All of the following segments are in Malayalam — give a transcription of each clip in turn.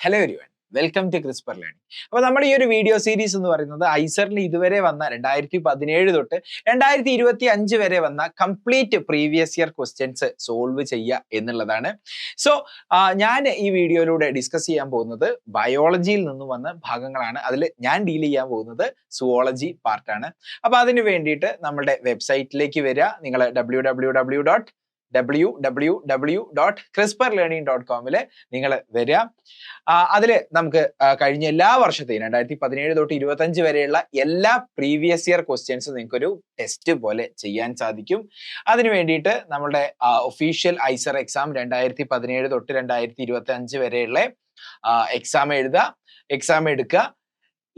Hello everyone, welcome to Crisper learning. അപ്പോൾ നമ്മൾ ഈ ഒരു വീഡിയോ സീരീസ് എന്ന് പറയുന്നത് ഐസറിൽ ഇതുവരെ വന്ന 2017 തൊട്ട് 2025 വരെ വന്ന complete previous year questions solve ചെയ്യുക എന്നുള്ളതാണ്. സോ ഞാൻ ഈ വീഡിയോയിലൂടെ ഡിസ്കസ് ചെയ്യാൻ പോകുന്നത് ബയോളജിയിൽ നിന്ന് വന്ന ഭാഗങ്ങളാണ്. അതിൽ ഞാൻ ഡീൽ ചെയ്യാൻ പോകുന്നത് സുവോളജി പാർട്ടാണ്. അപ്പോൾ അതിന് വേണ്ടിയിട്ട് നമ്മുടെ വെബ്സൈറ്റിലേക്ക് വരിക. നിങ്ങൾ www.crisperlearning.com നിങ്ങൾ വരിക. അതിൽ നമുക്ക് കഴിഞ്ഞ എല്ലാ വർഷത്തെയും 2017 തൊട്ട് 25 വരെയുള്ള എല്ലാ പ്രീവിയസ് ഇയർ ക്വസ്റ്റ്യൻസും നിങ്ങൾക്കൊരു ടെസ്റ്റ് പോലെ ചെയ്യാൻ സാധിക്കും. അതിന് വേണ്ടിയിട്ട് നമ്മുടെ ഒഫീഷ്യൽ ഐസർ എക്സാം 2017 തൊട്ട് 2025 വരെയുള്ള എക്സാം എടുക്കുക.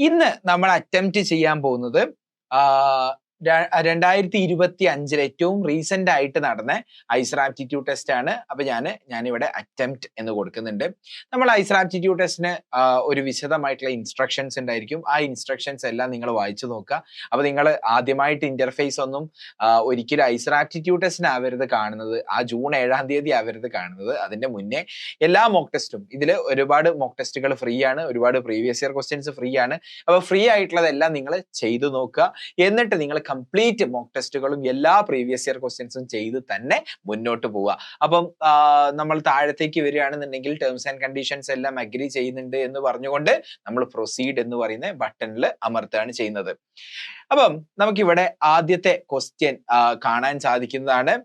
ഇന്ന് നമ്മൾ അറ്റംപ്റ്റ് ചെയ്യാൻ പോകുന്നത് 2025 ഏറ്റവും റീസെന്റ് ആയിട്ട് നടന്ന ഐസർ ആപ്റ്റിറ്റ്യൂഡ് ടെസ്റ്റ് ആണ്. അപ്പൊ ഞാനിവിടെ അറ്റംപ്റ്റ് എന്ന് കൊടുക്കുന്നുണ്ട്. നമ്മൾ ഐസർ ആപ്റ്റിറ്റ്യൂഡ് ടെസ്റ്റിന് ഒരു വിശദമായിട്ടുള്ള ഇൻസ്ട്രക്ഷൻസ് ഉണ്ടായിരിക്കും. ആ ഇൻസ്ട്രക്ഷൻസ് എല്ലാം നിങ്ങൾ വായിച്ചു നോക്കുക. അപ്പൊ നിങ്ങൾ ആദ്യമായിട്ട് ഇന്റർഫേസ് ഒന്നും ഒരിക്കലും ഐസർ ആപ്റ്റിറ്റ്യൂഡ് ടെസ്റ്റിന് ആവരുത് കാണുന്നത്. ആ ജൂൺ 7-ാം തീയതി ആവരുത് കാണുന്നത്. അതിന്റെ മുന്നേ എല്ലാ മോക്ക് ടെസ്റ്റും, ഇതിൽ ഒരുപാട് മോക്ക് ടെസ്റ്റുകൾ ഫ്രീ ആണ്, ഒരുപാട് പ്രീവിയസ് ഇയർ ക്വസ്റ്റ്യൻസ് ഫ്രീ ആണ്. അപ്പൊ ഫ്രീ ആയിട്ടുള്ളതെല്ലാം നിങ്ങൾ ചെയ്തു നോക്കുക. എന്നിട്ട് നിങ്ങൾ കംപ്ലീറ്റ് മോക്ക് ടെസ്റ്റുകളും എല്ലാ പ്രീവിയസ് ഇയർ ക്വസ്റ്റ്യൻസും ചെയ്ത് തന്നെ മുന്നോട്ട് പോവുക. അപ്പം നമ്മൾ താഴത്തേക്ക് വരികയാണെന്നുണ്ടെങ്കിൽ ടേംസ് ആൻഡ് കണ്ടീഷൻസ് എല്ലാം അഗ്രി ചെയ്യുന്നുണ്ട് എന്ന് പറഞ്ഞുകൊണ്ട് നമ്മൾ പ്രൊസീഡ് എന്ന് പറയുന്ന ബട്ടണിൽ അമർത്തുകയാണ് ചെയ്യുന്നത്. അപ്പം നമുക്കിവിടെ ആദ്യത്തെ ക്വസ്റ്റ്യൻ കാണാൻ സാധിക്കുന്നതാണ്.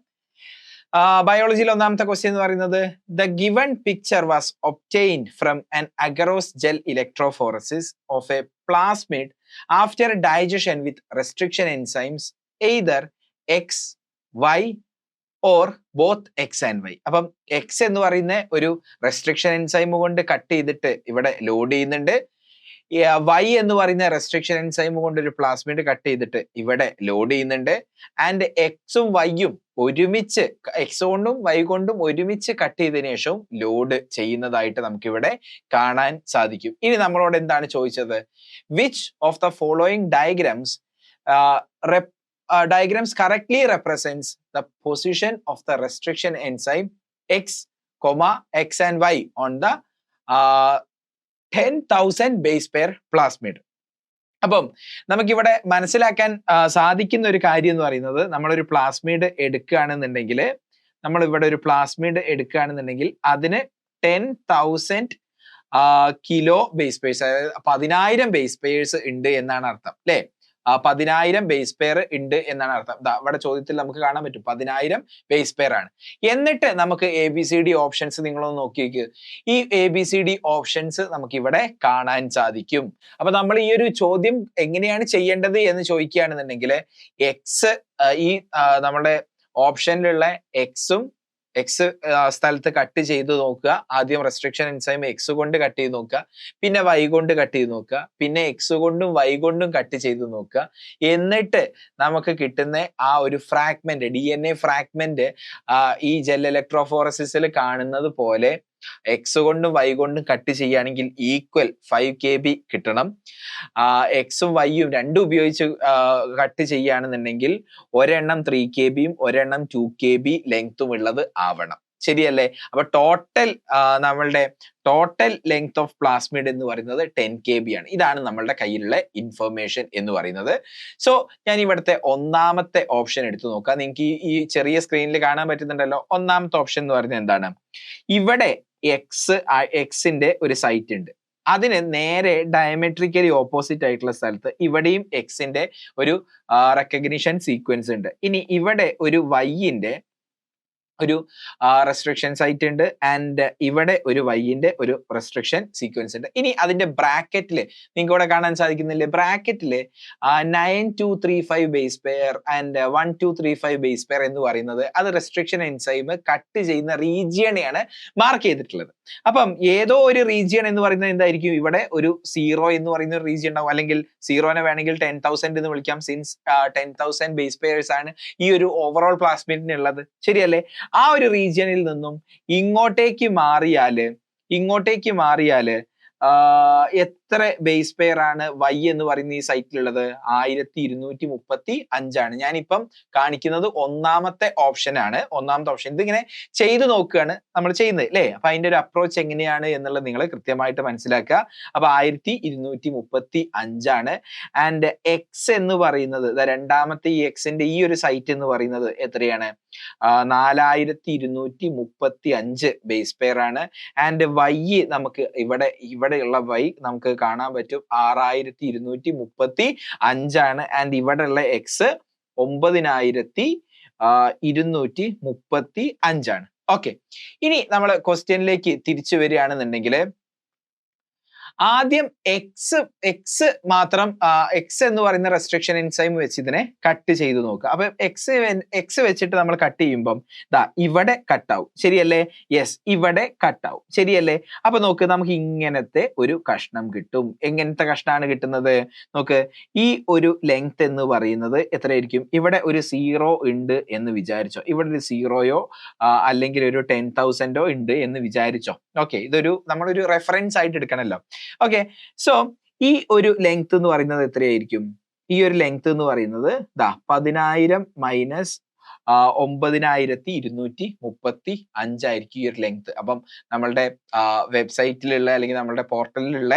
ബയോളജിയിൽ ഒന്നാമത്തെ ക്വസ്റ്റ്യൻ എന്ന് പറയുന്നത് the given picture was obtained from an agarose gel electrophoresis of A plasmid after digestion with restriction enzymes either X, Y or both X and Y. അപ്പം X എന്ന് പറയുന്ന ഒരു റെസ്ട്രിക്ഷൻ എൻസൈം കൊണ്ട് കട്ട് ചെയ്തിട്ട് ഇവിടെ ലോഡ് ചെയ്യുന്നുണ്ട്. Y എന്ന് പറയുന്ന റെസ്ട്രിക്ഷൻ എൻസൈം കൊണ്ട് ഒരു പ്ലാസ്മിഡ് കട്ട് ചെയ്തിട്ട് ഇവിടെ ലോഡ് ചെയ്യുന്നുണ്ട്. ആൻഡ് എക്സും വൈയും ഒരുമിച്ച്, എക്സ് കൊണ്ടും വൈ കൊണ്ടും ഒരുമിച്ച് കട്ട് ചെയ്തതിനു ശേഷം ലോഡ് ചെയ്യുന്നതായിട്ട് നമുക്കിവിടെ കാണാൻ സാധിക്കും. ഇനി നമ്മളോട് എന്താണ് ചോദിച്ചത്? Which of the following diagrams correctly represents the position of the restriction enzyme X, X and Y on the 10,000 base pair plasmid. അപ്പം നമുക്കിവിടെ മനസ്സിലാക്കാൻ സാധിക്കുന്ന ഒരു കാര്യം എന്ന് പറയുന്നത്, നമ്മളൊരു പ്ലാസ്മിഡ് എടുക്കുകയാണെന്നുണ്ടെങ്കിൽ അതിന് 10,000 കിലോ ബേസ് പേഴ്സ്, അതായത് 10,000 ബേസ് പേഴ്സ് ഉണ്ട് എന്നാണ് അർത്ഥം, അല്ലെ? 10,000 ബേസ് പെയർ ഉണ്ട് എന്നാണ് അർത്ഥം. ഇവിടെ ചോദ്യത്തിൽ നമുക്ക് കാണാൻ പറ്റും 10,000 ബേസ് പെയർ ആണ്. എന്നിട്ട് നമുക്ക് ABCD ഓപ്ഷൻസ് നിങ്ങളൊന്ന് നോക്കിയേക്ക്. ഈ ABCD ഓപ്ഷൻസ് നമുക്ക് ഇവിടെ കാണാൻ സാധിക്കും. അപ്പൊ നമ്മൾ ഈ ഒരു ചോദ്യം എങ്ങനെയാണ് ചെയ്യേണ്ടത് എന്ന് ചോദിക്കുകയാണെന്നുണ്ടെങ്കിൽ എക്സ്, ഈ നമ്മുടെ ഓപ്ഷനിലുള്ള എക്സ് സ്ഥലത്ത് കട്ട് ചെയ്ത് നോക്കുക. ആദ്യം റെസ്ട്രിക്ഷൻ എൻസൈം എക്സ് കൊണ്ട് കട്ട് ചെയ്ത് നോക്കുക, പിന്നെ വൈ കൊണ്ട് കട്ട് ചെയ്ത് നോക്കുക, പിന്നെ എക്സ് കൊണ്ടും വൈ കൊണ്ടും കട്ട് ചെയ്ത് നോക്കുക. എന്നിട്ട് നമുക്ക് കിട്ടുന്ന ആ ഒരു ഫ്രാഗ്മെന്റ്, DNA ഫ്രാഗ്മെന്റ് ഈ ജെൽ ഇലക്ട്രോഫോറസിസിൽ കാണുന്നത് പോലെ എക്സ് കൊണ്ടും വൈ കൊണ്ടും കട്ട് ചെയ്യുകയാണെങ്കിൽ ഈക്വൽ 5 kb കിട്ടണം. എക്സും വൈയും രണ്ടും ഉപയോഗിച്ച് കട്ട് ചെയ്യുകയാണെന്നുണ്ടെങ്കിൽ ഒരെണ്ണം 3 kbയും ഒരെണ്ണം 2 kb ലെങ്ത്തും ഉള്ളത് ആവണം. ശരിയല്ലേ? അപ്പൊ നമ്മളുടെ ടോട്ടൽ ലെങ്ത് ഓഫ് പ്ലാസ്മിഡ് എന്ന് പറയുന്നത് 10 kb ആണ്. ഇതാണ് നമ്മളുടെ കയ്യിലുള്ള ഇൻഫർമേഷൻ എന്ന് പറയുന്നത്. സോ ഞാൻ ഇവിടുത്തെ ഒന്നാമത്തെ ഓപ്ഷൻ എടുത്തു നോക്കാം. നിങ്ങൾക്ക് ഈ ചെറിയ സ്ക്രീനിൽ കാണാൻ പറ്റുന്നുണ്ടല്ലോ. ഒന്നാമത്തെ ഓപ്ഷൻ എന്ന് പറയുന്നത് എന്താണ്? ഇവിടെ എക്സിന്റെ ഒരു സൈറ്റ് ഉണ്ട്. അതിന് നേരെ ഡയമെട്രിക്കലി ഓപ്പോസിറ്റ് ആയിട്ടുള്ള സ്ഥലത്ത് ഇവിടെയും എക്സിന്റെ ഒരു റെക്കഗ്നിഷൻ സീക്വൻസ് ഉണ്ട്. ഇനി ഇവിടെ ഒരു വൈന്റെ ഒരു റെസ്ട്രിക്ഷൻ സൈറ്റ് ഉണ്ട്, ആൻഡ് ഇവിടെ ഒരു വൈന്റെ ഒരു റെസ്ട്രിക്ഷൻ സീക്വൻസ് ഉണ്ട്. ഇനി അതിന്റെ ബ്രാക്കറ്റില് നിങ്ങൾക്ക് ഇവിടെ കാണാൻ സാധിക്കുന്നില്ലേ? ബ്രാക്കറ്റില് 9235 base pair and 1235 base pair എന്ന് പറയുന്നത് അത് റെസ്ട്രിക്ഷൻ എൻസൈം കട്ട് ചെയ്യുന്ന റീജിയനെയാണ് മാർക്ക് ചെയ്തിട്ടുള്ളത്. അപ്പം ഏതോ ഒരു റീജിയൺ എന്ന് പറയുന്നത് എന്തായിരിക്കും? ഇവിടെ ഒരു 0 എന്ന് പറയുന്ന ഒരു റീജിയൻ ഉണ്ടാവും, അല്ലെങ്കിൽ 0നെ വേണമെങ്കിൽ 10,000 എന്ന് വിളിക്കാം. സിൻസ് 10,000 ബേസ് പെയർസ് ആണ് ഈ ഒരു ഓവറോൾ പ്ലാസ്മിഡിനുള്ളത്. ശരിയല്ലേ? ആ ഒരു റീജിയനിൽ നിന്നും ഇങ്ങോട്ടേക്ക് മാറിയാല് എത്ര ബേസ് പെയർ ആണ് y എന്ന് പറയുന്ന ഈ സൈറ്റിലുള്ളത്? 1235 ഞാനിപ്പം കാണിക്കുന്നത് ഒന്നാമത്തെ ഓപ്ഷൻ ആണ്. ഒന്നാമത്തെ ഓപ്ഷൻ ഇതിങ്ങനെ ചെയ്തു നോക്കുകയാണ് നമ്മൾ ചെയ്യുന്നത് അല്ലേ? അപ്പൊ അതിന്റെ ഒരു അപ്രോച്ച് എങ്ങനെയാണ് എന്നുള്ളത് നിങ്ങൾ കൃത്യമായിട്ട് മനസ്സിലാക്കുക. അപ്പൊ 1235 ആൻഡ് എക്സ് എന്ന് പറയുന്നത് രണ്ടാമത്തെ ഈ എക്സിന്റെ ഈ ഒരു സൈറ്റ് എന്ന് പറയുന്നത് എത്രയാണ്? 4235 ബേസ് പെയർ ആണ്. ആൻഡ് വൈ നമുക്ക് ഇവിടെയുള്ള വൈ നമുക്ക് കാണാൻ പറ്റും 6235 ആൻഡ് ഇവിടെയുള്ള എക്സ് 9235 ഓക്കെ. ഇനി നമ്മൾ ക്വസ്റ്റ്യനിലേക്ക് തിരിച്ചു വരികയാണെന്നുണ്ടെങ്കിൽ ആദ്യം എക്സ് മാത്രം എക്സ് എന്ന് പറയുന്ന റെസ്ട്രിക്ഷൻ എൻസൈം വെച്ച് ഇതിനെ കട്ട് ചെയ്ത് നോക്കുക. അപ്പൊ എക്സ് വെച്ചിട്ട് നമ്മൾ കട്ട് ചെയ്യുമ്പം ഇവിടെ കട്ടാവും, ശരിയല്ലേ? യെസ്, ഇവിടെ കട്ടാവും, ശരിയല്ലേ? അപ്പൊ നോക്ക്, നമുക്ക് ഇങ്ങനത്തെ ഒരു കഷ്ണം കിട്ടും. എങ്ങനത്തെ കഷ്ണമാണ് കിട്ടുന്നത്? നോക്ക്, ഈ ഒരു ലെങ്ത് എന്ന് പറയുന്നത് എത്രയായിരിക്കും? ഇവിടെ ഒരു 0 ഉണ്ട് എന്ന് വിചാരിച്ചോ, ഇവിടെ ഒരു 0യോ അല്ലെങ്കിൽ ഒരു 10,000 ഉണ്ട് എന്ന് വിചാരിച്ചോ. ഓക്കെ, ഇതൊരു നമ്മളൊരു റെഫറൻസ് ആയിട്ട് എടുക്കണമല്ലോ. ഓക്കെ, സോ ഈ ഒരു ലെങ്ത് എന്ന് പറയുന്നത് എത്രയായിരിക്കും? ഈ ഒരു ലെങ്ത് എന്ന് പറയുന്നത് 10,000 മൈനസ് 9235 ആയിരിക്കും ഈ ഒരു ലെങ്ത്. അപ്പം നമ്മളുടെ വെബ്സൈറ്റിലുള്ള അല്ലെങ്കിൽ നമ്മളുടെ പോർട്ടലിലുള്ള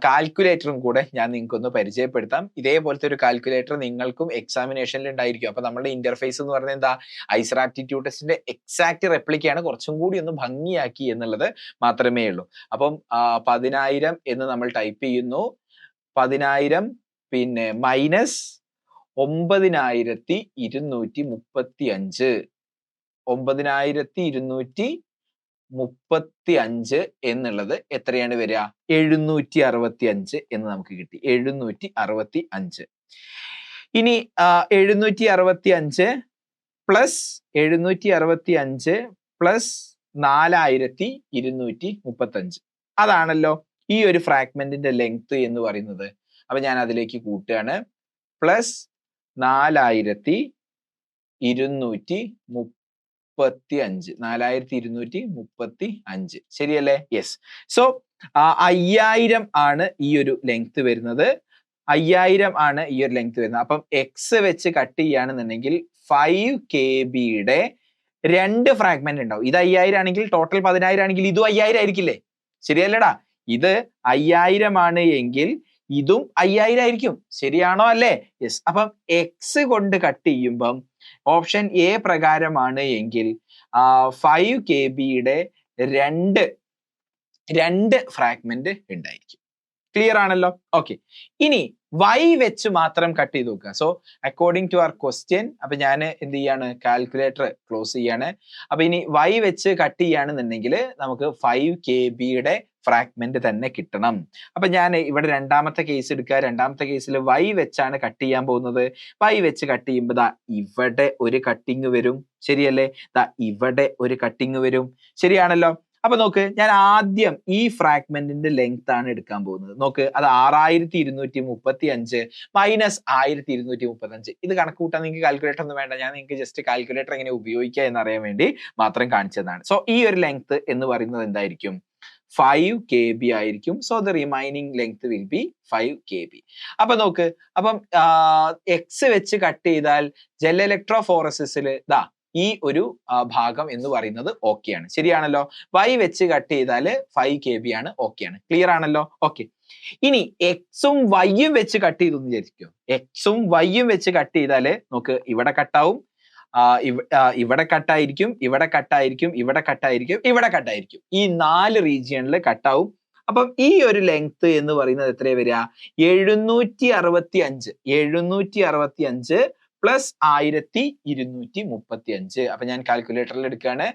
കാൽക്കുലേറ്ററും കൂടെ ഞാൻ നിങ്ങൾക്ക് ഒന്ന് പരിചയപ്പെടുത്താം. ഇതേപോലത്തെ ഒരു കാൽക്കുലേറ്റർ നിങ്ങൾക്കും എക്സാമിനേഷനിൽ ഉണ്ടായിരിക്കും. അപ്പൊ നമ്മുടെ ഇന്റർഫേസ് എന്ന് പറയുന്നത് എന്താ? ഐസർ ആപ്റ്റിറ്റ്യൂഡ് ടെസ്റ്റിന്റെ എക്സാക്ട് റെപ്ലിക്കയാണ്, കുറച്ചും കൂടി ഒന്ന് ഭംഗിയാക്കി എന്നുള്ളത് മാത്രമേ ഉള്ളൂ. അപ്പം 10,000 എന്ന് നമ്മൾ ടൈപ്പ് ചെയ്യുന്നു. 10,000 പിന്നെ മൈനസ് 9235 9235 എന്നുള്ളത് എത്രയാണ് വരിക? 765 എന്ന് നമുക്ക് കിട്ടി. 765. ഇനി 765 പ്ലസ് 4235 അതാണല്ലോ ഈ ഒരു ഫ്രാഗ്മെന്റിന്റെ ലെങ്ത് എന്ന് പറയുന്നത്. അപ്പൊ ഞാൻ അതിലേക്ക് കൂട്ടുകയാണ്. പ്ലസ് 4235 ശരിയല്ലേ? യെസ്. സോ 5000 ആണ് ഈ ഒരു ലെങ്ത് വരുന്നത്. 5000 ആണ് ഈ ഒരു ലെങ്ത് വരുന്നത്. അപ്പം എക്സ് വെച്ച് കട്ട് ചെയ്യുകയാണെന്നുണ്ടെങ്കിൽ 5 KB യുടെ 2 ഫ്രാഗ്മെന്റ് ഉണ്ടാവും. ഇത് 5000 ആണെങ്കിൽ ടോട്ടൽ 10,000 ആണെങ്കിൽ ഇതും 5000 ആയിരിക്കില്ലേ? ശരിയല്ലേടാ? ഇത് 5000 ആണ് എങ്കിൽ ഇതും 5000 ആയിരിക്കും. ശരിയാണോ? അല്ലേ? യെസ്. അപ്പം എക്സ് കൊണ്ട് കട്ട് ചെയ്യുമ്പം ഓപ്ഷൻ എ പ്രകാരമാണ് എങ്കിൽ 5 KB യുടെ 2 ഫ്രാഗ്മെന്റ് ഉണ്ടായിരിക്കും. ക്ലിയർ ആണല്ലോ? ഓക്കെ. ഇനി y വെച്ച് മാത്രം കട്ട് ചെയ്ത് നോക്കുക. So according to our question, അപ്പൊ ഞാൻ എന്ത് ചെയ്യാണ്? കാൽക്കുലേറ്റർ ക്ലോസ് ചെയ്യാണ്. അപ്പൊ ഇനി y വെച്ച് കട്ട് ചെയ്യുകയാണെന്നുണ്ടെങ്കിൽ നമുക്ക് 5 KB യുടെ ഫ്രാഗ്മെന്റ് തന്നെ കിട്ടണം. അപ്പൊ ഞാൻ ഇവിടെ രണ്ടാമത്തെ കേസ് എടുക്കുക. രണ്ടാമത്തെ കേസിൽ y വെച്ചാണ് കട്ട് ചെയ്യാൻ പോകുന്നത്. y വെച്ച് കട്ട് ചെയ്യുമ്പോൾ ഇവിടെ ഒരു കട്ടിങ് വരും, ശരിയല്ലേ? ഇവിടെ ഒരു കട്ടിങ് വരും, ശരിയാണല്ലോ? അപ്പൊ നോക്ക്, ഞാൻ ആദ്യം ഈ ഫ്രാഗ്മെന്റിന്റെ ലെങ്ത് ആണ് എടുക്കാൻ പോകുന്നത്. നോക്ക്, അത് 6235 മൈനസ് 1235. ഇത് കണക്ക് കൂട്ടാൻ നിങ്ങൾക്ക് കാൽക്കുലേറ്റർ ഒന്നും വേണ്ട, ഞാൻ നിങ്ങൾക്ക് ജസ്റ്റ് കാൽക്കുലേറ്റർ എങ്ങനെ ഉപയോഗിക്കുക എന്നറിയാൻ വേണ്ടി മാത്രം കാണിച്ചതാണ്. സോ ഈ ഒരു ലെങ്ത് എന്ന് പറയുന്നത് എന്തായിരിക്കും? 5 KB ആയിരിക്കും. So the remaining length will be 5 KB. അപ്പൊ നോക്ക്, അപ്പം എക്സ് വെച്ച് കട്ട് ചെയ്താൽ ജെൽ ഇലക്ട്രോഫോറസിസിൽ ഈ ഒരു ഭാഗം എന്ന് പറയുന്നത് ഓക്കെ ആണ്, ശരിയാണല്ലോ? y വെച്ച് കട്ട് ചെയ്താൽ 5 KB ആണ്, ഓക്കെ ആണ്. ക്ലിയർ ആണല്ലോ? ഓക്കെ. ഇനി എക്സും വൈയും വെച്ച് കട്ട് ചെയ്തു എന്ന് വിചാരിക്കോ. എക്സും വൈയും വെച്ച് കട്ട് ചെയ്താല് നോക്ക്, ഇവിടെ കട്ടാവും, ഇവിടെ കട്ടായിരിക്കും, ഇവിടെ കട്ടായിരിക്കും, ഇവിടെ കട്ടായിരിക്കും, ഇവിടെ കട്ടായിരിക്കും. ഈ 4 റീജിയണിൽ കട്ടാവും. അപ്പം ഈ ഒരു ലെങ്ത് എന്ന് പറയുന്നത് എത്രയാ വരിക? 765 പ്ലസ് 1235. അപ്പൊ ഞാൻ കാൽക്കുലേറ്ററിൽ എടുക്കുകയാണ്.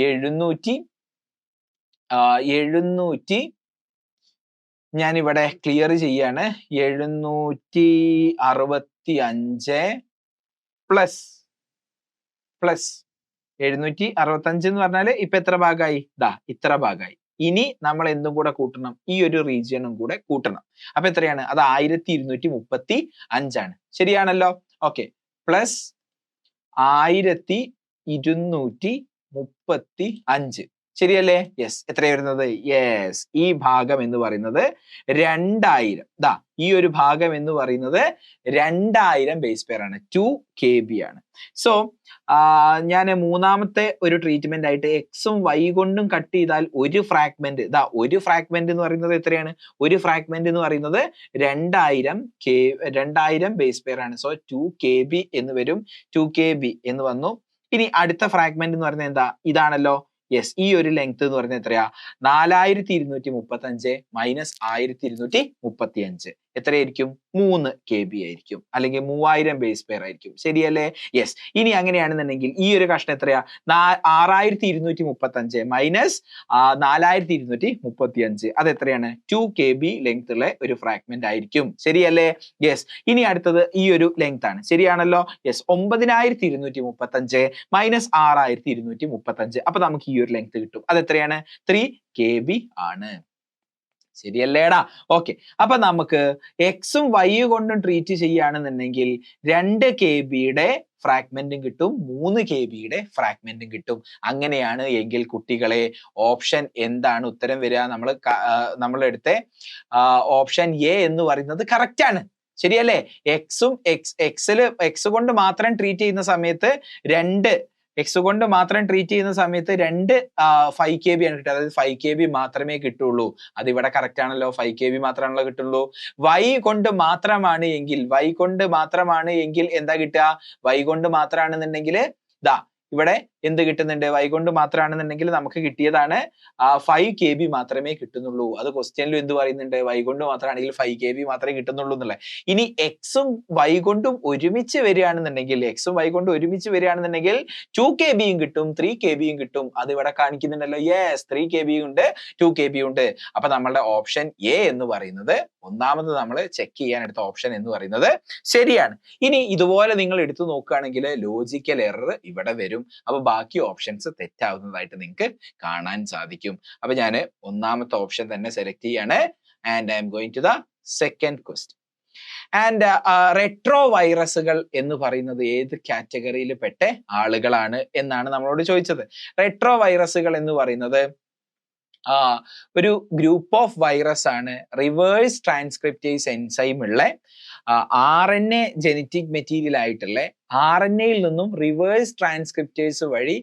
700 ഞാൻ ഇവിടെ ക്ലിയർ ചെയ്യാണ്. 765 പ്ലസ് 765 എന്ന് പറഞ്ഞാല് ഇപ്പൊ എത്ര ഭാഗമായി? ഇത്ര ഭാഗമായി. ഇനി നമ്മൾ എന്തും കൂടെ കൂട്ടണം? ഈ ഒരു റീജിയനും കൂടെ കൂട്ടണം. അപ്പൊ എത്രയാണ്? അത് 1235 ആണ്, ശരിയാണല്ലോ? ഓക്കെ. പ്ലസ് 1235, ശരിയല്ലേ? യെസ്. എത്രയാ വരുന്നത്? യെസ്, ഈ ഭാഗം എന്ന് പറയുന്നത് 2000. ദാ ഈ ഒരു ഭാഗം എന്ന് പറയുന്നത് 2000 ബേസ് പെയർ ആണ്, 2 kb ആണ്. സോ ഞാൻ മൂന്നാമത്തെ ഒരു ട്രീറ്റ്മെന്റ് ആയിട്ട് എക്സും വൈ കൊണ്ടും കട്ട് ചെയ്താൽ ഒരു ഫ്രാഗ്മെന്റ്, ഒരു ഫ്രാഗ്മെന്റ് എന്ന് പറയുന്നത് എത്രയാണ്? ഒരു ഫ്രാഗ്മെന്റ് എന്ന് പറയുന്നത് 2000 ബേസ് പെയർ ആണ്. സോ 2 kb എന്ന് വരും, 2 kb എന്ന് വന്നു. ഇനി അടുത്ത ഫ്രാഗ്മെന്റ് എന്ന് പറയുന്നത് എന്താ? ഇതാണല്ലോ. യെസ്, ഈ ഒരു ലെങ്ത് എന്ന് പറയുന്നത് എത്രയാ? 4235 മൈനസ് 1235 എത്രയായിരിക്കും? 3 kb ആയിരിക്കും, അല്ലെങ്കിൽ 3000 ബേസ് പെയർ ആയിരിക്കും. ശരിയല്ലേ? യെസ്. ഇനി അങ്ങനെയാണെന്നുണ്ടെങ്കിൽ ഈ ഒരു കഷ്ണം എത്രയാ? 6235 മൈനസ് 4235 അത് എത്രയാണ്? 2 kb ലെങ്ത് ഉള്ള ഒരു ഫ്രാഗ്മെന്റ് ആയിരിക്കും. ശരിയല്ലേ? യെസ്. ഇനി അടുത്തത് ഈ ഒരു ലെങ്ത് ആണ്. ശരിയാണല്ലോ? യെസ്. 9235 മൈനസ് 6235 അപ്പൊ നമുക്ക് ഈ ഒരു ലെങ്ത് കിട്ടും. അത് എത്രയാണ്? 3 kb ആണ്. ശരിയല്ലേടാ? ഓക്കെ. അപ്പൊ നമുക്ക് എക്സും വൈ കൊണ്ടും ട്രീറ്റ് ചെയ്യുകയാണെന്നുണ്ടെങ്കിൽ 2 kbയുടെ ഫ്രാഗ്മെന്റും കിട്ടും, 3 kbയുടെ ഫ്രാഗ്മെന്റും കിട്ടും. അങ്ങനെയാണ് എങ്കിൽ കുട്ടികളെ ഓപ്ഷൻ എന്താണ് ഉത്തരം വരിക? നമ്മൾ എടുത്ത ഓപ്ഷൻ എ എന്ന് പറയുന്നത് കറക്റ്റ് ആണ്. ശരിയല്ലേ? എക്സ് കൊണ്ട് മാത്രം ട്രീറ്റ് ചെയ്യുന്ന സമയത്ത് 5 kb ആണ് കിട്ടുക. അതായത് 5 kb മാത്രമേ കിട്ടുള്ളൂ. അത് ഇവിടെ കറക്റ്റ് ആണല്ലോ, 5 kb മാത്രമാണല്ലോ കിട്ടുള്ളൂ. വൈ കൊണ്ട് മാത്രമാണ് എങ്കിൽ എന്താ കിട്ടുക? വൈ കൊണ്ട് മാത്രമാണെന്നുണ്ടെങ്കിൽ ഇവിടെ എന്ത് കിട്ടുന്നുണ്ട്? വൈ കൊണ്ട് മാത്രമാണെന്നുണ്ടെങ്കിൽ നമുക്ക് കിട്ടിയതാണ് 5 kb മാത്രമേ കിട്ടുന്നുള്ളൂ. അത് ക്വസ്റ്റ്യനിൽ എന്ത് പറയുന്നുണ്ട്? വൈ കൊണ്ട് മാത്രമാണെങ്കിൽ 5 kb മാത്രമേ കിട്ടുന്നുള്ളൂ എന്നുള്ളത്. ഇനി എക്സും വൈ കൊണ്ടും ഒരുമിച്ച് വരികയാണെന്നുണ്ടെങ്കിൽ 2 kbയും കിട്ടും, 3 kbയും കിട്ടും. അത് ഇവിടെ കാണിക്കുന്നുണ്ടല്ലോ. യെസ്, 3 kb ഉണ്ട്, 2 kb ഉണ്ട്. അപ്പൊ നമ്മളുടെ ഓപ്ഷൻ എ എന്ന് പറയുന്നത്, ഒന്നാമത് നമ്മൾ ചെക്ക് ചെയ്യാൻ എടുത്ത ഓപ്ഷൻ എന്ന് പറയുന്നത് ശരിയാണ്. ഇനി ഇതുപോലെ നിങ്ങൾ എടുത്തു നോക്കുകയാണെങ്കിൽ ലോജിക്കൽ എറർ ഇവിടെ വരും. അപ്പൊ ബാക്കി ഓപ്ഷൻസ് തെറ്റാവുന്നതായിട്ട് നിങ്ങൾക്ക് കാണാൻ സാധിക്കും. അപ്പൊ ഞാൻ ഒന്നാമത്തെ ഓപ്ഷൻ തന്നെ സെലക്ട് ചെയ്യാണ്. And I'm going to the second question. And retro വൈറസുകൾ എന്ന് പറയുന്നത് ഏത് കാറ്റഗറിയിൽ പെട്ട ആളുകളാണ് എന്നാണ് നമ്മളോട് ചോദിച്ചത്. റെട്രോ വൈറസുകൾ എന്ന് പറയുന്നത് ഒരു ഗ്രൂപ്പ് ഓഫ് വൈറസ് ആണ്. റിവേഴ്സ് ട്രാൻസ്ക്രിപ്റ്റേസ് എൻസൈം ഉള്ള RNA ജെനറ്റിക് മെറ്റീരിയൽ ആയിട്ടുള്ള RNAയിൽ നിന്നും റിവേഴ്സ് ട്രാൻസ്ക്രിപ്റ്റേഴ്സ് വഴി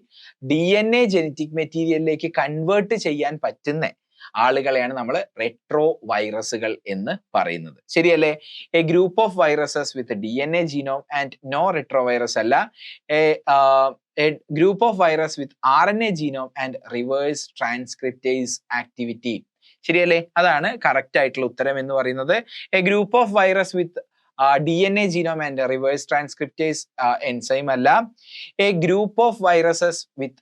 DNA ജെനറ്റിക് മെറ്റീരിയലിലേക്ക് കൺവേർട്ട് ചെയ്യാൻ പറ്റുന്ന ആളുകളെയാണ് നമ്മൾ റെട്രോ വൈറസുകൾ എന്ന് പറയുന്നത്. ശരിയല്ലേ? A group of viruses with DNA genome and no retro virus അല്ല. A group of virus with RNA genome and reverse transcriptase activity. ശരിയല്ലേ? അതാണ് കറക്റ്റ് ആയിട്ടുള്ള ഉത്തരം എന്ന് പറയുന്നത്. A group of virus with DNA genome and reverse transcriptase enzyme അല്ല. A group of viruses with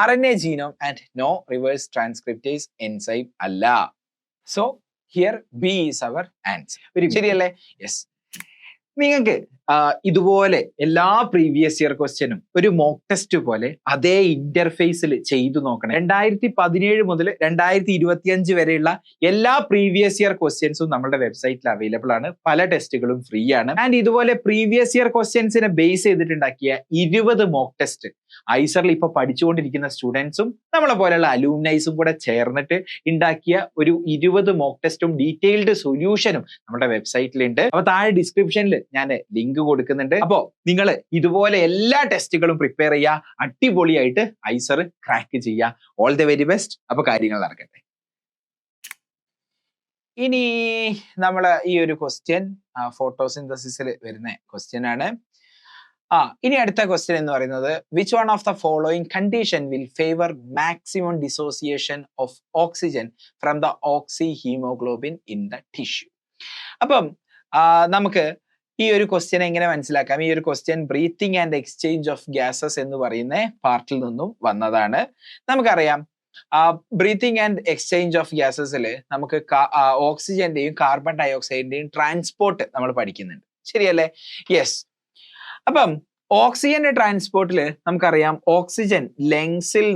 RNA genome and no reverse transcriptase enzyme അല്ല. So here B is our answer. ശരിയല്ലേ? യെസ്. നിങ്ങൾക്ക് ഇതുപോലെ എല്ലാ പ്രീവിയസ് ഇയർ ക്വസ്റ്റ്യനും ഒരു മോക്ക് ടെസ്റ്റ് പോലെ അതേ ഇന്റർഫേസിൽ ചെയ്തു നോക്കണം. 2017 മുതൽ 2025 വരെയുള്ള എല്ലാ പ്രീവിയസ് ഇയർ ക്വസ്റ്റ്യൻസും നമ്മുടെ വെബ്സൈറ്റിൽ അവൈലബിൾ ആണ്. പല ടെസ്റ്റുകളും ഫ്രീ ആണ്. ആൻഡ് ഇതുപോലെ പ്രീവിയസ് ഇയർ ക്വസ്റ്റ്യൻസിനെ ബേസ് ചെയ്തിട്ടുണ്ടാക്കിയ 20 മോക്ക് ടെസ്റ്റ് ഐസറിൽ ഇപ്പൊ പഠിച്ചുകൊണ്ടിരിക്കുന്ന സ്റ്റുഡൻസും നമ്മളെ പോലെയുള്ള അലൂമിനൈസും കൂടെ ചേർന്നിട്ട് ഉണ്ടാക്കിയ ഒരു 20 മോക്ക് ടെസ്റ്റും ഡീറ്റെയിൽഡ് സൊല്യൂഷനും നമ്മുടെ വെബ്സൈറ്റിലുണ്ട്. അപ്പൊ താഴെ ഡിസ്ക്രിപ്ഷനിൽ ഞാൻ ലിങ്ക് കൊടുക്കുന്നുണ്ട്. അപ്പോ നിങ്ങൾ ഇതുപോലെ എല്ലാ ടെസ്റ്റുകളും പ്രിപ്പയർ ചെയ്യുക, അടിപൊളിയായിട്ട് ഐസർ ക്രാക്ക് ചെയ്യുക. All the very best. അപ്പൊ കാര്യങ്ങൾ നടക്കട്ടെ. ഇനി നമ്മൾ ഈ ഒരു ക്വസ്റ്റ്യൻ ഫോട്ടോസിന്തസിസിൽ വരുന്ന ക്വസ്റ്റ്യൻ ആണ്. ഇനി അടുത്ത ക്വസ്റ്റ്യൻ എന്ന് പറയുന്നത് which one of the following condition will favour maximum dissociation of oxygen from the oxy haemoglobin in the tissue. അപ്പം നമുക്ക് ഈ ഒരു ക്വസ്റ്റ്യൻ എങ്ങനെ മനസ്സിലാക്കാം? ഈ ഒരു question breathing and exchange of gases എന്ന് പറയുന്ന പാർട്ടിൽ നിന്നും വന്നതാണ്. നമുക്കറിയാം ബ്രീത്തിങ് ആൻഡ് എക്സ്ചേഞ്ച് ഓഫ് ഗ്യാസസിൽ നമുക്ക് ഓക്സിജന്റെയും കാർബൺ ഡയോക്സൈഡിന്റെയും ട്രാൻസ്പോർട്ട് നമ്മൾ പഠിക്കുന്നുണ്ട്. ശരിയല്ലേ? യെസ്. അപ്പം ഓക്സിജന്റെ ട്രാൻസ്പോർട്ടിൽ നമുക്കറിയാം ഓക്സിജൻ ലങ്സിൽ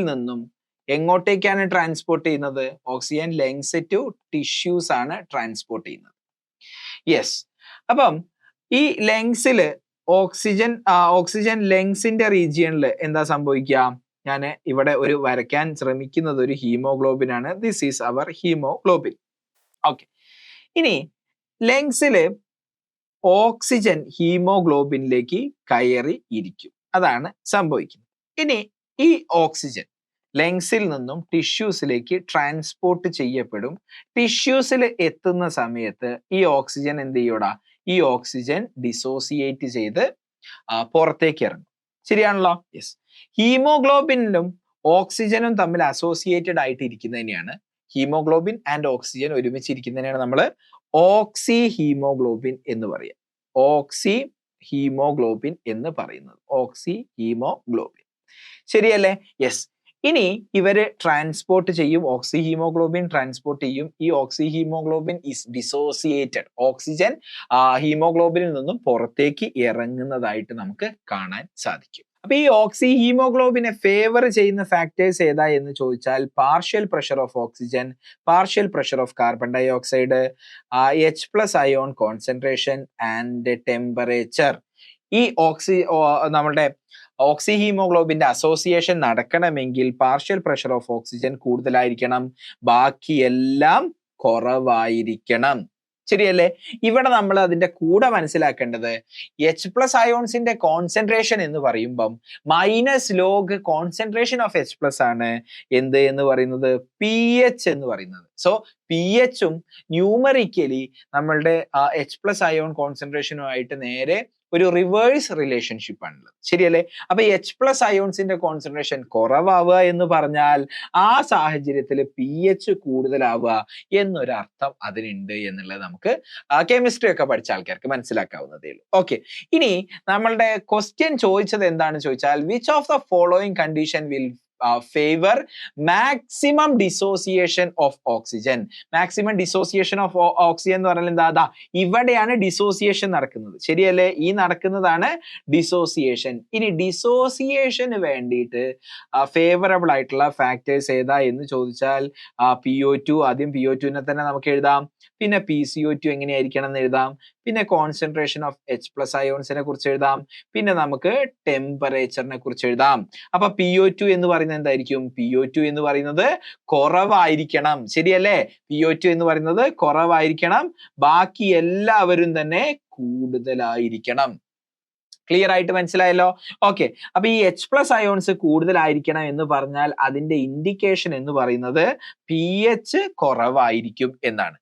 നിന്നും എങ്ങോട്ടേക്കാണ് ട്രാൻസ്പോർട്ട് ചെയ്യുന്നത്? ഓക്സിജൻ ലങ്സ് ടു ടിഷ്യൂസ് ആണ് ട്രാൻസ്പോർട്ട് ചെയ്യുന്നത്. യെസ്. അപ്പം ഈ ലങ്സിൽ ഓക്സിജൻ ലങ്സിന്റെ റീജിയനിൽ എന്താ സംഭവിക്കുക? ഞാൻ ഇവിടെ ഒരു വരയ്ക്കാൻ ശ്രമിക്കുന്നത് ഒരു ഹീമോഗ്ലോബിൻ ആണ്. This is our haemoglobin. Okay, ഇനി ലങ്സില് ഓക്സിജൻ ഹീമോഗ്ലോബിനിലേക്ക് കയറി ഇരിക്കും, അതാണ് സംഭവിക്കുന്നത്. ഇനി ഈ ഓക്സിജൻ ലങ്സിൽ നിന്നും ടിഷ്യൂസിലേക്ക് ട്രാൻസ്പോർട്ട് ചെയ്യപ്പെടും. ടിഷ്യൂസിൽ എത്തുന്ന സമയത്ത് ഈ ഓക്സിജൻ എന്ത് ചെയ്യൂടാ, ഈ ഓക്സിജൻ ഡിസോസിയേറ്റ് ചെയ്ത് പുറത്തേക്ക് ഇറങ്ങും. ശരിയാണല്ലോ? യെസ്. ഹീമോഗ്ലോബിനും ഓക്സിജനും തമ്മിൽ അസോസിയേറ്റഡ് ആയിട്ട് ഇരിക്കുന്നതിനെയാണ്, ഹീമോഗ്ലോബിൻ ആൻഡ് ഓക്സിജൻ ഒരുമിച്ചിരിക്കുന്നതിനാണ് നമ്മൾ ഓക്സി ഹീമോഗ്ലോബിൻ എന്ന് പറയുക. ഓക്സി ഹീമോഗ്ലോബിൻ എന്ന് പറയുന്നത് ഓക്സി ഹീമോഗ്ലോബിൻ. ശരിയല്ലേ? യെസ്. ഇനി ഇവര് ട്രാൻസ്പോർട്ട് ചെയ്യും, ഓക്സി ഹീമോഗ്ലോബിൻ ട്രാൻസ്പോർട്ട് ചെയ്യും. ഈ oxy haemoglobin is dissociated, oxygen ഹീമോഗ്ലോബിനിൽ നിന്നും പുറത്തേക്ക് ഇറങ്ങുന്നതായിട്ട് നമുക്ക് കാണാൻ സാധിക്കും. അപ്പൊ ഈ ഓക്സി ഹീമോഗ്ലോബിനെ ഫേവർ ചെയ്യുന്ന ഫാക്ടേഴ്സ് ഏതാ എന്ന് ചോദിച്ചാൽ partial pressure of oxygen, partial pressure of carbon dioxide, H+ ion concentration and temperature. ഈ നമ്മുടെ ഓക്സി ഹീമോഗ്ലോബിന്റെ അസോസിയേഷൻ നടക്കണമെങ്കിൽ പാർഷ്യൽ പ്രഷർ ഓഫ് ഓക്സിജൻ കൂടുതലായിരിക്കണം, ബാക്കിയെല്ലാം കുറവായിരിക്കണം. ശരിയല്ലേ? ഇവിടെ നമ്മൾ അതിന്റെ കൂടെ മനസ്സിലാക്കേണ്ടത് H+ അയോൺസിന്റെ കോൺസെൻട്രേഷൻ എന്ന് പറയുമ്പം minus log concentration of H+ ആണ് എന്ത് എന്ന് പറയുന്നത്, pH എന്ന് പറയുന്നത്. സോ pHഉം ന്യൂമറിക്കലി നമ്മളുടെ H+ അയോൺ കോൺസെൻട്രേഷനുമായിട്ട് നേരെ ഒരു റിവേഴ്സ് റിലേഷൻഷിപ്പ് ആണുള്ളത്. ശരിയല്ലേ? അപ്പൊ H+ അയോൺസിന്റെ കോൺസെൻട്രേഷൻ കുറവാവുക എന്ന് പറഞ്ഞാൽ ആ സാഹചര്യത്തിൽ pH കൂടുതലാവുക എന്നൊരർത്ഥം അതിനുണ്ട് എന്നുള്ളത് നമുക്ക് കെമിസ്ട്രി ഒക്കെ പഠിച്ച ആൾക്കാർക്ക് മനസ്സിലാക്കാവുന്നതേ ഉള്ളൂ. ഓക്കെ, ഇനി നമ്മളുടെ ക്വസ്റ്റ്യൻ ചോദിച്ചത് എന്താണെന്ന് ചോദിച്ചാൽ which of the following condition will favor maximum dissociation of oxygen. maximum dissociation of oxygen എന്ന് പറഞ്ഞാൽ എന്താ, ഇവിടെയാണ് ഡിസോസിയേഷൻ നടക്കുന്നത്. ശരിയല്ലേ? ഈ നടക്കുന്നതാണ് ഡിസോസിയേഷൻ. ഇനി ഡിസോസിയേഷന് വേണ്ടിയിട്ട് ഫേവറബിൾ ആയിട്ടുള്ള ഫാക്ടേഴ്സ് ഏതാ എന്ന് ചോദിച്ചാൽ PO2, ആദ്യം PO2നെ തന്നെ നമുക്ക് എഴുതാം, പിന്നെ PCO2 എങ്ങനെയായിരിക്കണം എന്ന് എഴുതാം, പിന്നെ കോൺസെൻട്രേഷൻ ഓഫ് H+ അയോൺസിനെ കുറിച്ച് എഴുതാം, പിന്നെ നമുക്ക് ടെമ്പറേച്ചറിനെ കുറിച്ച് എഴുതാം. അപ്പൊ PO2 എന്ന് പറയുന്നത് എന്തായിരിക്കും, PO2 എന്ന് പറയുന്നത് കുറവായിരിക്കണം. ശരിയല്ലേ? PO2 എന്ന് പറയുന്നത് കുറവായിരിക്കണം, ബാക്കി എല്ലാവരും തന്നെ കൂടുതലായിരിക്കണം. ക്ലിയർ ആയിട്ട് മനസ്സിലായല്ലോ? ഓക്കെ, അപ്പൊ ഈ H+ അയോൺസ് കൂടുതലായിരിക്കണം എന്ന് പറഞ്ഞാൽ അതിന്റെ ഇൻഡിക്കേഷൻ എന്ന് പറയുന്നത് pH കുറവായിരിക്കും എന്നാണ്.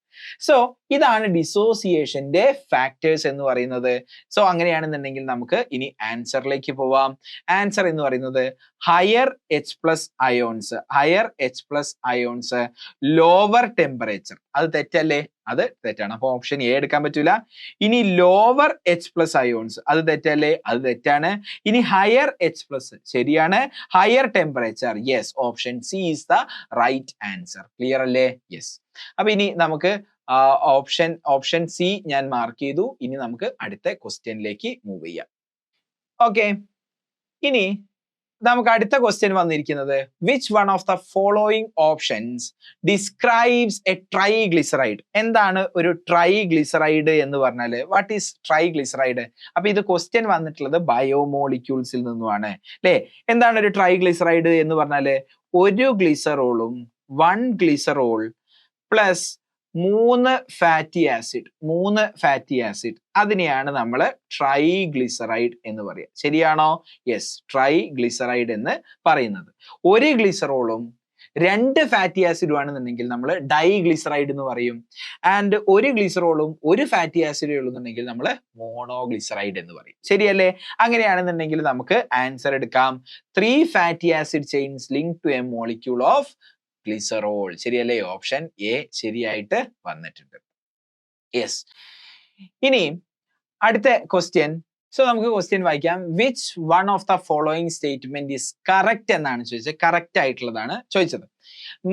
സോ ഇതാണ് ഡിസോസിയേഷന്റെ ഫാക്ടേഴ്സ് എന്ന് പറയുന്നത്. സോ അങ്ങനെയാണെന്നുണ്ടെങ്കിൽ നമുക്ക് ഇനി ആൻസറിലേക്ക് പോവാം. ആൻസർ എന്ന് പറയുന്നത് higher H+ ions lower temperature. അത് തെറ്റല്ലേ? അത് തെറ്റാണ്. അപ്പൊ ഓപ്ഷൻ എ എടുക്കാൻ പറ്റൂല. ഇനി ലോവർ H+ അയോൺസ്, അത് തെറ്റല്ലേ? അത് തെറ്റാണ്. ഇനി ഹയർ H+, ശരിയാണ്. Higher temperature, yes, option C is the right answer. Clear അല്ലേ? യെസ്. അപ്പൊ ഇനി നമുക്ക് ഓപ്ഷൻ സി ഞാൻ മാർക്ക് ചെയ്തു. ഇനി നമുക്ക് അടുത്ത ക്വസ്റ്റ്യനിലേക്ക് മൂവ് ചെയ്യാം. ഓക്കെ, ഇനി നമുക്ക് അടുത്ത ക്വസ്റ്റ്യൻ വന്നിരിക്കുന്നത് which one of the following options describes A triglyceride. എന്താണ് ഒരു ട്രൈഗ്ലിസറൈഡ് എന്ന് പറഞ്ഞാല്, വാട്ട് ഈസ് ട്രൈഗ്ലിസറൈഡ്? അപ്പൊ ഇത് ക്വസ്റ്റ്യൻ വന്നിട്ടുള്ളത് ബയോമോളിക്യൂൾസിൽ നിന്നുമാണ് അല്ലെ. എന്താണ് ഒരു ട്രൈഗ്ലിസറൈഡ് എന്ന് പറഞ്ഞാല്, ഒരു ഗ്ലിസറോളും 1 ഗ്ലിസറോൾ പ്ലസ് 3 ഫാറ്റി ആസിഡ്, അതിനെയാണ് നമ്മൾ ട്രൈഗ്ലിസറൈഡ് എന്ന് പറയുക. ശരിയാണോ? യെസ്, ട്രൈഗ്ലിസറൈഡ് എന്ന് പറയുന്നത്. ഒരു ഗ്ലിസറോളും 2 ഫാറ്റി ആസിഡും ആണെന്നുണ്ടെങ്കിൽ നമ്മൾ ഡൈഗ്ലിസറൈഡ് എന്ന് പറയും. ആൻഡ് ഒരു ഗ്ലിസറോളും 1 ഫാറ്റി ആസിഡും ഉള്ളതെന്നുണ്ടെങ്കിൽ നമ്മൾ മോണോഗ്ലിസറൈഡ് എന്ന് പറയും. ശരിയല്ലേ? അങ്ങനെയാണെന്നുണ്ടെങ്കിൽ നമുക്ക് ആൻസർ എടുക്കാം. 3 fatty acid chains link to a molecule of glycerol. ശരിയല്ലേ? ഓപ്ഷൻ എ ശരിയായിട്ട് വന്നിട്ടുണ്ട്. യെസ്. ഇനി അടുത്ത ക്വസ്റ്റ്യൻ. സോ നമുക്ക് ക്വസ്റ്റ്യൻ വായിക്കാം. Which one of the following statement is correct എന്നാണ് ചോദിച്ചത്. കറക്റ്റ് ആയിട്ടുള്ളതാണ് ചോദിച്ചത്.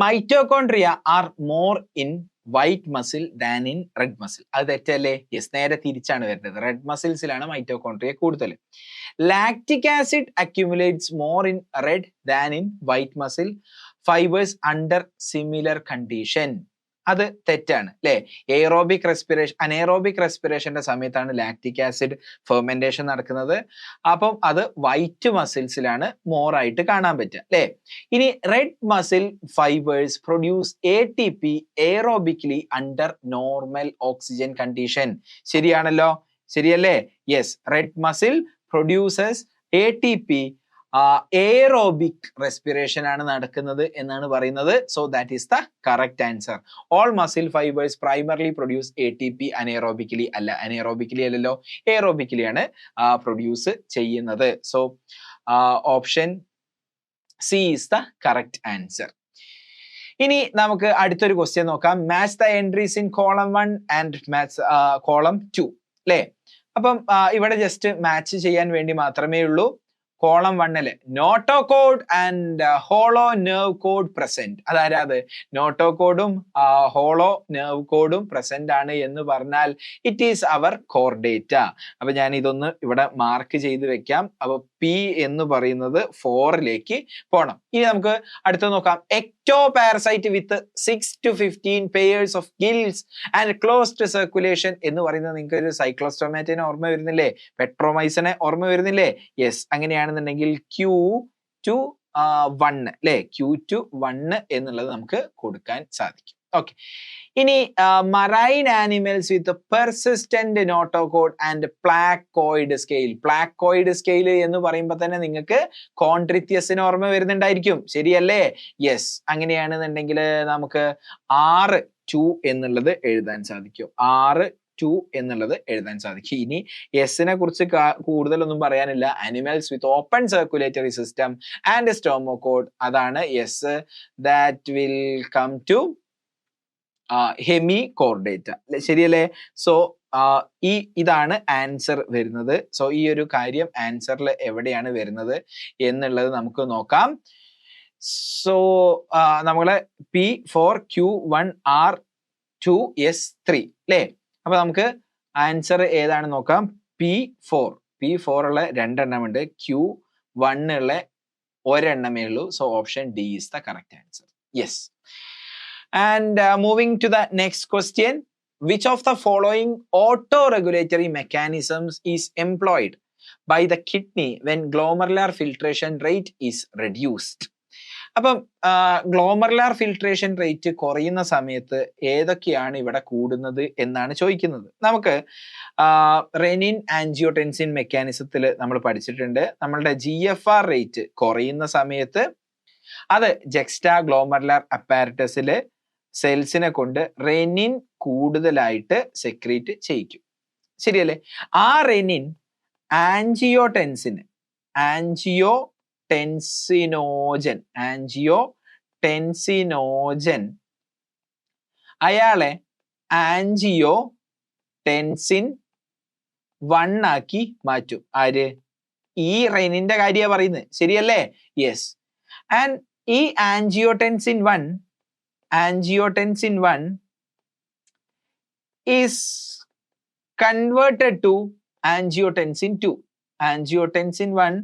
Mitochondria are more in white muscle than in red muscle. അത് തെറ്റല്ലേ? യെസ്, നേരെ തിരിച്ചാണ് വരുന്നത്. റെഡ് മസിൽസിലാണ് മൈറ്റോകോൺട്രിയ കൂടുതൽ. Lactic acid accumulates more in red than in white muscle fibres under similar condition. അത് തെറ്റാണ് അല്ലെ. അനേറോബിക് റെസ്പിറേഷന്റെ സമയത്താണ് ലാക്റ്റിക് ആസിഡ് ഫെർമെന്റേഷൻ നടക്കുന്നത്. അപ്പം അത് വൈറ്റ് മസിൽസിലാണ് മോർ ആയിട്ട് കാണാൻ പറ്റുക അല്ലെ. ഇനി red muscle fibres produce ATP aerobically under normal oxygen condition. ശരിയാണല്ലോ, ശരിയല്ലേ? Yes, red muscle produces ATP aerobic respiration ആണ് നടക്കുന്നത് എന്നാണ് പറയുന്നത്. So that is the correct answer. All muscle fibres primarily produce ATP anaerobically അല്ല. അനേറോബിക്കലി അല്ലല്ലോ, എയറോബിക്കലി ആണ് പ്രൊഡ്യൂസ് ചെയ്യുന്നത്. So option C is the correct answer. ഇനി നമുക്ക് അടുത്തൊരു ക്വസ്റ്റ്യൻ നോക്കാം. Match the entries in column 1 and match column 2 അല്ലേ. അപ്പം ഇവിടെ ജസ്റ്റ് മാച്ച് ചെയ്യാൻ വേണ്ടി മാത്രമേ ഉള്ളൂ. Column 1 notochord and hollow nerve code present. അതായത് നോട്ടോകോഡും ഹോളോ നെർവ് കോഡും പ്രസന്റ് ആണ് എന്ന് പറഞ്ഞാൽ ഇറ്റ് ഈസ് അവർ കോർഡേറ്റ. അപ്പൊ ഞാൻ ഇതൊന്ന് ഇവിടെ മാർക്ക് ചെയ്ത് വെക്കാം. അപ്പൊ P എന്ന് പറയുന്നത് 4ലേക്ക് പോണം. ഇനി നമുക്ക് അടുത്ത് നോക്കാം. Ecto parasite with 6 to 15 pairs of gills and closed circulation എന്ന് പറയുന്നത് നിങ്ങൾക്ക് ഒരു സൈക്ലോസ്റ്റോമാറ്റിനെ ഓർമ്മ വരുന്നില്ലേ? പെട്രോമൈസിനെ ഓർമ്മ വരുന്നില്ലേ? യെസ്, അങ്ങനെയാണെന്നുണ്ടെങ്കിൽ Q2 1 അല്ലെ, Q2 1 എന്നുള്ളത് നമുക്ക് കൊടുക്കാൻ സാധിക്കും. ഓക്കെ, ഇനി marine animals with persistent notochord and placoid scale. Placoid scale എന്ന് പറയുമ്പോൾ തന്നെ നിങ്ങൾക്ക് കോൺട്രിത്യസിന് ഓർമ്മ വരുന്നുണ്ടായിരിക്കും, ശരിയല്ലേ? യെസ്, അങ്ങനെയാണെന്നുണ്ടെങ്കിൽ നമുക്ക് 6-2 എന്നുള്ളത് എഴുതാൻ സാധിക്കും. 6-2 എന്നുള്ളത് എഴുതാൻ സാധിക്കും. ഇനി എസിനെ കുറിച്ച് കൂടുതലൊന്നും പറയാനില്ല. Animals with open circulatory system and stomochord, അതാണ് S. That will come to hemichordata, ശരിയല്ലേ? സോ ഇതാണ് ആൻസർ വരുന്നത്. സോ ഈ ഒരു കാര്യം ആൻസറിൽ എവിടെയാണ് വരുന്നത് എന്നുള്ളത് നമുക്ക് നോക്കാം. സോ നമ്മള് P4 Q1 R2 S3 അല്ലേ. അപ്പൊ നമുക്ക് ആൻസർ ഏതാണ് നോക്കാം. P4 ഉള്ള 2 എണ്ണമുണ്ട്, Q1 ഉള്ള 1 എണ്ണമേ ഉള്ളൂ. So option D is the correct answer. Yes. And moving to the next question, which of the following autoregulatory mechanisms is employed by the kidney when glomerular filtration rate is reduced? അപ്പം ഗ്ലോമറുലാർ ഫിൽട്രേഷൻ റേറ്റ് കുറയുന്ന സമയത്ത് ഏതൊക്കെയാണ് ഇവിടെ കൂടുന്നത് എന്നാണ് ചോദിക്കുന്നത്. നമുക്ക് റെനിൻ ആൻജിയോടെൻസിൻ മെക്കാനിസത്തിൽ നമ്മൾ പഠിച്ചിട്ടുണ്ട്. നമ്മളുടെ GFR റേറ്റ് കുറയുന്ന സമയത്ത് അത് ജെക്സ്റ്റാ ഗ്ലോമറുലാർ അപ്പാരറ്റസില് സെൽസിനെ കൊണ്ട് റെനിൻ കൂടുതലായിട്ട് സെക്രീറ്റ് ചെയ്യിക്കും, ശരിയല്ലേ? ആ റെനിൻ ആൻജിയോടെൻസിനോജൻ അയാളെ ആൻജിയോടെൻസിൻ 1 ആക്കി മാറ്റും. ആര്? ഈ റെനിന്റെ കാര്യമാണ് പറയുന്നത്, ശരിയല്ലേ? യെസ്. ആൻഡ് ഈ angiotensin 1 is converted to angiotensin 2. Angiotensin 1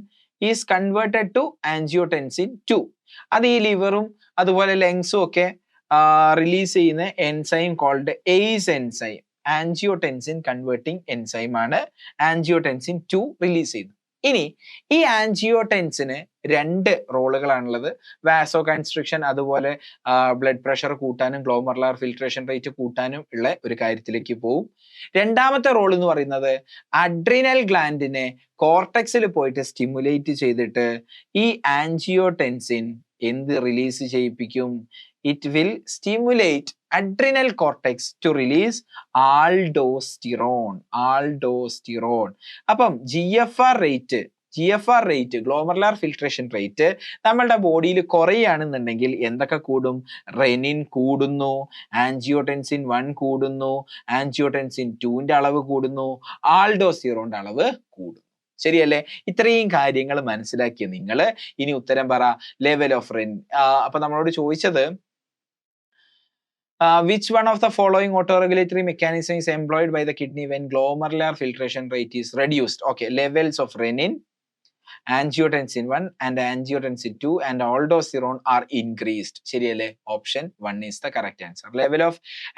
is converted to angiotensin 2. അത് ഈ ലിവറും അതുപോലെ ലങ്സും ഒക്കെ റിലീസ് ചെയ്യുന്ന enzyme called ACE enzyme, angiotensin converting enzyme ആണ് ആൻജിയോടെൻസിൻ 2 റിലീസ് ചെയ്യുന്നത്. ഇനി ഈ ആൻജിയോടെൻസിന് 2 റോളുകളാണുള്ളത്. വാസോ കൺസ്ട്രിക്ഷൻ അതുപോലെ ബ്ലഡ് പ്രഷർ കൂട്ടാനും ഗ്ലോമറുലാർ ഫിൽട്രേഷൻ റേറ്റ് കൂട്ടാനും ഉള്ള ഒരു കാര്യത്തിലേക്ക് പോകും. രണ്ടാമത്തെ റോൾ എന്ന് പറയുന്നത് അഡ്രിനൽ ഗ്ലാൻഡിനെ കോർട്ടെക്സിൽ പോയിട്ട് സ്റ്റിമുലേറ്റ് ചെയ്തിട്ട് ഈ ആൻജിയോടെൻസിൻ എന്ത് റിലീസ് ചെയ്യിപ്പിക്കും? It will stimulate adrenal cortex to release aldosterone. അപ്പം GFR rate glomerular filtration rate നമ്മളുടെ ബോഡിയിൽ കുറയുകയാണെന്നുണ്ടെങ്കിൽ എന്തൊക്കെ കൂടും? റെനിൻ കൂടുന്നു, ആൻജിയോടെൻസിൻ 1 കൂടുന്നു, ആൻജിയോടെൻസിൻ 2ന്റെ അളവ് കൂടുന്നു, ആൾഡോസ്റ്റിറോണിന്റെ അളവ് കൂടുന്നു, ശരിയല്ലേ? ഇത്രയും കാര്യങ്ങൾ മനസ്സിലാക്കിയ നിങ്ങൾ ഇനി ഉത്തരം പറ. Level of renin. അപ്പൊ നമ്മളോട് ചോദിച്ചത് which one of the following autoregulatory mechanism is employed by the kidney when glomerular filtration rate is reduced? Okay, levels of renin, angiotensin 1 and angiotensin 2 and aldosterone are increased. ശരിയല്ലേ? Option 1 is the correct answer. Level of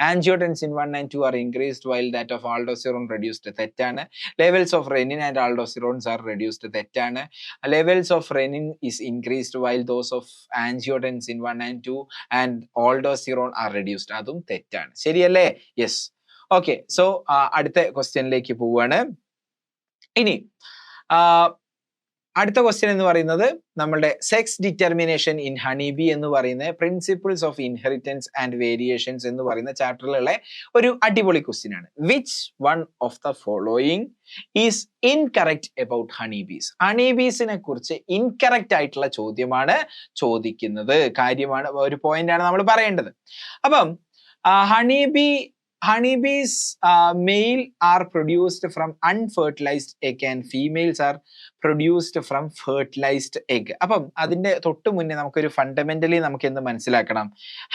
angiotensin 1 and 2 are increased while that of aldosterone reduced. തെറ്റാണ്. Levels of renin and aldosterones are reduced. തെറ്റാണ്. Levels of renin is increased while those of angiotensin 1 and 2 and aldosterone are reduced. അതും തെറ്റാണ്. ശരിയല്ലേ? Yes. Okay. So അടുത്ത ക്വസ്റ്റ്യനിലേക്ക് പോവാണ്. ഇനി അടുത്ത ക്വസ്റ്റ്യൻ എന്ന് പറയുന്നത് നമ്മളുടെ sex determination in honey bee എന്ന് പറയുന്ന principles of inheritance and variations എന്ന് പറയുന്ന ചാപ്റ്ററിലുള്ള ഒരു അടിപൊളി ക്വസ്റ്റ്യൻ ആണ്. Which one of the following is incorrect about honey bees? Honey ബീസിനെ കുറിച്ച് ഇൻകറക്റ്റ് ആയിട്ടുള്ള ചോദ്യമാണ് ചോദിക്കുന്നത്. കാര്യമാണ്, ഒരു പോയിന്റ് ആണ് നമ്മൾ പറയേണ്ടത്. അപ്പം honeybees male are produced from unfertilized egg and females are produced from fertilized egg. അപ്പം അതിന്റെ തൊട്ട് മുന്നേ നമുക്കൊരു ഫണ്ടമെന്റലി നമുക്ക് എന്ത് മനസ്സിലാക്കണം?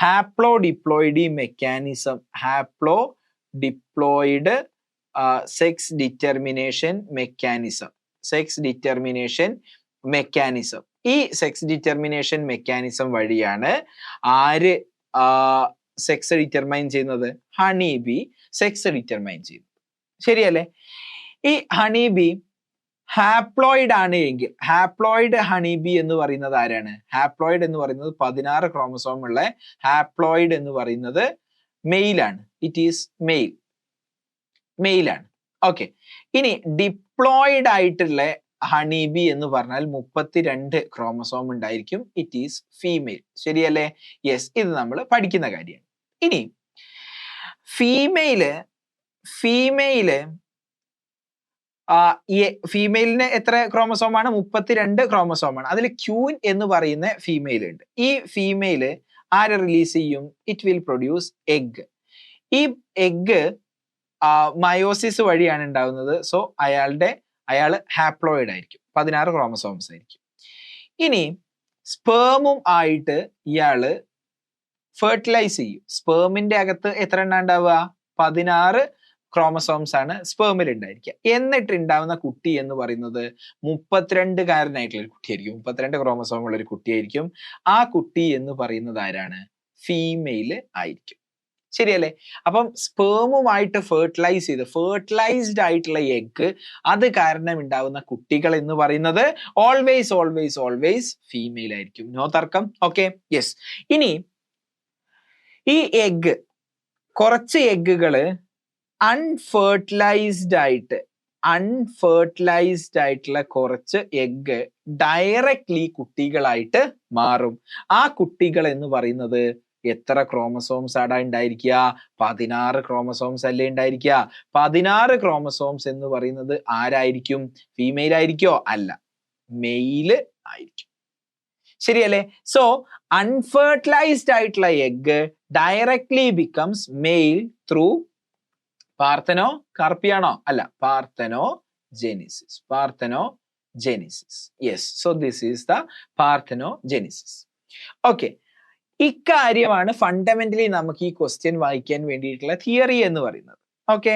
Haplodiploid mechanism, haplodiploid sex determination mechanism, sex determination mechanism. ഈ സെക്സ് ഡിറ്റർമിനേഷൻ മെക്കാനിസം വഴിയാണ് ആര് സെക്സ് ഡിറ്റർമൈൻ ചെയ്യുന്നത്? ഹണി ബി സെക്സ് ഡിറ്റർമൈൻ ചെയ്യുന്നത്. ശരിയല്ലേ? ഈ ഹണി ബി ഹാപ്ലോയിഡ് ആണ് എങ്കിൽ, ഹാപ്ലോയിഡ് ഹണി ബി എന്ന് പറയുന്നത് ആരാണ്? ഹാപ്ലോയിഡ് എന്ന് പറയുന്നത് 16 ക്രോമസോം ഉള്ള ഹാപ്ലോയിഡ് എന്ന് പറയുന്നത് മെയിലാണ്. ഇറ്റ് ഈസ് മെയിലാണ്. ഓക്കെ. ഇനി ഡിപ്ലോയിഡ് ആയിട്ടുള്ള ഹണി ബി എന്ന് പറഞ്ഞാൽ 32 ക്രോമസോം ഉണ്ടായിരിക്കും. It is female. ശരിയല്ലേ? യെസ്, ഇത് നമ്മൾ പഠിക്കുന്ന കാര്യമാണ്. ഇനി ഫീമെയിലിന് എത്ര ക്രോമസോം ആണ്? 32 ക്രോമസോം ആണ്. അതിൽ ക്യൂൻ എന്ന് പറയുന്ന ഫീമെയിൽ ഉണ്ട്. ഈ ഫീമെയില് ആരെ റിലീസ് ചെയ്യും? It will produce egg. ഈ എഗ് മയോസിസ് വഴിയാണ് ഉണ്ടാവുന്നത്. സോ അയാള് ഹാപ്ലോയിഡ് ആയിരിക്കും, 16 ക്രോമസോംസ് ആയിരിക്കും. ഇനി സ്പേമും ആയിട്ട് ഇയാള് ഫെർട്ടിലൈസ് ചെയ്യും. സ്പേമിന്റെ അകത്ത് എത്ര എണ്ണം ഉണ്ടാവുക? 16 ക്രോമസോംസ് ആണ് സ്പേമിൽ ഉണ്ടായിരിക്കുക. എന്നിട്ട് ഉണ്ടാവുന്ന കുട്ടി എന്ന് പറയുന്നത് 32കാരനായിട്ടുള്ള ഒരു കുട്ടിയായിരിക്കും, 32 ക്രോമസോം ഉള്ള ഒരു കുട്ടിയായിരിക്കും. ആ കുട്ടി എന്ന് പറയുന്നത് ആരാണ്? ഫീമെയിൽ ആയിരിക്കും. ശരിയല്ലേ? അപ്പം സ്പേമുമായിട്ട് ഫെർട്ടിലൈസ്ഡ് ആയിട്ടുള്ള എഗ്, അത് കാരണം ഉണ്ടാവുന്ന കുട്ടികൾ എന്ന് പറയുന്നത് ഓൾവേസ് ഫീമെയിൽ ആയിരിക്കും. നോ തർക്കം. Okay, yes. ഇനി ഈ എഗ്, കുറച്ച് എഗ്ഗുകള് അൺഫെർട്ടിലൈസ്ഡ് ആയിട്ടുള്ള കുറച്ച് എഗ്ഗ് ഡയറക്ട്ലി കുട്ടികളായിട്ട് മാറും. ആ കുട്ടികൾ എന്ന് പറയുന്നത് എത്ര ക്രോമസോംസ് ആടാ ഉണ്ടായിരിക്കുക? 16 ക്രോമസോംസ് അല്ലേ ഉണ്ടായിരിക്കുക? 16 ക്രോമസോംസ് എന്ന് പറയുന്നത് ആരായിരിക്കും? ഫീമെയിൽ ആയിരിക്കോ? അല്ല, മെയില് ആയിരിക്കും. ശരിയല്ലേ? സോ അൺഫെർട്ടിലൈസ്ഡ് ആയിട്ടുള്ള egg directly becomes male through പാർത്തനോ കാർപ്പിയാണോ? അല്ല, parthenogenesis. Yes, so this is the parthenogenesis. Okay, ഇക്കാര്യമാണ് ഫണ്ടമെന്റലി നമുക്ക് ഈ ക്വസ്റ്റ്യൻ വായിക്കാൻ വേണ്ടിയിട്ടുള്ള തിയറി എന്ന് പറയുന്നത്. ഓക്കെ,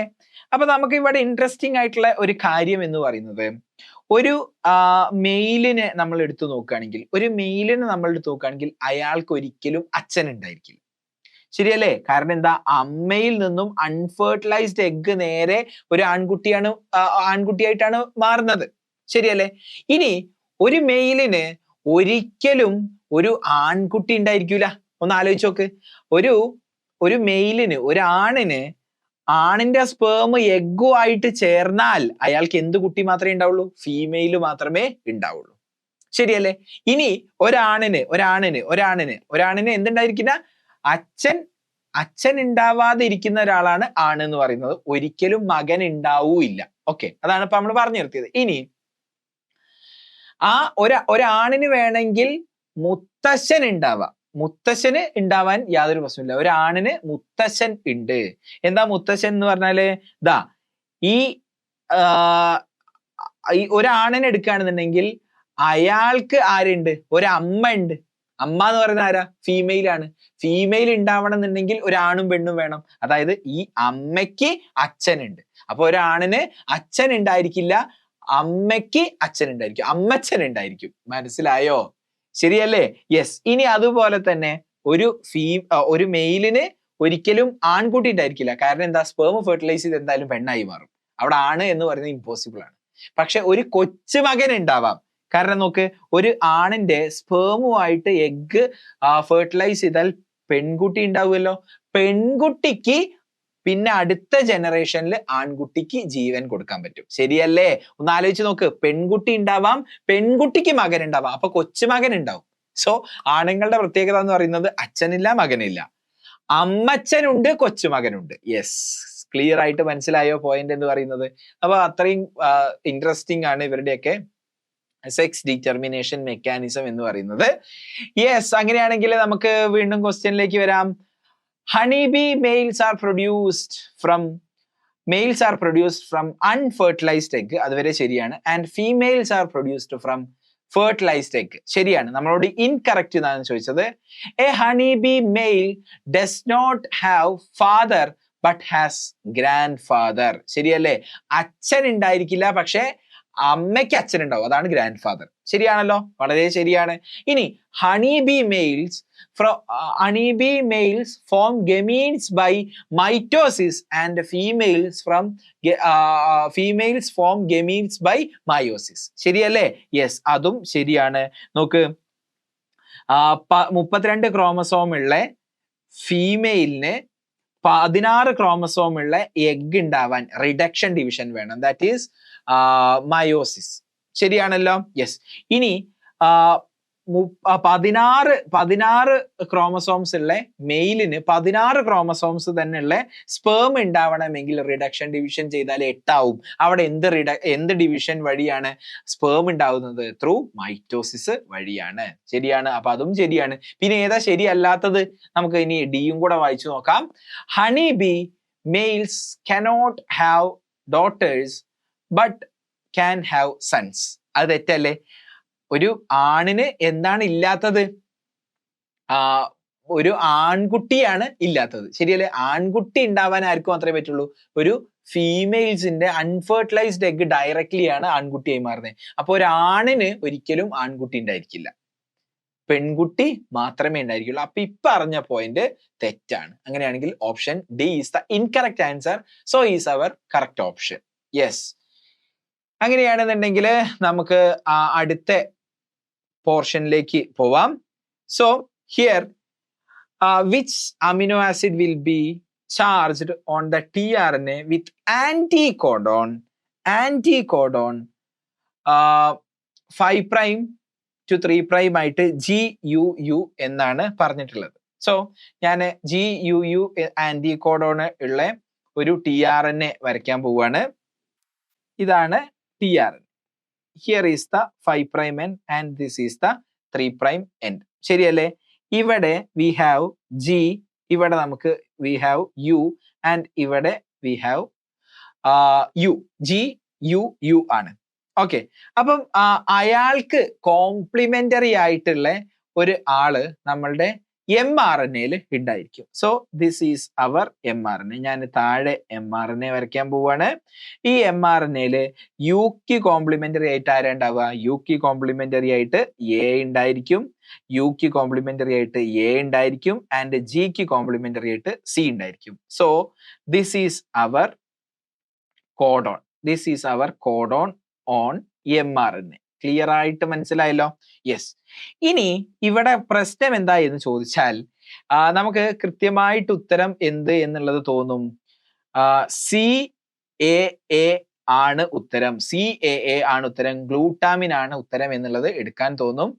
അപ്പൊ നമുക്ക് ഇവിടെ ഇൻട്രസ്റ്റിംഗ് ആയിട്ടുള്ള ഒരു കാര്യം എന്ന് പറയുന്നത്, ഒരു മെയിലിനെ നമ്മൾ എടുത്തു നോക്കുകയാണെങ്കിൽ അയാൾക്ക് ഒരിക്കലും അച്ഛൻ ഉണ്ടായിരിക്കില്ല. ശരിയല്ലേ? കാരണം എന്താ? അമ്മയിൽ നിന്നും അൺഫെർട്ടിലൈസ്ഡ് എഗ് നേരെ ഒരു ആൺകുട്ടിയായിട്ടാണ് മാറുന്നത്. ശരിയല്ലേ? ഇനി ഒരു മെയിലിന് ഒരിക്കലും ഒരു ആൺകുട്ടി ഉണ്ടായിരിക്കൂല. ഒന്ന് ആലോചിച്ച് നോക്ക്. ഒരു മെയിലിന്, ആണിന്റെ സ്പേം എഗ്ഗുമായിട്ട് ചേർന്നാൽ അയാൾക്ക് എന്ത് കുട്ടി മാത്രമേ ഉണ്ടാവുള്ളൂ? ഫീമെയിൽ മാത്രമേ ഉണ്ടാവുള്ളൂ. ശരിയല്ലേ? ഇനി ഒരാണിന് എന്തുണ്ടായിരിക്കില്ല? അച്ഛൻ ഉണ്ടാവാതെ ഇരിക്കുന്ന ഒരാളാണ് ആണ് എന്ന് പറയുന്നത്. ഒരിക്കലും മകൻ ഉണ്ടാവൂല്ല. ഓക്കെ, അതാണ് ഇപ്പൊ നമ്മൾ പറഞ്ഞു നിർത്തിയത്. ഇനി ഒരാണിന് വേണമെങ്കിൽ മുത്തശ്ശന് ഉണ്ടാവാൻ യാതൊരു പ്രശ്നമില്ല. ഒരാണിന് മുത്തശ്ശൻ ഉണ്ട്. എന്താ മുത്തശ്ശൻ എന്ന് പറഞ്ഞാല്? ഈ ഒരാണിനെ എടുക്കുകയാണെന്നുണ്ടെങ്കിൽ അയാൾക്ക് ആരുണ്ട്? ഒരമ്മ ഉണ്ട്. അമ്മ എന്ന് പറയുന്നത് ആരാ? ഫീമെയിൽ ആണ്. ഫീമെയിൽ ഉണ്ടാവണം എന്നുണ്ടെങ്കിൽ ഒരാണും പെണ്ണും വേണം. അതായത് ഈ അമ്മയ്ക്ക് അച്ഛനുണ്ട്. അപ്പൊ ഒരാണിന് അച്ഛൻ ഉണ്ടായിരിക്കില്ല, അമ്മയ്ക്ക് അച്ഛൻ ഉണ്ടായിരിക്കും, അമ്മച്ചൻ ഉണ്ടായിരിക്കും. മനസ്സിലായോ? ശരിയല്ലേ? യെസ്. ഇനി അതുപോലെ തന്നെ ഒരു മെയിലിന് ഒരിക്കലും ആൺകുട്ടി ഉണ്ടായിരിക്കില്ല. കാരണം എന്താ? സ്പേം ഫെർട്ടിലൈസ് ചെയ്ത് എന്തായാലും പെണ്ണായി മാറും. അവിടെ ആണ് എന്ന് പറയുന്നത് ഇമ്പോസിബിൾ ആണ്. പക്ഷെ ഒരു കൊച്ചുമകൻ ഉണ്ടാവാം. കാരണം നോക്ക്, ഒരു ആണിന്റെ സ്പേമുമായിട്ട് എഗ്ഗ് ഫെർട്ടിലൈസ് ചെയ്താൽ പെൺകുട്ടി ഉണ്ടാവുമല്ലോ. പെൺകുട്ടിക്ക് പിന്നെ അടുത്ത ജനറേഷനിൽ ആൺകുട്ടിക്ക് ജീവൻ കൊടുക്കാൻ പറ്റും. ശരിയല്ലേ? ഒന്ന് ആലോചിച്ച് നോക്ക്. പെൺകുട്ടി ഉണ്ടാവാം, പെൺകുട്ടിക്ക് മകൻ ഉണ്ടാവാം, അപ്പൊ കൊച്ചുമകൻ ഉണ്ടാവും. സോ ആണുങ്ങളുടെ പ്രത്യേകത എന്ന് പറയുന്നത് അച്ഛനില്ല, മകനില്ല, അമ്മച്ചനുണ്ട്, കൊച്ചുമകനുണ്ട്. യെസ്, ക്ലിയർ ആയിട്ട് മനസ്സിലായോ പോയിന്റ് എന്ന് പറയുന്നത്? അപ്പൊ അത്രയും ഇൻട്രസ്റ്റിംഗ് ആണ് ഇവരുടെയൊക്കെ സെക്സ് ഡിറ്റർമിനേഷൻ മെക്കാനിസം എന്ന് പറയുന്നത്. യെസ്, അങ്ങനെയാണെങ്കിൽ നമുക്ക് വീണ്ടും ക്വസ്റ്റ്യനിലേക്ക് വരാം. Honeybee males are produced from unfertilized egg. അതുവരെ ശരിയാണ്. And females are produced from fertilized egg. ശരിയാണ്. നമ്മളോട് ഇൻകറക്റ്റ് എന്നാണ് ചോദിച്ചത്. A honeybee male does not have father but has grandfather. ശരിയല്ലേ? അച്ഛൻ ഉണ്ടായിരിക്കില്ല, പക്ഷെ അമ്മയ്ക്ക് അച്ഛൻ ഉണ്ടാവും, അതാണ് ഗ്രാൻഡ് ഫാദർ. ശരിയാണല്ലോ? വളരെ ശരിയാണ്. ഇനി honeybee males form gametes by mitosis and females form gametes by meiosis. ശരിയല്ലേ? യെസ്, അതും ശരിയാണ്. നോക്ക്, 32 ക്രോമസോം ഉള്ള ഫീമെയിലിന് 16 ക്രോമസോം ഉള്ള എഗ് ഉണ്ടാവാൻ റിഡക്ഷൻ ഡിവിഷൻ വേണം. That is meiosis. ശരിയാണല്ലോ? യെസ്. ഇനി 16 ക്രോമസോംസ് ഉള്ള മെയിലിന് 16 ക്രോമസോംസ് തന്നെ ഉള്ള സ്പേം ഉണ്ടാവണമെങ്കിൽ റിഡക്ഷൻ ഡിവിഷൻ ചെയ്താൽ 8 ആവും. അവിടെ എന്ത് ഡിവിഷൻ വഴിയാണ് സ്പേം ഉണ്ടാവുന്നത്? ത്രൂ മൈറ്റോസിസ് വഴിയാണ്. ശരിയാണ്. അപ്പൊ അതും ശരിയാണ്. പിന്നെ ഏതാ ശരിയല്ലാത്തത്? നമുക്ക് ഇനി ഡിയും കൂടെ വായിച്ചു നോക്കാം. Honey bee males cannot have daughters but can have sons. അത് തെറ്റല്ലേ? ഒരു ആണിന് എന്താണ് ഇല്ലാത്തത്? ഒരു ആൺകുട്ടിയാണ് ഇല്ലാത്തത്. ശരിയല്ലേ? ആൺകുട്ടി ഉണ്ടാവാൻ ആർക്കും മാത്രമേ പറ്റുള്ളൂ. ഒരു ഫീമെയിൽസിന്റെ അൺഫെർട്ടിലൈസ്ഡ് എഗ് ഡയറക്ട്ലി ആണ് ആൺകുട്ടിയായി മാറുന്നത്. അപ്പൊ ഒരു ആണിന് ഒരിക്കലും ആൺകുട്ടി ഉണ്ടായിരിക്കില്ല, പെൺകുട്ടി മാത്രമേ ഉണ്ടായിരിക്കുള്ളൂ. അപ്പൊ ഇപ്പൊ അറിഞ്ഞ പോയിന്റ് തെറ്റാണ്. അങ്ങനെയാണെങ്കിൽ option D is the incorrect answer. So is our correct option. Yes. അങ്ങനെയാണെന്നുണ്ടെങ്കിൽ നമുക്ക് അടുത്ത പോർഷനിലേക്ക് പോവാം. So here which amino acid will be charged on the tRNA with anticodon 5' to 3' ആയിട്ട് GUU എന്നാണ് പറഞ്ഞിട്ടുള്ളത്. സോ ഞാൻ GUU ആന്റികോഡോൺ ഉള്ള ഒരു tRNA വരയ്ക്കാൻ പോവാണ്. ഇതാണ് tRNA. Here is the 5' end and this is the 3' end. ശരിയല്ലേ? ഇവിടെ we have G, ഇവിടെ നമുക്ക് we have U and ഇവിടെ we have U. GUU ആണ്. ഓക്കെ. അപ്പം അയാൾക്ക് കോംപ്ലിമെന്ററി ആയിട്ടുള്ള ഒരു ആള് നമ്മളുടെ mRNA ഉണ്ടായിരിക്കും. So this is our mRNA. ഞാൻ താഴെ mRNA വരയ്ക്കാൻ പോവാണ്. ഈ mRNA യുക്ക് കോംപ്ലിമെന്ററി ആയിട്ട് ആരാ ഉണ്ടാവുക? യുക്ക് കോംപ്ലിമെന്ററി ആയിട്ട് A ഉണ്ടായിരിക്കും, യുക്ക് കോംപ്ലിമെന്ററി ആയിട്ട് A ഉണ്ടായിരിക്കും ആൻഡ് ജിക്ക് കോംപ്ലിമെന്ററി ആയിട്ട് C ഉണ്ടായിരിക്കും. So this is our codon. This is our codon on mRNA. Clear ആയിട്ട് മനസ്സിലായല്ലോ? യെസ്. ഇനി ഇവിടെ പ്രശ്നം എന്താ എന്ന് ചോദിച്ചാൽ നമുക്ക് കൃത്യമായിട്ട് ഉത്തരം എന്ത് എന്നുള്ളത് തോന്നും. CAA ആണ് ഉത്തരം. CAA ആണ് ഉത്തരം. ഗ്ലൂട്ടാമിൻ ആണ് ഉത്തരം എന്നുള്ളത് എടുക്കാൻ തോന്നും.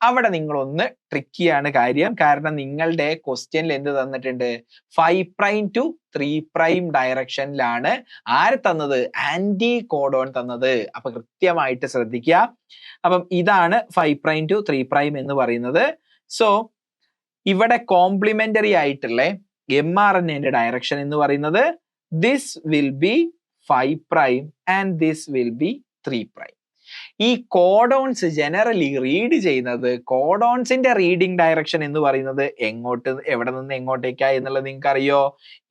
അവിടെ നിങ്ങളൊന്ന് ട്രിക്കിയാണ് കാര്യം. കാരണം നിങ്ങളുടെ ക്വസ്റ്റ്യനിൽ എന്ത് തന്നിട്ടുണ്ട്? 5' to 3' ഡയറക്ഷനിലാണ് ആര് തന്നത്? ആന്റികോഡോൺ തന്നത്. അപ്പൊ കൃത്യമായിട്ട് ശ്രദ്ധിക്കുക. അപ്പം ഇതാണ് 5' to 3' എന്ന് പറയുന്നത്. സോ ഇവിടെ കോംപ്ലിമെന്ററി ആയിട്ടുള്ള mRNA ഡയറക്ഷൻ എന്ന് പറയുന്നത് this will be 5' and this will be 3'. ഈ കോഡോൺസ് ജനറലി റീഡ് ചെയ്യുന്നത്, കോഡോൺസിന്റെ റീഡിംഗ് ഡയറക്ഷൻ എന്ന് പറയുന്നത് എവിടെ നിന്ന് എങ്ങോട്ടേക്കാ എന്നുള്ളത് നിങ്ങൾക്ക് അറിയോ?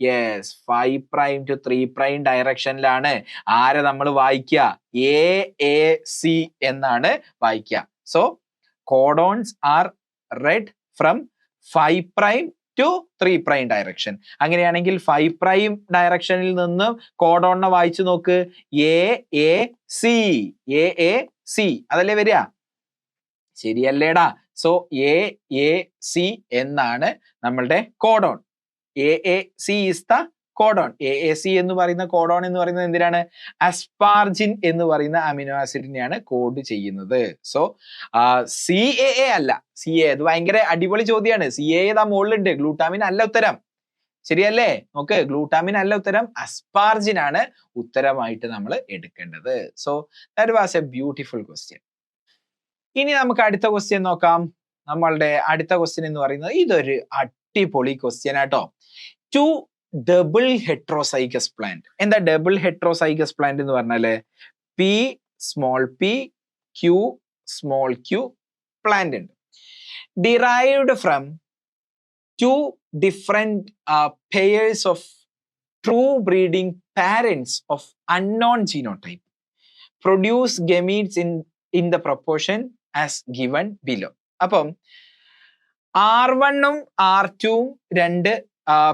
യെസ്, 5 പ്രൈം ടു 3 പ്രൈം ഡയറക്ഷനിലാണ് ആരെ നമ്മൾ വായിക്കുക? AAC എന്നാണ് വായിക്കുക. So codons are read from 5 prime to 3 prime direction. അങ്ങനെയാണെങ്കിൽ 5 പ്രൈം ഡയറക്ഷനിൽ നിന്ന് കോഡോണിനെ വായിച്ചു നോക്ക്. AAC, AAC അതല്ലേ വരിക? ശരിയല്ലേടാ? സോ AAC എന്നാണ് നമ്മളുടെ codon. AAC is the codon. AAC എന്ന് പറയുന്ന കോഡോൺ എന്ന് പറയുന്നത് എന്തിനാണ്? അസ്പാർജിൻ എന്ന് പറയുന്ന അമിനോ ആസിഡിനെയാണ് കോഡ് ചെയ്യുന്നത്. സോ CAA അല്ല. CA അത് ഭയങ്കര അടിപൊളി ചോദ്യമാണ്. CAA ഇതാ മുകളിലുണ്ട്. ഗ്ലൂട്ടാമിൻ അല്ല ഉത്തരം. ശരിയല്ലേ? നോക്ക്, ഗ്ലൂട്ടാമിൻ അല്ല ഉത്തരം, അസ്പാർജിൻ ആണ് ഉത്തരമായിട്ട് നമ്മൾ എടുക്കേണ്ടത്. So that was A beautiful question. ഇനി നമുക്ക് അടുത്ത ക്വസ്റ്റ്യൻ നോക്കാം. നമ്മളുടെ അടുത്ത ക്വസ്റ്റ്യൻ എന്ന് പറയുന്നത് ഇതൊരു അടിപൊളി ക്വസ്റ്റ്യൻ ആട്ടോ. Two double heterozygous plant. എന്താ ഡബിൾ ഹെട്രോസൈഗസ് പ്ലാന്റ് എന്ന് പറഞ്ഞാല്? P small p Q small q plant ഉണ്ട്. Derived from 2 different pairs of true breeding parents of unknown genotype produce gametes in the proportion as given below. അപ്പം R1ഉം R2ഉം രണ്ട്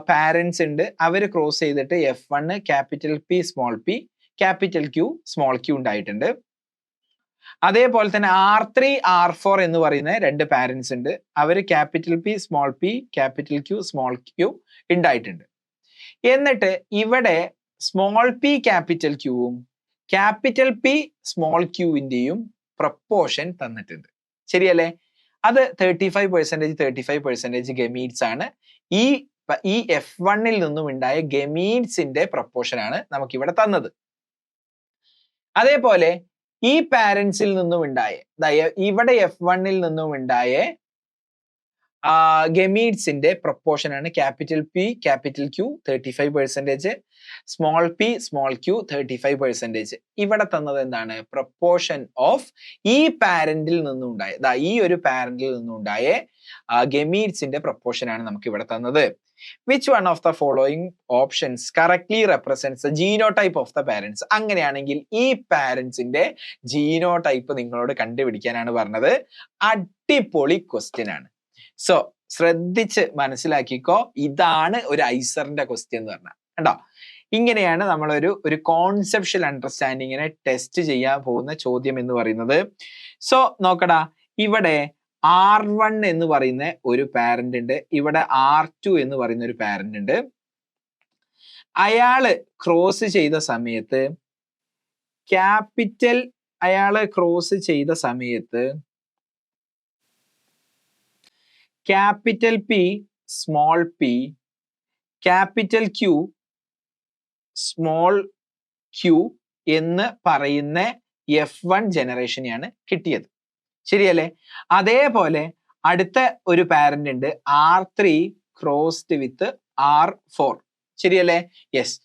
പാരന്റ്സ് ഉണ്ട്. അവർ ക്രോസ് ചെയ്തിട്ട് F1 capital P small p capital Q small q ഉണ്ടായിട്ടുണ്ട്. അതേപോലെ തന്നെ R3 R4 എന്ന് പറയുന്ന രണ്ട് പാരന്റ്സ് ഉണ്ട്. അവർ capital P small p capital Q small q ഉണ്ടായിട്ടുണ്ട്. എന്നിട്ട് ഇവിടെ സ്മോൾ p ക്യാപിറ്റൽ Qവും ക്യാപിറ്റൽ P സ്മോൾ qവിന്റെയും പ്രൊപ്പോർഷൻ തന്നിട്ടുണ്ട്. ശരിയല്ലേ? അത് 35% ഗമീറ്റ്സ് ആണ്. ഈ F1ൽ നിന്നും ഉണ്ടായ ഗമീറ്റ്സിന്റെ പ്രൊപ്പോർഷൻ ആണ് നമുക്ക് ഇവിടെ തന്നത്. അതേപോലെ ഈ പാരന്റ്സിൽ നിന്നും ഉണ്ടായ ഇവിടെ F1ൽ നിന്നും ഉണ്ടായ ഗമീറ്റ്സിന്റെ പ്രൊപ്പോർഷൻ ആണ് capital P capital Q 35%, small p small q 35%. ഇവിടെ തന്നത് എന്താണ്? പ്രൊപ്പോർഷൻ ഓഫ് ഈ പാരന്റിൽ നിന്നും ഉണ്ടായ ഈ ഒരു പാരന്റിൽ നിന്നും ഉണ്ടായ ഗമീറ്റ്സിന്റെ പ്രൊപ്പോർഷൻ ആണ് നമുക്ക് ഇവിടെ തന്നത്. Which one of the following options correctly represents the genotype of the parents? അങ്ങനെയാണെങ്കിൽ ഈ പാരന്റ്സിന്റെ ജീനോടൈപ്പ് നിങ്ങളോട് കണ്ടുപിടിക്കാനാണ് പറഞ്ഞത്. അടിപൊളി ക്വസ്റ്റ്യൻ ആണ്. സോ ശ്രദ്ധിച്ച് മനസ്സിലാക്കിക്കോ. ഇതാണ് ഒരു ഐസറിന്റെ ക്വസ്റ്റ്യൻ എന്ന് പറഞ്ഞാൽ. കണ്ടോ? ഇങ്ങനെയാണ് നമ്മളൊരു കോൺസെപ്ഷ്യൽ അണ്ടർസ്റ്റാൻഡിങ്ങിനെ ടെസ്റ്റ് ചെയ്യാൻ പോകുന്ന ചോദ്യം എന്ന് പറയുന്നത്. സോ നോക്കടാ, ഇവിടെ R1 എന്ന് പറയുന്ന ഒരു പാരന്റ് ഉണ്ട്, ഇവിടെ R2 എന്ന് പറയുന്ന ഒരു പാരന്റ് ഉണ്ട്. അയാള് ക്രോസ് ചെയ്ത സമയത്ത് capital P small p capital Q small q എന്ന് പറയുന്ന F1 ജനറേഷനെയാണ് കിട്ടിയത്. ശരിയല്ലേ? അതേപോലെ അടുത്ത ഒരു പാരന്റ് ഉണ്ട് R3 ക്രോസ്ഡ് വിത്ത് R4. ശരിയല്ലേ? യെസ്.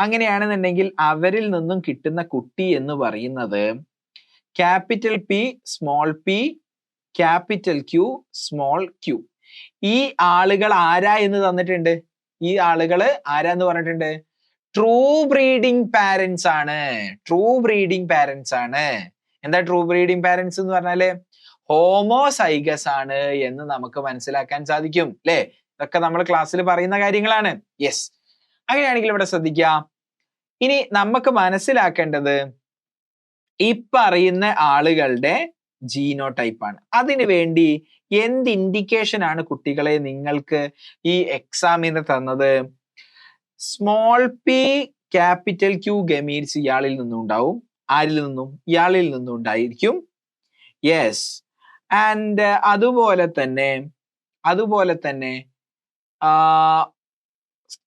അങ്ങനെയാണെന്നുണ്ടെങ്കിൽ അവരിൽ നിന്നും കിട്ടുന്ന കുട്ടി എന്ന് പറയുന്നത് capital P small p capital Q small q. ഈ ആളുകൾ ആരാ എന്ന് തന്നിട്ടുണ്ട്. ഈ ആളുകൾ ആരാന്ന് പറഞ്ഞിട്ടുണ്ട്? ട്രൂ ബ്രീഡിംഗ് പാരന്റ്സ് ആണ്. എന്താ ട്രൂ ബ്രീഡിംഗ് പാരന്റ്സ് എന്ന് പറഞ്ഞാല്? ഹോമോസൈഗസ് ആണ് എന്ന് നമുക്ക് മനസ്സിലാക്കാൻ സാധിക്കും അല്ലേ? ഇതൊക്കെ നമ്മൾ ക്ലാസ്സിൽ പറയുന്ന കാര്യങ്ങളാണ്. യെസ്. അങ്ങനെയാണെങ്കിൽ ഇവിടെ ശ്രദ്ധിക്കുക. ഇനി നമുക്ക് മനസ്സിലാക്കേണ്ടത് ഈ പറയുന്ന ആളുകളുടെ ജീനോടൈപ്പ് ആണ്. അതിനു വേണ്ടി എന്ത് ഇൻഡിക്കേഷൻ ആണ് കുട്ടികളെ നിങ്ങൾക്ക് ഈ എക്സാമിന് തന്നത്? Small p capital Q gametes ഇയാളിൽ നിന്നും ഉണ്ടാവും. ആരിൽ നിന്നും? ഇയാളിൽ നിന്നും ഉണ്ടായിരിക്കും. യെസ്. ആൻഡ് അതുപോലെ തന്നെ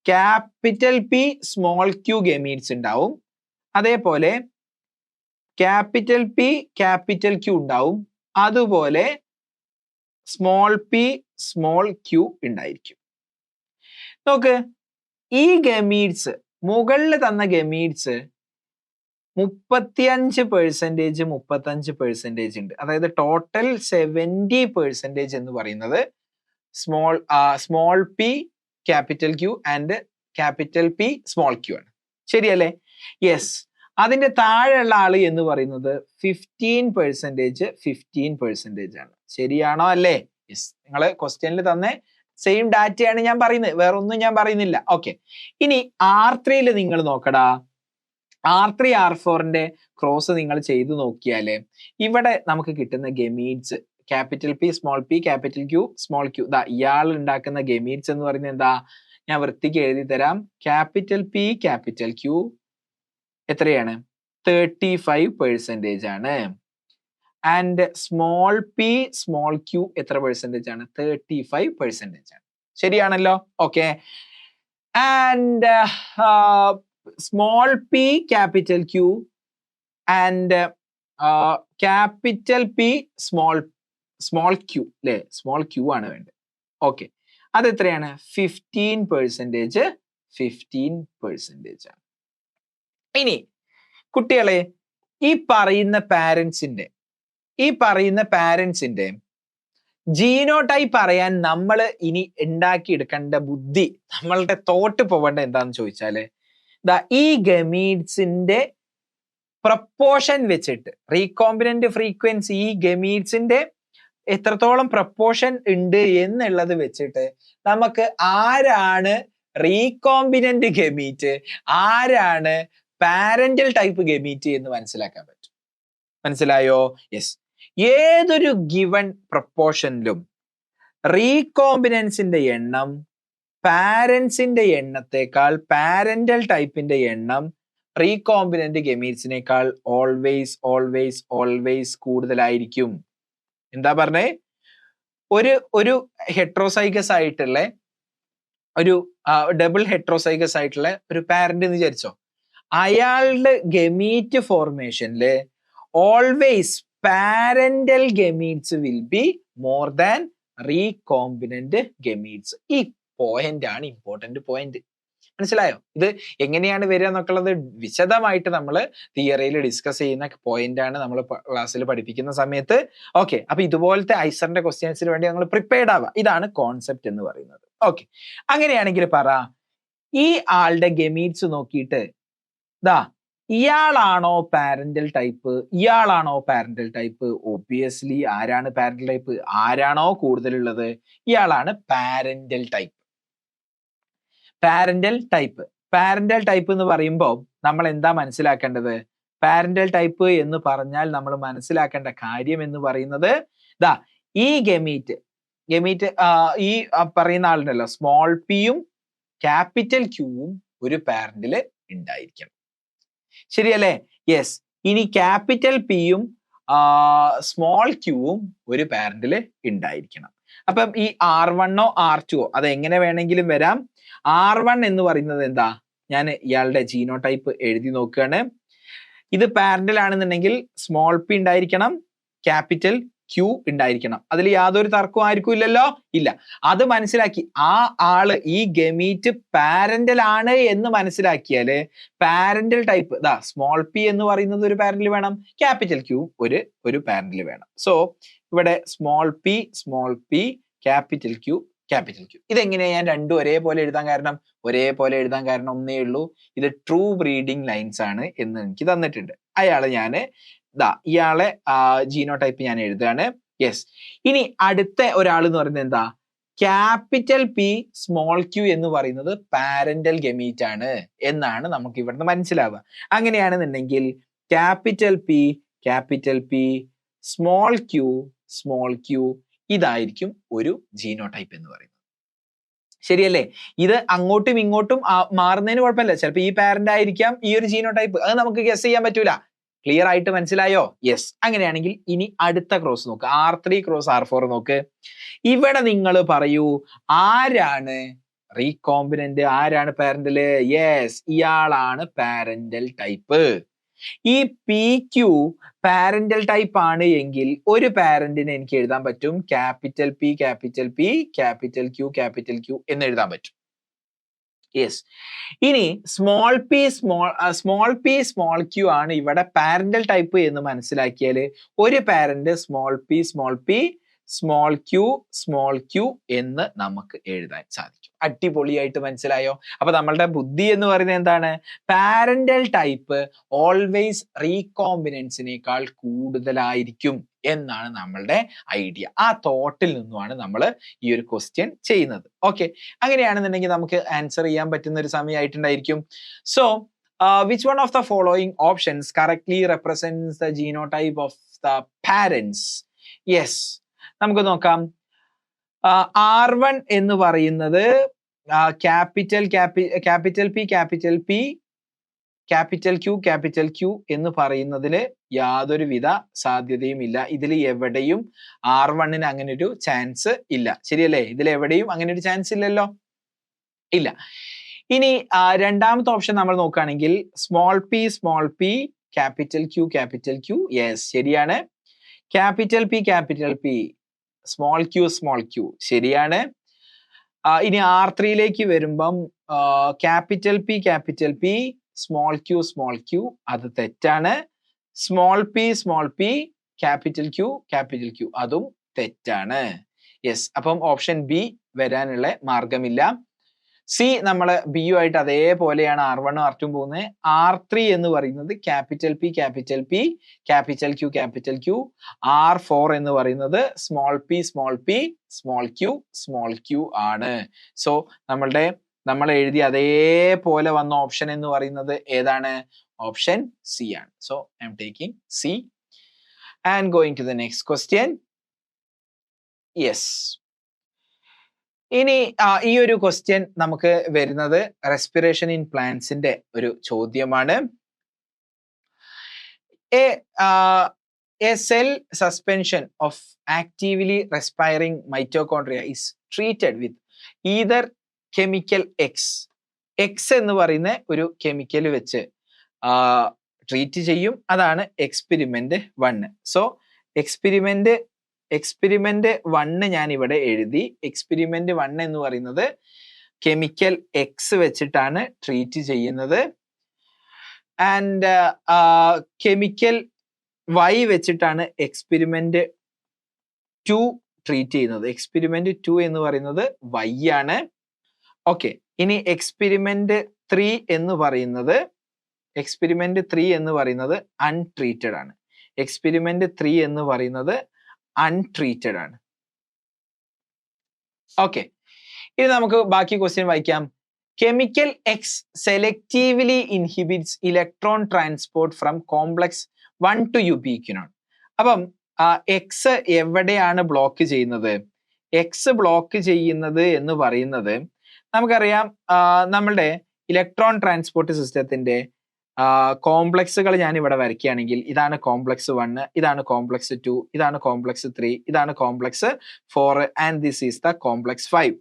capital P small q gametes ഉണ്ടാവും. അതേപോലെ ക്യാപിറ്റൽ P ക്യാപിറ്റൽ Q ഉണ്ടാവും. അതുപോലെ സ്മോൾ p സ്മോൾ q ഉണ്ടായിരിക്കും. നോക്ക്, ഈ ഗമീറ്റ്സ് മുകളിൽ തന്ന ഗമീറ്റ്സ് 35% ഉണ്ട്. അതായത് ടോട്ടൽ 70% എന്ന് പറയുന്നത് small P capital Q and capital P small Q ആണ്. ശരിയല്ലേ? യെസ്. അതിന്റെ താഴെയുള്ള ആള് എന്ന് പറയുന്നത് 15% ആണ്. ശരിയാണോ അല്ലേ? യെസ്. നിങ്ങള് ക്വസ്റ്റ്യനിൽ തന്നെ സെയിം ഡാറ്റയാണ് ഞാൻ പറയുന്നത്, വേറെ ഒന്നും ഞാൻ പറയുന്നില്ല. ഓക്കെ. ഇനി R3 നിങ്ങൾ നോക്കടാ. R3 R4ന്റെ ക്രോസ് നിങ്ങൾ ചെയ്തു നോക്കിയാല് ഇവിടെ നമുക്ക് കിട്ടുന്ന gametes capital P small P capital Q small Q, ഇയാൾ ഉണ്ടാക്കുന്ന ഗമീറ്റ്സ് എന്ന് പറയുന്നത് എന്താ? ഞാൻ വൃത്തിക്ക് എഴുതി തരാം. ക്യാപിറ്റൽ പി ക്യാപിറ്റൽ ക്യൂ എത്രയാണ്? 35% ആണ്. And small P small Q എത്ര പെർസെന്റേജ് ആണ്? 35% ആണ്. ശരിയാണല്ലോ? Okay. And small P capital Q and capital P small Q അല്ലെ? സ്മോൾ ക്യൂ ആണ് വേണ്ടത്. ഓക്കെ. അതെത്രയാണ്? 15% ആണ്. ഇനി കുട്ടികളെ, ഈ പറയുന്ന പാരന്റ്സിന്റെ ജീനോടൈപ്പ് അറിയാൻ നമ്മൾ ഇനി ഉണ്ടാക്കിയെടുക്കേണ്ട ബുദ്ധി, നമ്മളുടെ തോട്ട് പോവേണ്ട എന്താന്ന് ചോദിച്ചാല്, ഈ ഗമീറ്റ്സിന്റെ പ്രപ്പോർഷൻ വെച്ചിട്ട് റീകോമ്പിനന്റ് ഫ്രീക്വൻസി ഈ ഗമീറ്റ്സിന്റെ എത്രത്തോളം പ്രപ്പോർഷൻ ഉണ്ട് എന്നുള്ളത് വെച്ചിട്ട് നമുക്ക് ആരാണ് റീകോമ്പിനന്റ് ഗമീറ്റ്, ആരാണ് പാരന്റൽ ടൈപ്പ് ഗമീറ്റ് എന്ന് മനസ്സിലാക്കാൻ പറ്റും. മനസ്സിലായോ? യെസ്. ഏതൊരു ഗിവൺ പ്രപ്പോർഷനിലും റീകോമ്പിനൻസിന്റെ എണ്ണം പാരന്റ്സിന്റെ എണ്ണത്തെക്കാൾ, പാരന്റൽ ടൈപ്പിന്റെ എണ്ണം റീകോമ്പിനന്റ് ഗമീറ്റ്സിനേക്കാൾ ഓൾവേസ് കൂടുതലായിരിക്കും. എന്താ പറഞ്ഞേ? ഒരു ഹെട്രോസൈഗസ് ആയിട്ടുള്ള ഒരു ഡബിൾ ഹെട്രോസൈഗസ് ആയിട്ടുള്ള ഒരു പാരന്റ് എന്ന് വിചാരിച്ചോ. അയാളുടെ ഗമീറ്റ് ഫോർമേഷനില് always parental gametes will be more than recombinant gametes. ഈ പോയിന്റ് ആണ് ഇമ്പോർട്ടന്റ് പോയിന്റ്. മനസ്സിലായോ? ഇത് എങ്ങനെയാണ് വരിക എന്നൊക്കെയുള്ളത് വിശദമായിട്ട് നമ്മൾ തിയറിയിൽ ഡിസ്കസ് ചെയ്യുന്ന പോയിന്റ് ആണ് നമ്മൾ ക്ലാസ്സിൽ പഠിപ്പിക്കുന്ന സമയത്ത്. ഓക്കെ. അപ്പൊ ഇതുപോലത്തെ ഐസറിന്റെ ക്വസ്റ്റ്യൻസിന് വേണ്ടി നമ്മൾ പ്രിപ്പയർഡ് ആവുക. ഇതാണ് കോൺസെപ്റ്റ് എന്ന് പറയുന്നത്. ഓക്കെ. അങ്ങനെയാണെങ്കിൽ പറ, ഈ ആളുടെ ഗമീറ്റ്സ് നോക്കിയിട്ട് ഇയാളാണോ പാരന്റൽ ടൈപ്പ്, ഇയാളാണോ പാരന്റൽ ടൈപ്പ്? ഒബ്വിയസ്ലി ആരാണ് പാരന്റൽ ടൈപ്പ്? ആരാണോ കൂടുതലുള്ളത് ഇയാളാണ് പാരന്റൽ ടൈപ്പ്. പാരന്റൽ ടൈപ്പ് എന്ന് പറയുമ്പോൾ നമ്മൾ എന്താ മനസ്സിലാക്കേണ്ടത്? പാരന്റൽ ടൈപ്പ് എന്ന് പറഞ്ഞാൽ നമ്മൾ മനസ്സിലാക്കേണ്ട കാര്യം എന്ന് പറയുന്നത്, ഈ ഗമീറ്റ് ഈ പറയുന്ന ആളുണ്ടല്ലോ, സ്മോൾ പിയും ക്യാപിറ്റൽ ക്യൂവും ഒരു പാരന്റില് ഉണ്ടായിരിക്കണം. ശരിയല്ലേ? യെസ്. ഇനി ക്യാപിറ്റൽ പിയും സ്മോൾ ക്യൂവും ഒരു പാരന്റില് ഉണ്ടായിരിക്കണം. അപ്പം ഈ R1 R2 അത് എങ്ങനെ വേണമെങ്കിലും വരാം. R1 എന്ന് പറയുന്നത് എന്താ? ഞാൻ ഇയാളുടെ ജീനോടൈപ്പ് എഴുതി നോക്കുകയാണ്. ഇത് പാരന്റൽ ആണെന്നുണ്ടെങ്കിൽ സ്മോൾ പി ഉണ്ടായിരിക്കണം, ക്യാപിറ്റൽ ക്യൂ ഉണ്ടായിരിക്കണം. അതിൽ യാതൊരു തർക്കവും ആർക്കും ഇല്ലല്ലോ? ഇല്ല. അത് മനസ്സിലാക്കി ആ ആള് ഈ ഗമീറ്റ് പാരന്റൽ ആണ് എന്ന് മനസ്സിലാക്കിയാല് പാരന്റൽ ടൈപ്പ് സ്മോൾ പി എന്ന് പറയുന്നത് ഒരു പാരന്റൽ വേണം, ക്യാപിറ്റൽ ക്യൂ ഒരു പാരന്റൽ വേണം. സോ ഇവിടെ സ്മോൾ പി ക്യാപിറ്റൽ ക്യൂ. ഇതെങ്ങനെയാ ഞാൻ രണ്ടും ഒരേപോലെ എഴുതാൻ കാരണം? ഒന്നേ ഉള്ളൂ, ഇത് ട്രൂ ബ്രീഡിംഗ് ലൈൻസ് ആണ് എന്ന് എനിക്ക് തന്നിട്ടുണ്ട്. ഇയാളെ ജീനോടൈപ്പ് ഞാൻ എഴുതുകയാണ്. യെസ്. ഇനി അടുത്ത ഒരാൾ എന്ന് പറയുന്നത് എന്താ? ക്യാപിറ്റൽ പി സ്മോൾ ക്യൂ എന്ന് പറയുന്നത് പാരന്റൽ ഗമീറ്റ് ആണ് എന്നാണ് നമുക്ക് ഇവിടുന്ന് മനസ്സിലാവുക. അങ്ങനെയാണെന്നുണ്ടെങ്കിൽ ക്യാപിറ്റൽ പി സ്മോൾ ക്യൂ ഇതായിരിക്കും ഒരു ജീനോടൈപ്പ് എന്ന് പറയുന്നത്. ശരിയല്ലേ? ഇത് അങ്ങോട്ടും ഇങ്ങോട്ടും മാറുന്നതിന് കുഴപ്പമില്ല. ചിലപ്പോൾ ഈ പാരന്റ് ആയിരിക്കാം ഈ ഒരു ജീനോടൈപ്പ്, അത് നമുക്ക് ഗസ് ചെയ്യാൻ പറ്റൂല. ക്ലിയർ ആയിട്ട് മനസ്സിലായോ? യെസ്. അങ്ങനെയാണെങ്കിൽ ഇനി അടുത്ത ക്രോസ് നോക്ക്, R3 ക്രോസ് R4 നോക്ക്. ഇവിടെ നിങ്ങൾ പറയൂ, ആരാണ് റീകോമ്പിനന്റ്, ആരാണ് പാരന്റല്? യെസ്, ഇയാളാണ് പാരന്റൽ ടൈപ്പ്. ഈ PQ പാരന്റൽ ടൈപ്പ് ആണ് എങ്കിൽ ഒരു പാരന്റിന് എനിക്ക് എഴുതാൻ പറ്റും ക്യാപിറ്റൽ P ക്യാപിറ്റൽ Q എന്ന് എഴുതാൻ പറ്റും. യെസ്. ഇനി സ്മോൾ പി സ്മോൾ ക്യൂ ആണ് ഇവിടെ പാരന്റൽ ടൈപ്പ് എന്ന് മനസ്സിലാക്കിയാൽ ഒരു പാരന്റ് സ്മോൾ ക്യൂ എന്ന് നമുക്ക് എഴുതാൻ സാധിക്കും. അടിപൊളിയായിട്ട് മനസ്സിലായോ? അപ്പൊ നമ്മളുടെ ബുദ്ധി എന്ന് പറയുന്നത് എന്താണ്? പാരന്റൽ ടൈപ്പ് ഓൾവേസ് റീകോമ്പിനൻസിനേക്കാൾ കൂടുതലായിരിക്കും എന്നാണ് നമ്മളുടെ ഐഡിയ. ആ തോട്ടിൽ നിന്നുമാണ് നമ്മൾ ഈ ഒരു ക്വസ്റ്റ്യൻ ചെയ്യുന്നത്. ഓക്കെ, അങ്ങനെയാണെന്നുണ്ടെങ്കിൽ നമുക്ക് ആൻസർ ചെയ്യാൻ പറ്റുന്ന ഒരു സമയമായിട്ടുണ്ടായിരിക്കും. So which one of the following options correctly represents the genotype of the parents? Yes, നമുക്ക് നോക്കാം. R1 എന്ന് പറയുന്നത് ക്യാപിറ്റൽ Q എന്ന് പറയുന്നതില് യാതൊരുവിധ സാധ്യതയും ഇല്ല. ഇതിൽ എവിടെയും R1 അങ്ങനെ ഒരു ചാൻസ് ഇല്ല. ശരിയല്ലേ? ഇതിൽ എവിടെയും അങ്ങനെ ഒരു ചാൻസ് ഇല്ലല്ലോ. ഇല്ല. ഇനി രണ്ടാമത്തെ ഓപ്ഷൻ നമ്മൾ നോക്കുകയാണെങ്കിൽ small P capital Q yes ശരിയാണ്. ക്യാപിറ്റൽ പി സ്മോൾ ക്യൂ ശരിയാണ്. ഇനി R3യിലേക്ക് വരുമ്പം ക്യാപിറ്റൽ പി സ്മോൾ ക്യൂ അത് തെറ്റാണ്. സ്മോൾ പി ക്യാപിറ്റൽ Q അതും തെറ്റാണ്. യെസ്, അപ്പം ഓപ്ഷൻ ബി വരാനുള്ള മാർഗമില്ല. സി നമ്മൾ ബിയുമായിട്ട് അതേപോലെയാണ് R1 R2 പോകുന്നത്. R3 എന്ന് പറയുന്നത് ക്യാപിറ്റൽ Q R4 എന്ന് പറയുന്നത് സ്മോൾ ക്യൂ ആണ്. സോ നമ്മൾ എഴുതിയ അതേപോലെ വന്ന ഓപ്ഷൻ എന്ന് പറയുന്നത് ഏതാണ്? ഓപ്ഷൻ സി ആണ്. So I'm taking C and going to the next question. Yes, ഇനി ഈ ഒരു ക്വസ്റ്റ്യൻ നമുക്ക് വരുന്നത് റെസ്പിറേഷൻ ഇൻ പ്ലാന്റ്സിന്റെ ഒരു ചോദ്യമാണ്. A cell suspension of actively respiring mitochondria is treated with ether chemical X എന്ന് പറയുന്ന ഒരു കെമിക്കൽ വെച്ച് ട്രീറ്റ് ചെയ്യും. അതാണ് എക്സ്പെരിമെന്റ് 1. സോ എക്സ്പെരിമെന്റ് 1 ഞാൻ ഇവിടെ എഴുതി. എക്സ്പെരിമെന്റ് 1 എന്ന് പറയുന്നത് കെമിക്കൽ എക്സ് വെച്ചിട്ടാണ് ട്രീറ്റ് ചെയ്യുന്നത്. ആൻഡ് കെമിക്കൽ വൈ വെച്ചിട്ടാണ് എക്സ്പെരിമെന്റ് 2 ട്രീറ്റ് ചെയ്യുന്നത്. എക്സ്പെരിമെന്റ് 2 എന്ന് പറയുന്നത് വൈ ആണ്. ഓക്കെ, ഇനി എക്സ്പെരിമെന്റ് 3 എന്ന് പറയുന്നത് അൺട്രീറ്റഡ് ആണ്. എക്സ്പെരിമെന്റ് 3 എന്ന് പറയുന്നത് അൺട്രീറ്റഡ് ആണ്. ഓക്കെ, ഇനി നമുക്ക് ബാക്കി ക്വസ്റ്റ്യൻ വായിക്കാം. Chemical X selectively inhibits electron transport from complex 1 to ubiquinone. അപ്പം എക്സ് എവിടെയാണ് ബ്ലോക്ക് ചെയ്യുന്നത്? എക്സ് ബ്ലോക്ക് ചെയ്യുന്നത് എന്ന് പറയുന്നത് നമുക്കറിയാം, നമ്മളുടെ ഇലക്ട്രോൺ ട്രാൻസ്പോർട്ട് സിസ്റ്റത്തിന്റെ കോംപ്ലക്സുകൾ ഞാൻ ഇവിടെ വരയ്ക്കുകയാണെങ്കിൽ ഇതാണ് കോംപ്ലക്സ് 1, ഇതാണ് കോംപ്ലക്സ് 2, ഇതാണ് കോംപ്ലക്സ് 3, ഇതാണ് complex 4 and this is the complex 5.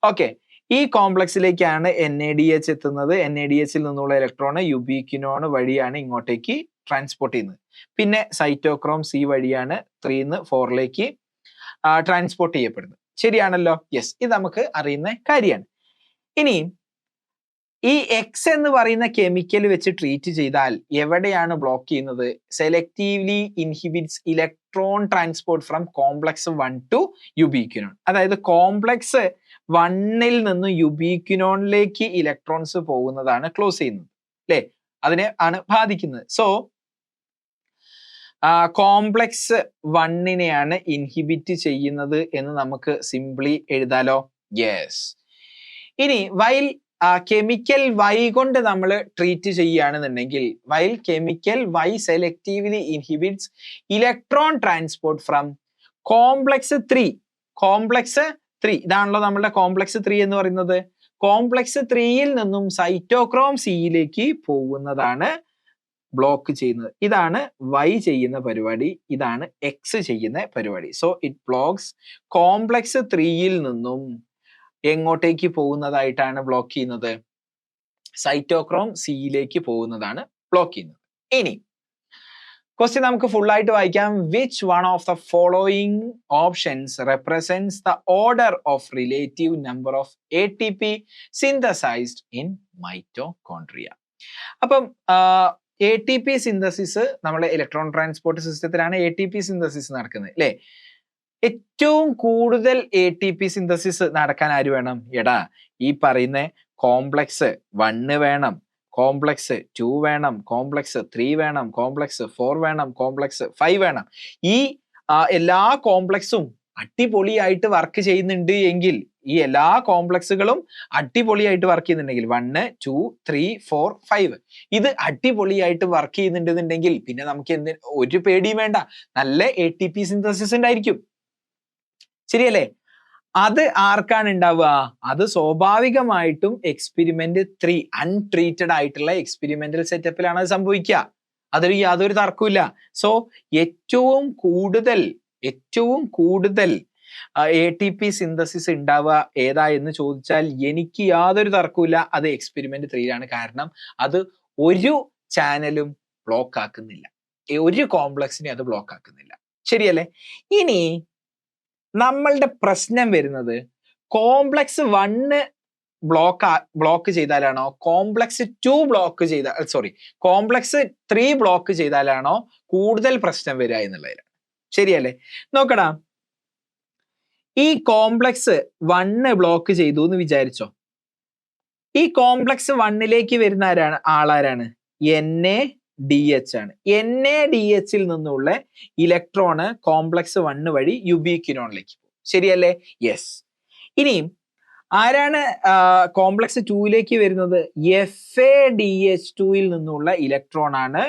Okay, ഈ കോംപ്ലക്സിലേക്കാണ് NADH എത്തുന്നത്. NADH നിന്നുള്ള ഇലക്ട്രോൺ യൂബിക്വിനോൺ വഴിയാണ് ഇങ്ങോട്ടേക്ക് ട്രാൻസ്പോർട്ട് ചെയ്യുന്നത്. പിന്നെ സൈറ്റോക്രോം C വഴിയാണ് 3 4ലേക്ക് ട്രാൻസ്പോർട്ട് ചെയ്യപ്പെടുന്നത്. ശരിയാണല്ലോ? യെസ്, ഇത് നമുക്ക് അറിയുന്ന കാര്യമാണ്. ഇനി ഈ എക്സ് എന്ന് പറയുന്ന കെമിക്കൽ വെച്ച് ട്രീറ്റ് ചെയ്താൽ എവിടെയാണ് ബ്ലോക്ക് ചെയ്യുന്നത്? Selectively inhibits electron transport from complex 1 to ubiquinone. അതായത് കോംപ്ലക്സ് 1ൽ നിന്ന് യൂബിക്വിനോണിലേക്ക് ഇലക്ട്രോൺസ് പോകുന്നതാണ് ക്ലോസ് ചെയ്യുന്നത്, അല്ലെ? അതിനെ ആണ് ബാധിക്കുന്നത്. സോ കോംപ്ലക്സ് 1നെയാണ് ഇൻഹിബിറ്റ് ചെയ്യുന്നത് എന്ന് നമുക്ക് സിംപ്ലി എഴുതാലോ. യെസ്. ഇനി വൈൽ കെമിക്കൽ വൈ കൊണ്ട് നമ്മൾ ട്രീറ്റ് ചെയ്യുകയാണെന്നുണ്ടെങ്കിൽ chemical Y selectively inhibits electron transport from complex 3 ഇതാണല്ലോ നമ്മുടെ കോംപ്ലക്സ് 3 എന്ന് പറയുന്നത്. കോംപ്ലക്സ് 3ൽ നിന്നും സൈറ്റോക്രോം സിയിലേക്ക് പോകുന്നതാണ് ബ്ലോക്ക് ചെയ്യുന്നത്. ഇതാണ് വൈ ചെയ്യുന്ന പരിപാടി, ഇതാണ് എക്സ് ചെയ്യുന്ന പരിപാടി. സോ ഇറ്റ് ബ്ലോക്സ് കോംപ്ലക്സ് 3ൽ നിന്നും എങ്ങോട്ടേക്ക് പോകുന്നതായിട്ടാണ് ബ്ലോക്ക് ചെയ്യുന്നത്? സൈറ്റോക്രോം സിയിലേക്ക് പോകുന്നതാണ് ബ്ലോക്ക് ചെയ്യുന്നത്. ഇനി ക്വസ്റ്റ്യൻ നമുക്ക് ഫുൾ ആയിട്ട് വായിക്കാം. Which one of the following options represents the order of relative number of ATP synthesised in mitochondria. അപ്പം ATP സിന്തസിസ് നമ്മുടെ ഇലക്ട്രോൺ ട്രാൻസ്പോർട്ട് സിസ്റ്റത്തിലാണ് ATP സിന്തസിസ് നടക്കുന്നത് അല്ലെ. ഏറ്റവും കൂടുതൽ ATP സിന്തസിസ് നടക്കാൻ ആര് വേണം? എടാ ഈ പറയുന്ന കോംപ്ലക്സ് 1 വേണം, കോംപ്ലക്സ് 2 വേണം, കോംപ്ലക്സ് 3 വേണം, കോംപ്ലക്സ് 4 വേണം, കോംപ്ലക്സ് 5 വേണം. ഈ എല്ലാ കോംപ്ലക്സും അടിപൊളിയായിട്ട് വർക്ക് ചെയ്യുന്നുണ്ട് എങ്കിൽ, ഈ എല്ലാ കോംപ്ലക്സുകളും അടിപൊളിയായിട്ട് വർക്ക് ചെയ്യുന്നുണ്ടെങ്കിൽ 1, 2, 3, 4, 5 ഇത് അടിപൊളിയായിട്ട് വർക്ക് ചെയ്യുന്നുണ്ടെന്നുണ്ടെങ്കിൽ പിന്നെ നമുക്ക് ഒരു പേടിയും വേണ്ട, നല്ല ATP സിന്തസിസ് ഉണ്ടായിരിക്കും. ശരിയല്ലേ? അത് ആർക്കാണ് ഉണ്ടാവുക? അത് സ്വാഭാവികമായിട്ടും എക്സ്പെരിമെന്റ് 3 അൺട്രീറ്റഡ് ആയിട്ടുള്ള എക്സ്പെരിമെന്റൽ സെറ്റപ്പിലാണ് അത് സംഭവിക്കുക. അതിൽ യാതൊരു തർക്കമില്ല. സോ ഏറ്റവും കൂടുതൽ ATP സിന്തസിസ് ഉണ്ടാവുക ഏതാ എന്ന് ചോദിച്ചാൽ എനിക്ക് യാതൊരു തർക്കമില്ല, അത് എക്സ്പെരിമെന്റ് 3 കാരണം അത് ഒരു ചാനലും ബ്ലോക്ക് ആക്കുന്നില്ല, ഒരു കോംപ്ലക്സിനെ അത് ബ്ലോക്ക് ആക്കുന്നില്ല. ശരിയല്ലേ? ഇനി നമ്മളുടെ പ്രശ്നം വരുന്നത് കോംപ്ലക്സ് 1 ബ്ലോക്ക് ചെയ്താലാണോ, കോംപ്ലക്സ് 2 ബ്ലോക്ക് ചെയ്താൽ കോംപ്ലക്സ് 3 ബ്ലോക്ക് ചെയ്താലാണോ കൂടുതൽ പ്രശ്നം വരിക എന്നുള്ളതിലാണ്. ശരിയല്ലേ? നോക്കടാ, ഈ കോംപ്ലക്സ് 1 ബ്ലോക്ക് ചെയ്തു എന്ന് വിചാരിച്ചോ. ഈ കോംപ്ലക്സ് 1ലേക്ക് വരുന്ന ആളാരാണ്? NADH ആണ്. NADH നിന്നുള്ള ഇലക്ട്രോണ് കോംപ്ലക്സ് 1 വഴി യുബിക്വിനോണിലേക്ക് പോകും. ശരിയല്ലേ? യെസ്. ഇനിയും ആരാണ് കോംപ്ലക്സ് 2ലേക്ക് വരുന്നത്? FADH2 നിന്നുള്ള ഇലക്ട്രോൺ ആണ്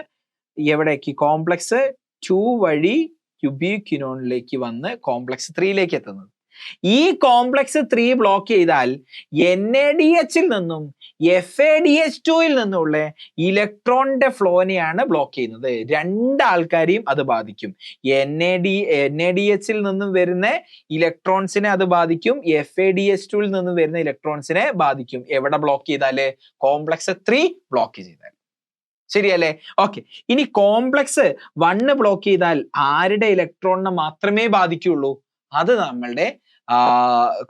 എവിടേക്ക്? കോംപ്ലക്സ് 2 വഴി യുബിക്വിനോണിലേക്ക് വന്ന് കോംപ്ലക്സ് 3ലേക്ക് എത്തുന്നത്. ഈ കോംപ്ലക്സ് 3 ബ്ലോക്ക് ചെയ്താൽ NADH നിന്നും FADH2 നിന്നുള്ള ഇലക്ട്രോണിന്റെ ഫ്ലോനെയാണ് ബ്ലോക്ക് ചെയ്യുന്നത്. രണ്ടാൾക്കാരെയും അത് ബാധിക്കും. NADH നിന്നും വരുന്ന ഇലക്ട്രോൺസിനെ അത് ബാധിക്കും, FADH2 നിന്നും വരുന്ന ഇലക്ട്രോൺസിനെ ബാധിക്കും. എവിടെ ബ്ലോക്ക് ചെയ്താല്? കോംപ്ലക്സ് 3 ബ്ലോക്ക് ചെയ്താൽ. ശരിയല്ലേ? ഓക്കെ. ഇനി കോംപ്ലക്സ് 1 ബ്ലോക്ക് ചെയ്താൽ ആരുടെ ഇലക്ട്രോണിനെ മാത്രമേ ബാധിക്കുള്ളൂ? അത് നമ്മളുടെ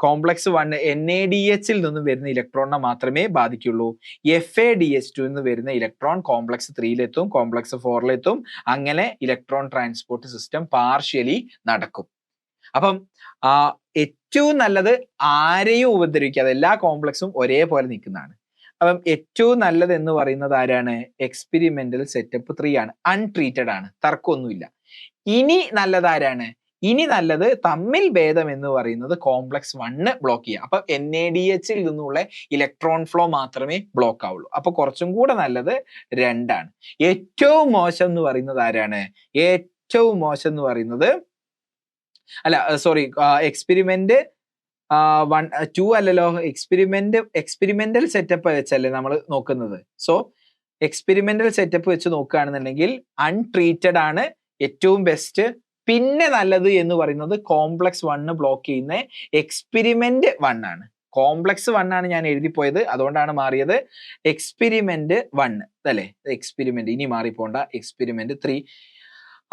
കോംപ്ലക്സ് 1 NADH നിന്നും വരുന്ന ഇലക്ട്രോണിനെ മാത്രമേ ബാധിക്കുള്ളൂ. FADH2 നിന്ന് വരുന്ന ഇലക്ട്രോൺ കോംപ്ലക്സ് 3 കോംപ്ലക്സ് 4 അങ്ങനെ ഇലക്ട്രോൺ ട്രാൻസ്പോർട്ട് സിസ്റ്റം പാർഷ്യലി നടക്കും. അപ്പം ഏറ്റവും നല്ലത് ആരെയും ഉപദ്രവിക്കാതെ എല്ലാ കോംപ്ലക്സും ഒരേപോലെ നിൽക്കുന്നതാണ്. അപ്പം ഏറ്റവും നല്ലത് എന്ന് പറയുന്നത് ആരാണ്? എക്സ്പെരിമെന്റൽ സെറ്റപ്പ് 3 ആണ്. അൺട്രീറ്റഡ് ആണ്, തർക്കമൊന്നുമില്ല. ഇനി നല്ലത് ആരാണ്? ഇനി നല്ലത് തമ്മിൽ ഭേദം എന്ന് പറയുന്നത് കോംപ്ലക്സ് 1 ബ്ലോക്ക് ചെയ്യുക. അപ്പൊ NADH നിന്നുള്ള ഇലക്ട്രോൺ ഫ്ലോ മാത്രമേ ബ്ലോക്ക് ആവുള്ളൂ. അപ്പൊ കുറച്ചും കൂടെ നല്ലത് 2 ആണ്. ഏറ്റവും മോശം എന്ന് പറയുന്നത് ആരാണ്? ഏറ്റവും മോശം എന്ന് പറയുന്നത് എക്സ്പെരിമെന്റ് 2 അല്ലല്ലോ, എക്സ്പെരിമെന്റൽ സെറ്റപ്പ് വെച്ചല്ലേ നമ്മൾ നോക്കുന്നത്. സോ എക്സ്പെരിമെന്റൽ സെറ്റപ്പ് വെച്ച് നോക്കുകയാണെന്നുണ്ടെങ്കിൽ അൺട്രീറ്റഡ് ആണ് ഏറ്റവും ബെസ്റ്റ്. പിന്നെ നല്ലത് എന്ന് പറയുന്നത് കോംപ്ലക്സ് 1 ബ്ലോക്ക് ചെയ്യുന്ന എക്സ്പെരിമെന്റ് 1 ആണ്. കോംപ്ലക്സ് 1 ആണ് ഞാൻ എഴുതിപ്പോയത്, അതുകൊണ്ടാണ് മാറിയത്. എക്സ്പെരിമെന്റ് 1 അല്ലേ? എക്സ്പെരിമെന്റ് ഇനി മാറിപ്പോണ്ട. എക്സ്പെരിമെന്റ് 3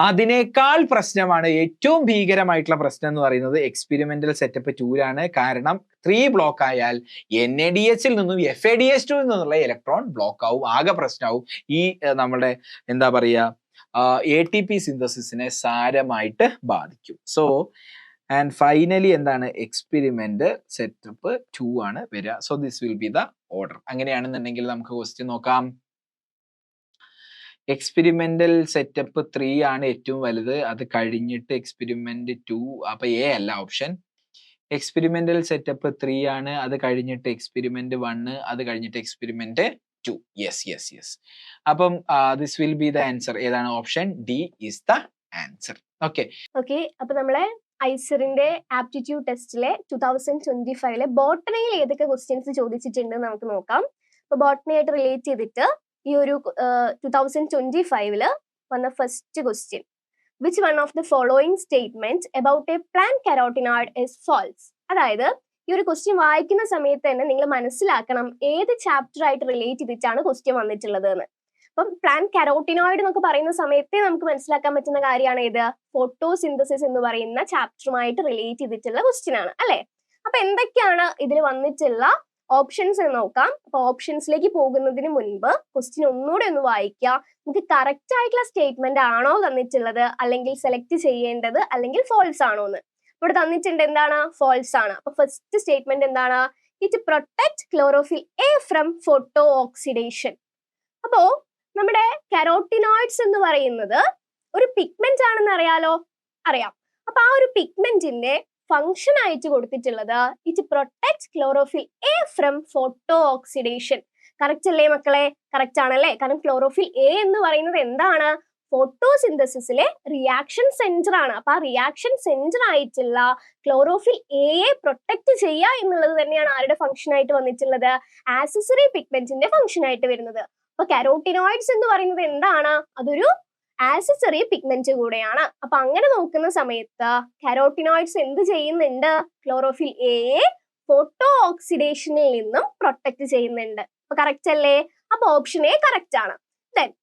അതിനേക്കാൾ പ്രശ്നമാണ്. ഏറ്റവും ഭീകരമായിട്ടുള്ള പ്രശ്നം എന്ന് പറയുന്നത് എക്സ്പെരിമെന്റൽ സെറ്റപ്പ് 2 ആണ്. കാരണം 3 ബ്ലോക്ക് ആയാൽ NADH നിന്നും FADH2 നിന്നുള്ള ഇലക്ട്രോൺ ബ്ലോക്ക് ആവും, ആകെ പ്രശ്നമാവും. ഈ നമ്മുടെ എന്താ പറയാ ATP സിന്തസിസിനെ സാരമായിട്ട് ബാധിക്കും. സോ ആൻഡ് ഫൈനലി എന്താണ്? എക്സ്പെരിമെന്റ് സെറ്റപ്പ് 2 ആണ് വരിക. So this will be the order. അങ്ങനെയാണെന്നുണ്ടെങ്കിൽ നമുക്ക് ക്വസ്റ്റ്യൻ നോക്കാം. എക്സ്പെരിമെന്റൽ സെറ്റപ്പ് 3 ആണ് ഏറ്റവും വലുത്, അത് കഴിഞ്ഞിട്ട് എക്സ്പെരിമെന്റ് 2. അപ്പൊ A അല്ല ഓപ്ഷൻ. എക്സ്പെരിമെന്റൽ സെറ്റപ്പ് 3 ആണ്, അത് കഴിഞ്ഞിട്ട് എക്സ്പെരിമെന്റ് 1, അത് കഴിഞ്ഞിട്ട് എക്സ്പെരിമെന്റ് 2. യെസ്. അപ്പം this will be the answer. ഏതാണ്? Option D is the answer. Okay. അപ്പൊ നമ്മളെ ഐസറിന്റെ ആപ്റ്റിറ്റ്യൂഡ് ടെസ്റ്റിലെ 2025 ബോട്ടണിയിൽ ഏതൊക്കെ ക്വസ്റ്റ്യൻസ് ചോദിച്ചിട്ടുണ്ട് നമുക്ക് നോക്കാം. അപ്പൊ ബോട്ടണി ആയിട്ട് റിലേറ്റ് ചെയ്തിട്ട് ഈ ഒരു 2025 വന്ന first question, which one of the following statement about a plant carotenoid is false. അതായത് ഈ ഒരു ക്വസ്റ്റ്യൻ വായിക്കുന്ന സമയത്ത് തന്നെ നിങ്ങൾ മനസ്സിലാക്കണം ഏത് ചാപ്റ്റർ ആയിട്ട് റിലേറ്റ് ചെയ്തിട്ടാണ് ക്വസ്റ്റ്യൻ വന്നിട്ടുള്ളത് എന്ന്. അപ്പം പ്ലാന്റ് കരോട്ടിനോയിഡ് എന്നൊക്കെ പറയുന്ന സമയത്തെ നമുക്ക് മനസ്സിലാക്കാൻ പറ്റുന്ന കാര്യമാണ് ഇത് ഫോട്ടോസിന്തസിസ് എന്ന് പറയുന്ന ചാപ്റ്ററുമായിട്ട് റിലേറ്റ് ചെയ്തിട്ടുള്ള ക്വസ്റ്റ്യൻ ആണ് അല്ലെ. അപ്പൊ എന്തൊക്കെയാണ് ഇതിൽ വന്നിട്ടുള്ള ഓപ്ഷൻസ് എന്ന് നോക്കാം. അപ്പൊ ഓപ്ഷൻസിലേക്ക് പോകുന്നതിന് മുൻപ് ക്വസ്റ്റ്യൻ ഒന്നുകൂടെ ഒന്ന് വായിക്കുക. നമുക്ക് കറക്റ്റ് ആയിട്ടുള്ള സ്റ്റേറ്റ്മെന്റ് ആണോ തന്നിട്ടുള്ളത്, അല്ലെങ്കിൽ സെലക്ട് ചെയ്യേണ്ടത്, അല്ലെങ്കിൽ ഫോൾസ് ആണോ എന്ന്. ഇവിടെ തന്നിട്ടുണ്ട് എന്താണ്, ഫോൾസ് ആണ്. അപ്പൊ ഫസ്റ്റ് സ്റ്റേറ്റ്മെന്റ് എന്താണ്, it protect chlorophyll A from photo oxidation. അപ്പോ നമ്മുടെ കരോട്ടിനോയിഡ്സ് എന്ന് പറയുന്നത് ഒരു പിഗ്മെന്റ് ആണെന്ന് അറിയാം. അപ്പൊ ആ ഒരു പിഗ്മെന്റിന്റെ ഫംഗ്ഷൻ ആയിട്ട് കൊടുത്തിട്ടുള്ളത് it protect chlorophyll A from photo oxidation. Correct അല്ലേ മക്കളെ? കറക്റ്റ് ആണല്ലേ? കാരണം ക്ലോറോഫിൽ എ എന്ന് പറയുന്നത് എന്താണ്, ഫോട്ടോസിന്തസിസിലെ റിയാക്ഷൻ സെന്റർ ആണ്. അപ്പൊ ആ റിയാക്ഷൻ സെന്റർ ആയിട്ടുള്ള ക്ലോറോഫിൽ എയെ പ്രൊട്ടക്ട് ചെയ്യുക എന്നുള്ളത് തന്നെയാണ് ആരുടെ ഫംഗ്ഷൻ ആയിട്ട് വന്നിട്ടുള്ളത്, ആക്സസറി പിഗ്മെന്റിന്റെ ഫംഗ്ഷൻ ആയിട്ട് വരുന്നത്. അപ്പൊ കരോട്ടിനോയിഡ്സ് എന്ന് പറയുന്നത് എന്താണ്, അതൊരു ആക്സസറി പിഗ്മെന്റ് കൂടെയാണ്. അപ്പൊ അങ്ങനെ നോക്കുന്ന സമയത്ത് കരോട്ടിനോയിഡ്സ് എന്ത് ചെയ്യുന്നുണ്ട്, ക്ലോറോഫിൽ എയെ ഫോട്ടോ ഓക്സിഡേഷനിൽ നിന്നും പ്രൊട്ടക്ട് ചെയ്യുന്നുണ്ട്. അപ്പൊ കറക്റ്റ് അല്ലേ? അപ്പൊ ഓപ്ഷൻ എ കറക്റ്റ് ആണ്.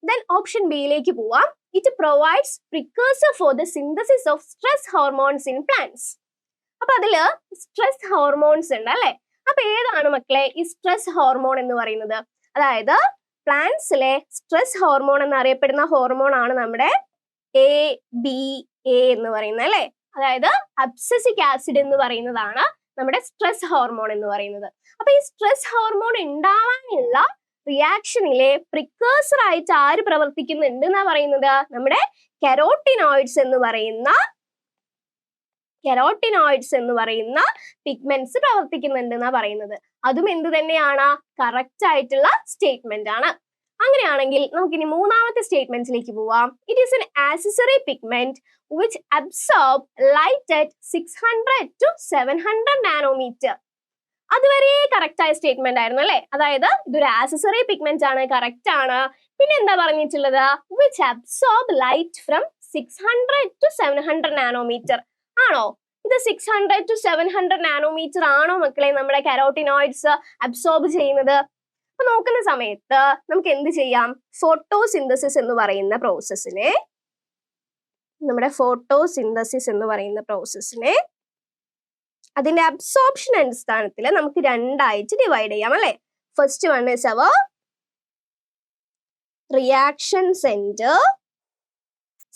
Then ഓപ്ഷൻ ബിയിലേക്ക് പോവാം. It provides precursor for the synthesis of stress hormones in plants. അപ്പൊ അതില് സ്ട്രെസ് ഹോർമോൺസ് ഉണ്ട് അല്ലെ. അപ്പൊ ഏതാണ് മക്കളെ ഈ സ്ട്രെസ് ഹോർമോൺ എന്ന് പറയുന്നത്? അതായത് പ്ലാന്റ്സിലെ സ്ട്രെസ് ഹോർമോൺ എന്നറിയപ്പെടുന്ന ഹോർമോൺ ആണ് നമ്മുടെ ABA എന്ന് പറയുന്നത് അല്ലെ. അതായത് അബ്സസിക് ആസിഡ് എന്ന് പറയുന്നതാണ് നമ്മുടെ സ്ട്രെസ് ഹോർമോൺ എന്ന് പറയുന്നത്. അപ്പൊ ഈ സ്ട്രെസ് ഹോർമോൺ ഉണ്ടാവാനുള്ള റിയാക്ഷനിലെ പ്രിക്കേഴ്സർ ആയിട്ട് ആര് പ്രവർത്തിക്കുന്നുണ്ട് എന്നാ പറയുന്നത്, നമ്മുടെ കരോട്ടിനോയിഡ്സ് എന്ന് പറയുന്ന പിഗ്മെന്റ്സ് പ്രവർത്തിക്കുന്നുണ്ട് എന്നാ പറയുന്നത്. അതും എന്ത് തന്നെയാണ്, കറക്റ്റ് ആയിട്ടുള്ള സ്റ്റേറ്റ്മെന്റ് ആണ്. അങ്ങനെയാണെങ്കിൽ നമുക്കിനി മൂന്നാമത്തെ സ്റ്റേറ്റ്മെന്റിലേക്ക് പോവാം. It is an accessory pigment which absorb light at 600 to 700 nanometre. അതുവരെ കറക്റ്റ് ആയ സ്റ്റേറ്റ്മെന്റ് ആയിരുന്നു അല്ലെ. അതായത് ഇതൊരു ആക്സസറി പിഗ്മെന്റ് ആണ്, കറക്റ്റ് ആണ്. പിന്നെ എന്താ പറഞ്ഞിട്ടുള്ളത്, which absorb light from 600 to 700 nanometre. ആണോ ഇത് 600 to 700 നാനോമീറ്റർ ആണോ മക്കളെ നമ്മുടെ കരോട്ടിനോയിഡ്സ് അബ്സോർബ് ചെയ്യുന്നത്? അപ്പൊ നോക്കുന്ന സമയത്ത് നമുക്ക് എന്ത് ചെയ്യാം, ഫോട്ടോസിന്തസിസ് എന്ന് പറയുന്ന പ്രോസസ്സിനെ അതിന്റെ അബ്സോർപ്ഷൻ അടിസ്ഥാനത്തിൽ നമുക്ക് രണ്ടായിട്ട് ഡിവൈഡ് ചെയ്യാം അല്ലെ. First one is our reaction centre,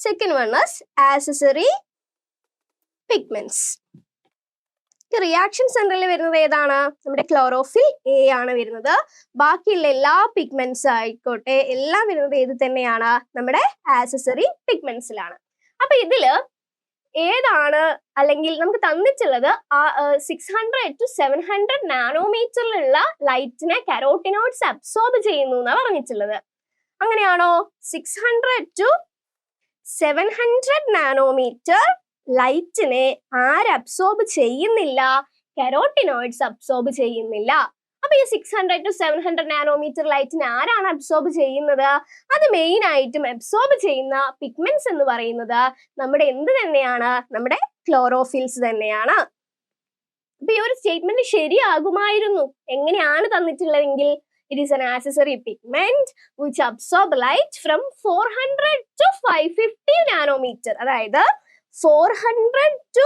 second one is accessory pigments. Reaction സെന്ററിൽ വരുന്നത് ഏതാണ്, നമ്മുടെ ക്ലോറോഫിൽ എ ആണ് വരുന്നത്. ബാക്കിയുള്ള എല്ലാ പിഗ്മെന്റ്സ് ആയിക്കോട്ടെ എല്ലാം വരുന്നത് ഏത് തന്നെയാണ്, നമ്മുടെ ആക്സസറി പിഗ്മെന്റ്സിലാണ്. അപ്പൊ ഇതില് ഏതാണ്, അല്ലെങ്കിൽ നമുക്ക് തന്നിട്ടുള്ളത് 600 to 700 നാനോമീറ്ററിലുള്ള ലൈറ്റിനെ കരോട്ടിനോയിഡ്സ് അബ്സോർബ് ചെയ്യുന്നു എന്നാണ് പറഞ്ഞിട്ടുള്ളത്. അങ്ങനെയാണോ? 600 to 700 നാനോമീറ്റർ ലൈറ്റിനെ ആര് അബ്സോർബ് ചെയ്യുന്നില്ല, കരോട്ടിനോയിഡ്സ് അബ്സോർബ് ചെയ്യുന്നില്ല. അപ്പൊ ഈ 600 to 700 നാനോമീറ്റർ ലൈറ്റിനെ ആരാണ് അബ്സോർബ് ചെയ്യുന്നത്? അത് മെയിൻ ആയിട്ടും അബ്സോർബ് ചെയ്യുന്ന പിഗ്മെന്റ്സ് എന്ന് പറയുന്നത് നമ്മുടെ എന്ത് തന്നെയാണ്, നമ്മുടെ ക്ലോറോഫിൽസ് തന്നെയാണ്. അപ്പൊ ഈ ഒരു സ്റ്റേറ്റ്മെന്റ് ശരിയാകുമായിരുന്നു. എങ്ങനെയാണ് തന്നിട്ടുള്ളതെങ്കിൽ it is an accessory pigment which absorb light from 400 to 550 nanometre. അതായത് 400 to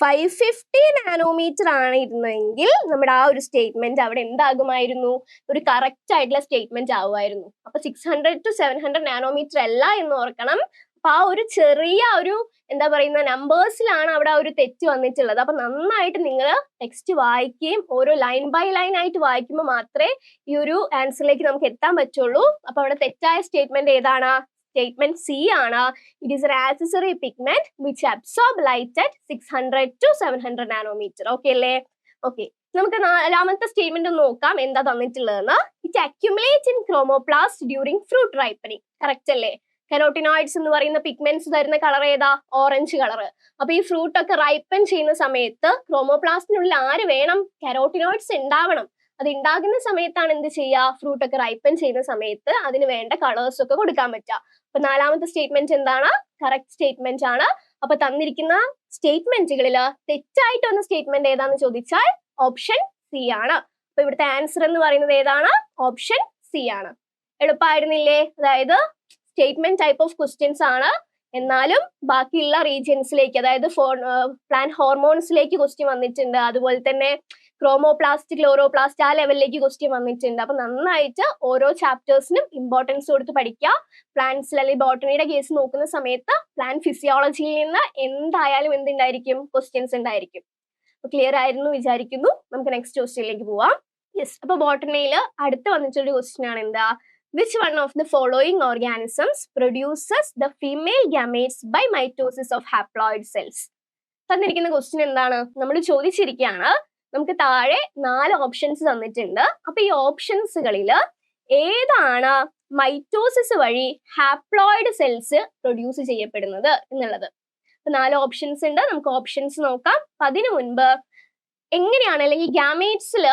550 നാനോമീറ്റർ ആണ് ഇരുന്നെങ്കിൽ നമ്മുടെ ആ ഒരു സ്റ്റേറ്റ്മെന്റ് അവിടെ എന്താകുമായിരുന്നു, ഒരു കറക്റ്റ് ആയിട്ടുള്ള സ്റ്റേറ്റ്മെന്റ് ആവുമായിരുന്നു. അപ്പൊ 600 to 700 നാനോമീറ്റർ അല്ല എന്ന് ഓർക്കണം. അപ്പൊ ആ ഒരു ചെറിയ ഒരു എന്താ പറയുന്ന നമ്പേഴ്സിലാണ് അവിടെ ഒരു തെറ്റ് വന്നിട്ടുള്ളത്. അപ്പൊ നന്നായിട്ട് നിങ്ങൾ ടെക്സ്റ്റ് വായിക്കുകയും ഓരോ ലൈൻ ബൈ ലൈൻ ആയിട്ട് വായിക്കുമ്പോൾ മാത്രമേ ഈ ഒരു ആൻസറിലേക്ക് നമുക്ക് എത്താൻ പറ്റുള്ളൂ. അപ്പൊ അവിടെ തെറ്റായ സ്റ്റേറ്റ്മെന്റ് ഏതാണ്, സ്റ്റേറ്റ്മെന്റ് സി ആണ്. It is an accessory pigment which absorb light at 600 to 700 nanometre. Okay അല്ലേ? ഓക്കെ, നമുക്ക് നാലാമത്തെ സ്റ്റേറ്റ്മെന്റ് നോക്കാം എന്താ തന്നിട്ടുള്ളതെന്ന്. It accumulate in chromoplast during fruit ripening. Correct അല്ലേ? കരോട്ടിനോയിഡ്സ് എന്ന് പറയുന്ന പിഗ്മെന്റ്സ് തരുന്ന കളർ ഏതാ, ഓറഞ്ച് കളർ. അപ്പൊ ഈ ഫ്രൂട്ട് ഒക്കെ റൈപ്പൻ ചെയ്യുന്ന സമയത്ത് ക്രോമോപ്ലാസ്റ്റിനുള്ളിൽ ആര് വേണം, കരോട്ടിനോയിഡ്സ് ഉണ്ടാവണം. അത് ഉണ്ടാകുന്ന സമയത്താണ് എന്ത് ചെയ്യുക, ഫ്രൂട്ട് ഒക്കെ റൈപ്പൻ ചെയ്യുന്ന സമയത്ത് അതിന് വേണ്ട കളേഴ്സ് ഒക്കെ കൊടുക്കാൻ പറ്റുക. അപ്പൊ നാലാമത്തെ സ്റ്റേറ്റ്മെന്റ് എന്താണ്, കറക്റ്റ് സ്റ്റേറ്റ്മെന്റ് ആണ്. അപ്പൊ തന്നിരിക്കുന്ന സ്റ്റേറ്റ്മെന്റുകളിൽ തെറ്റായിട്ട് വന്ന സ്റ്റേറ്റ്മെന്റ് ഏതാന്ന് ചോദിച്ചാൽ ഓപ്ഷൻ സി ആണ്. അപ്പൊ ഇവിടുത്തെ ആൻസർ എന്ന് പറയുന്നത് ഏതാണ്? ഓപ്ഷൻ സി ആണ്. എളുപ്പമായിരുന്നില്ലേ? അതായത് സ്റ്റേറ്റ്മെന്റ് ടൈപ്പ് ഓഫ് ക്വസ്റ്റ്യൻസ് ആണ്, എന്നാലും ബാക്കിയുള്ള റീജിയൻസിലേക്ക്, അതായത് പ്ലാന്റ് ഹോർമോൺസിലേക്ക് ക്വസ്റ്റ്യൻ വന്നിട്ടുണ്ട്. അതുപോലെ തന്നെ ക്രോമോപ്ലാസ്റ്റ്, ക്ലോറോപ്ലാസ്റ്റ് ആ ലെവലിലേക്ക് ക്വസ്റ്റ്യൻ വന്നിട്ടുണ്ട്. അപ്പൊ നന്നായിട്ട് ഓരോ ചാപ്റ്റേഴ്സിനും ഇമ്പോർട്ടൻസ് കൊടുത്ത് പഠിക്കുക. പ്ലാന്റ്സിൽ അല്ലെങ്കിൽ ബോട്ടണിയുടെ കേസ് നോക്കുന്ന സമയത്ത് പ്ലാന്റ് ഫിസിയോളജിയിൽ നിന്ന് എന്തായാലും എന്തുണ്ടായിരിക്കും? ക്വസ്റ്റ്യൻസ് ഉണ്ടായിരിക്കും. ക്ലിയർ ആയിരുന്നു വിചാരിക്കുന്നു. നമുക്ക് നെക്സ്റ്റ് ക്വസ്റ്റ്യനിലേക്ക് പോവാം. യെസ്, അപ്പൊ ബോട്ടണിയിൽ അടുത്ത് വന്നിട്ടൊരു ക്വസ്റ്റ്യൻ ആണ് എന്താ? Which one of the following organisms produces the female gametes by mitosis of haploid cells? തന്നിരിക്കുന്ന ക്വസ്റ്റ്യൻ എന്താണ്? നമ്മൾ ചോദിച്ചിരിക്കുകയാണ്, നമുക്ക് താഴെ 4 ഓപ്ഷൻസ് തന്നിട്ടുണ്ട്. അപ്പൊ ഈ ഓപ്ഷൻസുകളിൽ ഏതാണ് മൈറ്റോസിസ് വഴി ഹാപ്ലോയിഡ് സെൽസ് പ്രൊഡ്യൂസ് ചെയ്യപ്പെടുന്നത് എന്നുള്ളത്. അപ്പൊ 4 ഓപ്ഷൻസ് ഉണ്ട്. നമുക്ക് ഓപ്ഷൻസ് നോക്കാം. അതിനു മുൻപ് എങ്ങനെയാണ്, അല്ലെങ്കിൽ ഗാമേറ്റ്സിൽ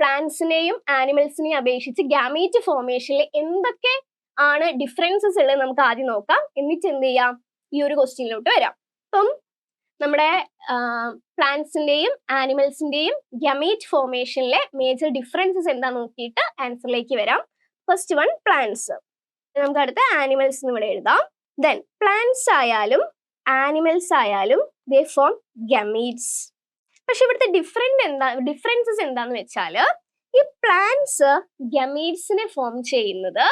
പ്ലാന്റ്സിനെയും ആനിമൽസിനെയും അപേക്ഷിച്ച് ഗാമീറ്റ് ഫോർമേഷനിൽ എന്തൊക്കെ ആണ് ഡിഫറൻസസ് ഉള്ളത് നമുക്ക് ആദ്യം നോക്കാം. എന്നിട്ട് എന്ത് ചെയ്യാം? ഈ ഒരു ക്വസ്റ്റ്യനിലോട്ട് വരാം. അപ്പം നമ്മുടെ പ്ലാന്റ്സിന്റെയും ആനിമൽസിന്റെയും ഗമീറ്റ് ഫോർമേഷനിലെ മേജർ ഡിഫറൻസസ് എന്താ നോക്കിയിട്ട് ആൻസറിലേക്ക് വരാം. First one plants. നമുക്ക് അടുത്ത ആനിമൽസ് ഇവിടെ എഴുതാം. ദെൻ പ്ലാന്റ്സ് ആയാലും ആനിമൽസ് ആയാലും ദേ ഫോം ഗമീറ്റ്സ്. പക്ഷെ ഇവിടുത്തെ ഡിഫറൻസസ് എന്താന്ന് വെച്ചാല്, ഈ പ്ലാന്റ്സ് ഗമീറ്റ്സിനെ ഫോം ചെയ്യുന്നത്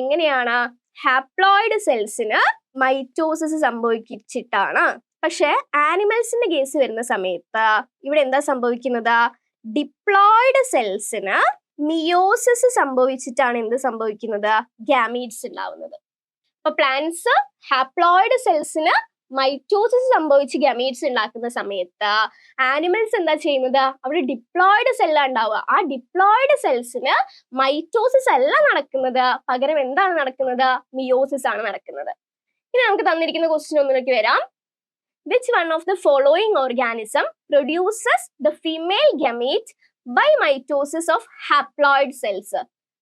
എങ്ങനെയാണ്? ഹാപ്ലോയിഡ് സെൽസിന് മൈറ്റോസിസ് സംഭവിച്ചിട്ടാണ്. പക്ഷെ ആനിമൽസിന്റെ കേസ് വരുന്ന സമയത്ത് ഇവിടെ എന്താ സംഭവിക്കുന്നത്? ഡിപ്ലോയിഡ് സെൽസിന് മിയോസിസ് സംഭവിച്ചിട്ടാണ് എന്ത് സംഭവിക്കുന്നത്? ഗാമീറ്റ്സ് ഉണ്ടാവുന്നത്. അപ്പൊ പ്ലാന്റ്സ് ഹാപ്ലോയിഡ് സെൽസിന് മൈറ്റോസിസ് സംഭവിച്ച് ഗമീറ്റ്സ് ഉണ്ടാക്കുന്ന സമയത്ത് ആനിമൽസ് എന്താ ചെയ്യുന്നത്? അവിടെ ഡിപ്ലോയിഡ് സെല്ലാ ഉണ്ടാവുക. ആ ഡിപ്ലോയിഡ് സെൽസിന് മൈറ്റോസിസ് അല്ല നടക്കുന്നത്, പകരം എന്താണ് നടക്കുന്നത്? മിയോസിസ് ആണ് നടക്കുന്നത്. ഇനി നമുക്ക് തന്നിരിക്കുന്ന ക്വസ്റ്റ്യൻ ഒന്നിലേക്ക് വരാം. Which one of the following organism produces the female gamete by mitosis of haploid cells?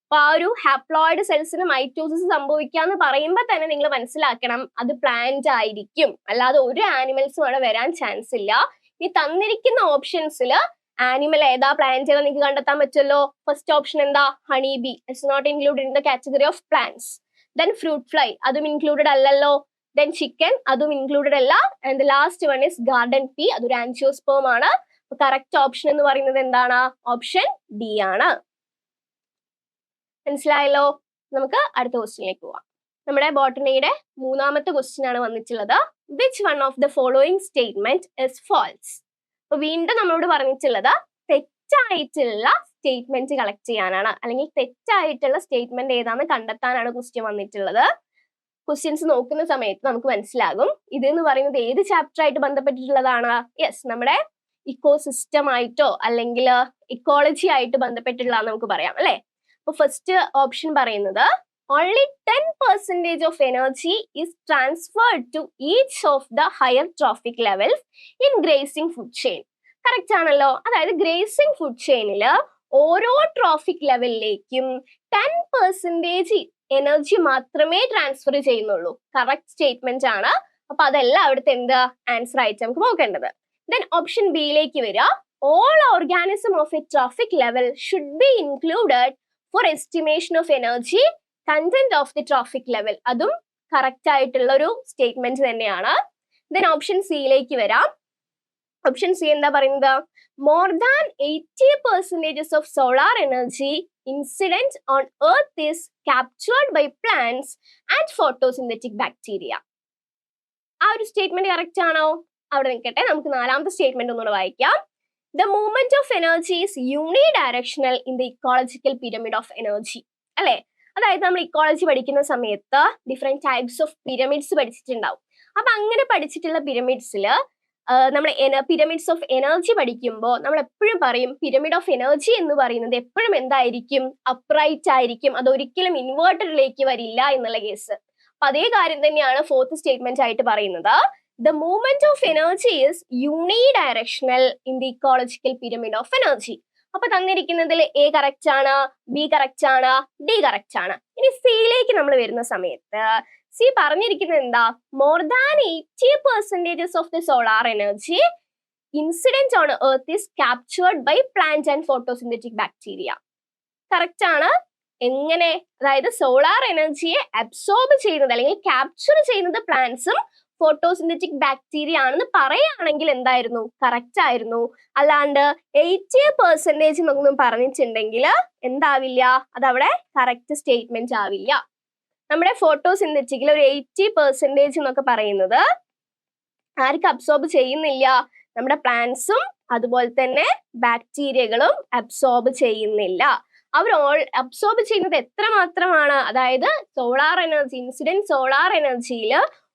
അപ്പൊ ആ ഒരു ഹാപ്ലോയിഡ് സെൽസിന് മൈറ്റോസിസ് സംഭവിക്കാന്ന് പറയുമ്പോൾ തന്നെ നിങ്ങൾ മനസ്സിലാക്കണം അത് പ്ലാന്റ് ആയിരിക്കും, അല്ലാതെ ഒരു ആനിമൽസും അവിടെ വരാൻ ചാൻസ് ഇല്ല. ഈ തന്നിരിക്കുന്ന ഓപ്ഷൻസിൽ ആനിമൽ ഏതാ പ്ലാന്റ് ഏതാ നിങ്ങൾക്ക് കണ്ടെത്താൻ പറ്റുമല്ലോ. ഫസ്റ്റ് ഓപ്ഷൻ എന്താ? Honey bee. It's not included in the category of plants. Then fruit fly, അതും ഇൻക്ലൂഡഡ് അല്ലല്ലോ. ദെൻ ചിക്കൻ, അതും ഇൻക്ലൂഡഡ് അല്ല. And the last one is garden pea, അതൊരു ആൻജിയോസ്പേം ആണ്. കറക്റ്റ് ഓപ്ഷൻ എന്ന് പറയുന്നത് എന്താണ്? ഓപ്ഷൻ ഡി ആണ്. മനസ്സിലായല്ലോ? നമുക്ക് അടുത്ത ക്വസ്റ്റ്യനിലേക്ക് പോവാം. നമ്മുടെ ബോട്ടണിയുടെ 3ാമത്തെ ക്വസ്റ്റ്യൻ ആണ് വന്നിട്ടുള്ളത്. Which one of the following statement is false? അപ്പൊ വീണ്ടും നമ്മളോട് പറഞ്ഞിട്ടുള്ളത് തെറ്റായിട്ടുള്ള സ്റ്റേറ്റ്മെന്റ് കളക്ട് ചെയ്യാനാണ്, അല്ലെങ്കിൽ തെറ്റായിട്ടുള്ള സ്റ്റേറ്റ്മെന്റ് ഏതാണെന്ന് കണ്ടെത്താനാണ് ക്വസ്റ്റ്യൻ വന്നിട്ടുള്ളത്. ക്വസ്റ്റ്യൻസ് നോക്കുന്ന സമയത്ത് നമുക്ക് മനസ്സിലാകും ഇത് എന്ന് പറയുന്നത് ഏത് ചാപ്റ്റർ ആയിട്ട് ബന്ധപ്പെട്ടിട്ടുള്ളതാണ്. യെസ്, നമ്മുടെ ഇക്കോസിസ്റ്റം ആയിട്ടോ അല്ലെങ്കിൽ ഇക്കോളജി ആയിട്ട് ബന്ധപ്പെട്ടിട്ടുള്ളതാന്ന് നമുക്ക് പറയാം അല്ലെ. അപ്പൊ ഫസ്റ്റ് ഓപ്ഷൻ പറയുന്നത് only 10% of energy is transferred to each of the higher trophic levels in grazing food chain. Correct ആണല്ലോ. അതായത് ഗ്രേസിംഗ് ഫുഡ് ചെയിനിൽ ഓരോ ട്രോഫിക് ലെവലിലേക്കും 10% എനർജി മാത്രമേ ട്രാൻസ്ഫർ ചെയ്യുന്നുള്ളൂ. കറക്റ്റ് സ്റ്റേറ്റ്മെന്റ് ആണ്. അപ്പൊ അതല്ല അവിടുത്തെ എന്ത് ആൻസർ ആയിട്ട് നമുക്ക് നോക്കേണ്ടത്. ദെൻ ഓപ്ഷൻ ബിയിലേക്ക് വരിക. All organism of a trophic level should be included for estimation of energy content of the trophic level. അതും കറക്റ്റ് ആയിട്ടുള്ള ഒരു സ്റ്റേറ്റ്മെന്റ് തന്നെയാണ്. ദെൻ ഓപ്ഷൻ സിയിലേക്ക് വരാം. ഓപ്ഷൻ സി എന്താ പറയുന്നത്? More than 80% of solar energy incident on earth is captured by plants and photosynthetic bacteria. ആ ഒരു സ്റ്റേറ്റ്മെന്റ് കറക്റ്റ് ആണോ? അവിടെ നിൽക്കട്ടെ. നമുക്ക് 4ാമത്തെ സ്റ്റേറ്റ്മെന്റ് ഒന്നുകൂടെ വായിക്കാം. The movement of energy is unidirectional in the ecological pyramid of energy. അല്ലെ, അതായത് നമ്മൾ ഇക്കോളജി പഠിക്കുന്ന സമയത്ത് ഡിഫറെന്റ് ടൈപ്സ് ഓഫ് പിരമിഡ്സ് പഠിച്ചിട്ടുണ്ടാവും. അപ്പൊ അങ്ങനെ പഠിച്ചിട്ടുള്ള പിരമിഡ്സിൽ നമ്മൾ പിരമിഡ്സ് ഓഫ് എനർജി പഠിക്കുമ്പോൾ നമ്മൾ എപ്പോഴും പറയും പിരമിഡ് ഓഫ് എനർജി എന്ന് പറയുന്നത് എപ്പോഴും എന്തായിരിക്കും? അപ്രൈറ്റ് ആയിരിക്കും. അതൊരിക്കലും ഇൻവേർട്ടറിലേക്ക് വരില്ല എന്നുള്ള കേസ്. അപ്പൊ അതേ കാര്യം തന്നെയാണ് 4th സ്റ്റേറ്റ്മെന്റ് ആയിട്ട് പറയുന്നത്. The movement of energy is unidirectional in the ecological pyramid of energy. അപ്പൊ തന്നിരിക്കുന്നതിൽ എ കറക്റ്റ് ആണ്, ബി കറക്റ്റ് ആണ്, ഡി കറക്റ്റ് ആണ്. ഇനി സിയിലേക്ക് നമ്മൾ വരുന്ന സമയത്ത് സി പറഞ്ഞിരിക്കുന്നത് എന്താ? More than 80% of the solar energy incidence on earth is captured by plant and photosynthetic bacteria. Correct ആണ്. എങ്ങനെ? അതായത് സോളാർ എനർജിയെ അബ്സോർബ് ചെയ്യുന്നത് അല്ലെങ്കിൽ ക്യാപ്ചർ ചെയ്യുന്നത് പ്ലാന്റ്സും ഫോട്ടോസിന്തറ്റിക് ബാക്ടീരിയ ആണെന്ന് പറയുകയാണെങ്കിൽ എന്തായിരുന്നു? കറക്റ്റ് ആയിരുന്നു. അല്ലാണ്ട് 80% എന്നൊന്നും പറഞ്ഞിട്ടുണ്ടെങ്കിൽ എന്താവില്ല? അതവിടെ കറക്റ്റ് സ്റ്റേറ്റ്മെന്റ് ആവില്ല. നമ്മുടെ ഫോട്ടോസിന്തറ്റിക്കിൽ ഒരു 80% എന്നൊക്കെ പറയുന്നത് ആർക്ക് അബ്സോർബ് ചെയ്യുന്നില്ല? നമ്മുടെ പ്ലാന്റ്സും അതുപോലെ തന്നെ ബാക്ടീരിയകളും അബ്സോർബ് ചെയ്യുന്നില്ല. അവർ അബ്സോർബ് ചെയ്യുന്നത് എത്ര മാത്രമാണ്? അതായത് സോളാർ എനർജി, ഇൻസിഡന്റ് സോളാർ എനർജിയിൽ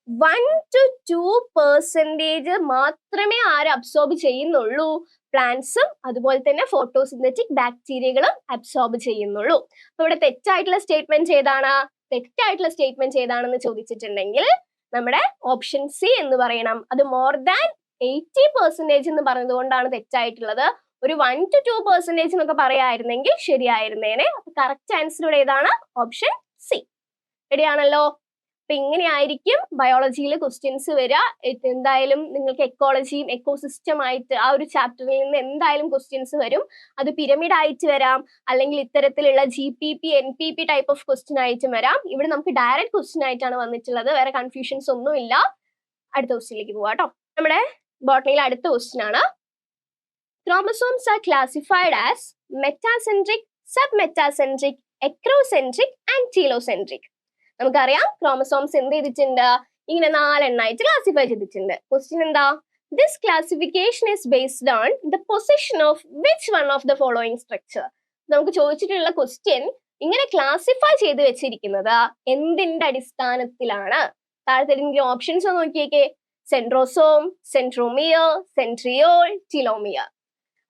1 to 2% മാത്രമേ ആര് അബ്സോർബ് ചെയ്യുന്നുള്ളൂ? പ്ലാന്റ്സും അതുപോലെ തന്നെ ഫോട്ടോസിന്തറ്റിക് ബാക്ടീരിയകളും അബ്സോർബ് ചെയ്യുന്നുള്ളൂ. അപ്പൊ ഇവിടെ തെറ്റായിട്ടുള്ള സ്റ്റേറ്റ്മെന്റ് ഏതാണ്? തെറ്റായിട്ടുള്ള സ്റ്റേറ്റ്മെന്റ് ഏതാണെന്ന് ചോദിച്ചിട്ടുണ്ടെങ്കിൽ നമ്മുടെ ഓപ്ഷൻ സി എന്ന് പറയണം. അത് മോർ ദാൻ 80% എന്ന് പറഞ്ഞത് കൊണ്ടാണ് തെറ്റായിട്ടുള്ളത്. ഒരു 1 to 2% എന്നൊക്കെ പറയായിരുന്നെങ്കിൽ ശരിയായിരുന്നേനെ. അപ്പൊ കറക്റ്റ് ആൻസർ ഇവിടെ ഏതാണ്? Option C. റെഡിയാണല്ലോ? അപ്പൊ ഇങ്ങനെയായിരിക്കും ബയോളജിയിൽ ക്വസ്റ്റ്യൻസ് വരിക. എന്തായാലും നിങ്ങൾക്ക് എക്കോളജിയും എക്കോസിസ്റ്റം ആയിട്ട് ആ ഒരു ചാപ്റ്ററിൽ നിന്ന് എന്തായാലും ക്വസ്റ്റ്യൻസ് വരും. അത് പിരമിഡ് ആയിട്ട് വരാം, അല്ലെങ്കിൽ ഇത്തരത്തിലുള്ള GPP NPP type of question ആയിട്ടും വരാം. ഇവിടെ നമുക്ക് ഡയറക്റ്റ് ക്വസ്റ്റ്യൻ ആയിട്ടാണ് വന്നിട്ടുള്ളത്. വേറെ കൺഫ്യൂഷൻസ് ഒന്നും ഇല്ല. അടുത്ത ക്വസ്റ്റ്യനിലേക്ക് പോവാം കേട്ടോ. നമ്മുടെ ബോട്ടണിയിലെ അടുത്ത ക്വസ്റ്റ്യൻ ആണ്, chromosomes are classified as metacentric, submetacentric, ectocentric and telocentric. നമുക്കറിയാം ക്രോമസോംസ് എന്ത് ചെയ്തിട്ടുണ്ട്? ഇങ്ങനെ 4 എണ്ണായിട്ട് ക്ലാസിഫൈ ചെയ്തിട്ടുണ്ട്. ക്വസ്റ്റ്യൻ എന്താ? This classification is based on the position of which one of the following structure? നമുക്ക് ചോദിച്ചിട്ടുള്ള ക്വസ്റ്റ്യൻ ഇങ്ങനെ ക്ലാസിഫൈ ചെയ്ത് വെച്ചിരിക്കുന്നത് എന്തിന്റെ അടിസ്ഥാനത്തിലാണ്? താഴത്തെ ഓപ്ഷൻസ് നോക്കിയേക്കേ. Centrosome, centromere, centriole, telomere.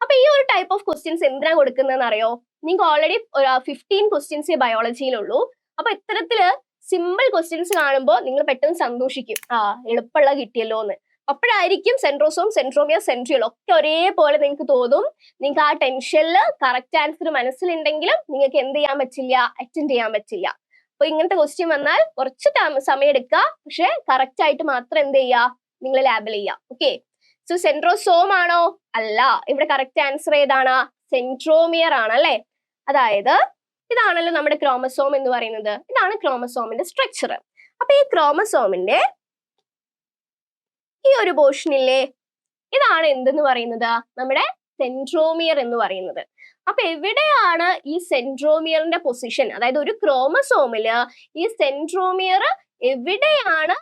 അപ്പൊ ഈ ഒരു ടൈപ്പ് ഓഫ് ക്വസ്റ്റ്യൻസ് എന്തിനാ കൊടുക്കുന്നതെന്ന് അറിയോ? നിങ്ങൾക്ക് ഓൾറെഡി 15 ക്വസ്റ്റ്യൻസ് ബയോളജിയിലുള്ളൂ. അപ്പൊ ഇത്തരത്തില് സിമ്പിൾ ക്വസ്റ്റ്യൻസ് കാണുമ്പോൾ നിങ്ങൾ പെട്ടെന്ന് സന്തോഷിക്കും, എളുപ്പമുള്ള കിട്ടിയല്ലോ എന്ന്. അപ്പോഴായിരിക്കും സെൻട്രോസോം, സെൻട്രോമിയർ, സെൻട്രിയോൾ ഒക്കെ ഒരേപോലെ നിങ്ങൾക്ക് തോന്നും. നിങ്ങൾക്ക് ആ ടെൻഷനിൽ കറക്റ്റ് ആൻസർ മനസ്സിലുണ്ടെങ്കിലും നിങ്ങൾക്ക് എന്ത് ചെയ്യാൻ പറ്റില്ല? അറ്റൻഡ് ചെയ്യാൻ പറ്റില്ല. അപ്പൊ ഇങ്ങനത്തെ ക്വസ്റ്റ്യൻ വന്നാൽ കുറച്ച് സമയം എടുക്കുക, പക്ഷെ കറക്റ്റ് ആയിട്ട് മാത്രം എന്ത് ചെയ്യുക? നിങ്ങൾ ലാബിൽ ചെയ്യുക. ഓക്കെ. സോ സെൻട്രോസോം ആണോ? അല്ല. ഇവിടെ കറക്റ്റ് ആൻസർ ഏതാണ്? സെൻട്രോമിയർ ആണ് അല്ലെ? അതായത് ഇതാണല്ലോ നമ്മുടെ ക്രോമസോം എന്ന് പറയുന്നത്. ഇതാണ് ക്രോമസോമിന്റെ സ്ട്രക്ചർ. അപ്പൊ ഈ ക്രോമസോമിന്റെ ഈ ഒരു പോർഷനില്ലേ, ഇതാണ് എന്തെന്ന് പറയുന്നത്? നമ്മുടെ സെൻട്രോമിയർ എന്ന് പറയുന്നത്. അപ്പൊ എവിടെയാണ് ഈ സെൻട്രോമിയറിന്റെ പൊസിഷൻ? അതായത് ഒരു ക്രോമസോമില് ഈ സെൻട്രോമിയർ എവിടെയാണ്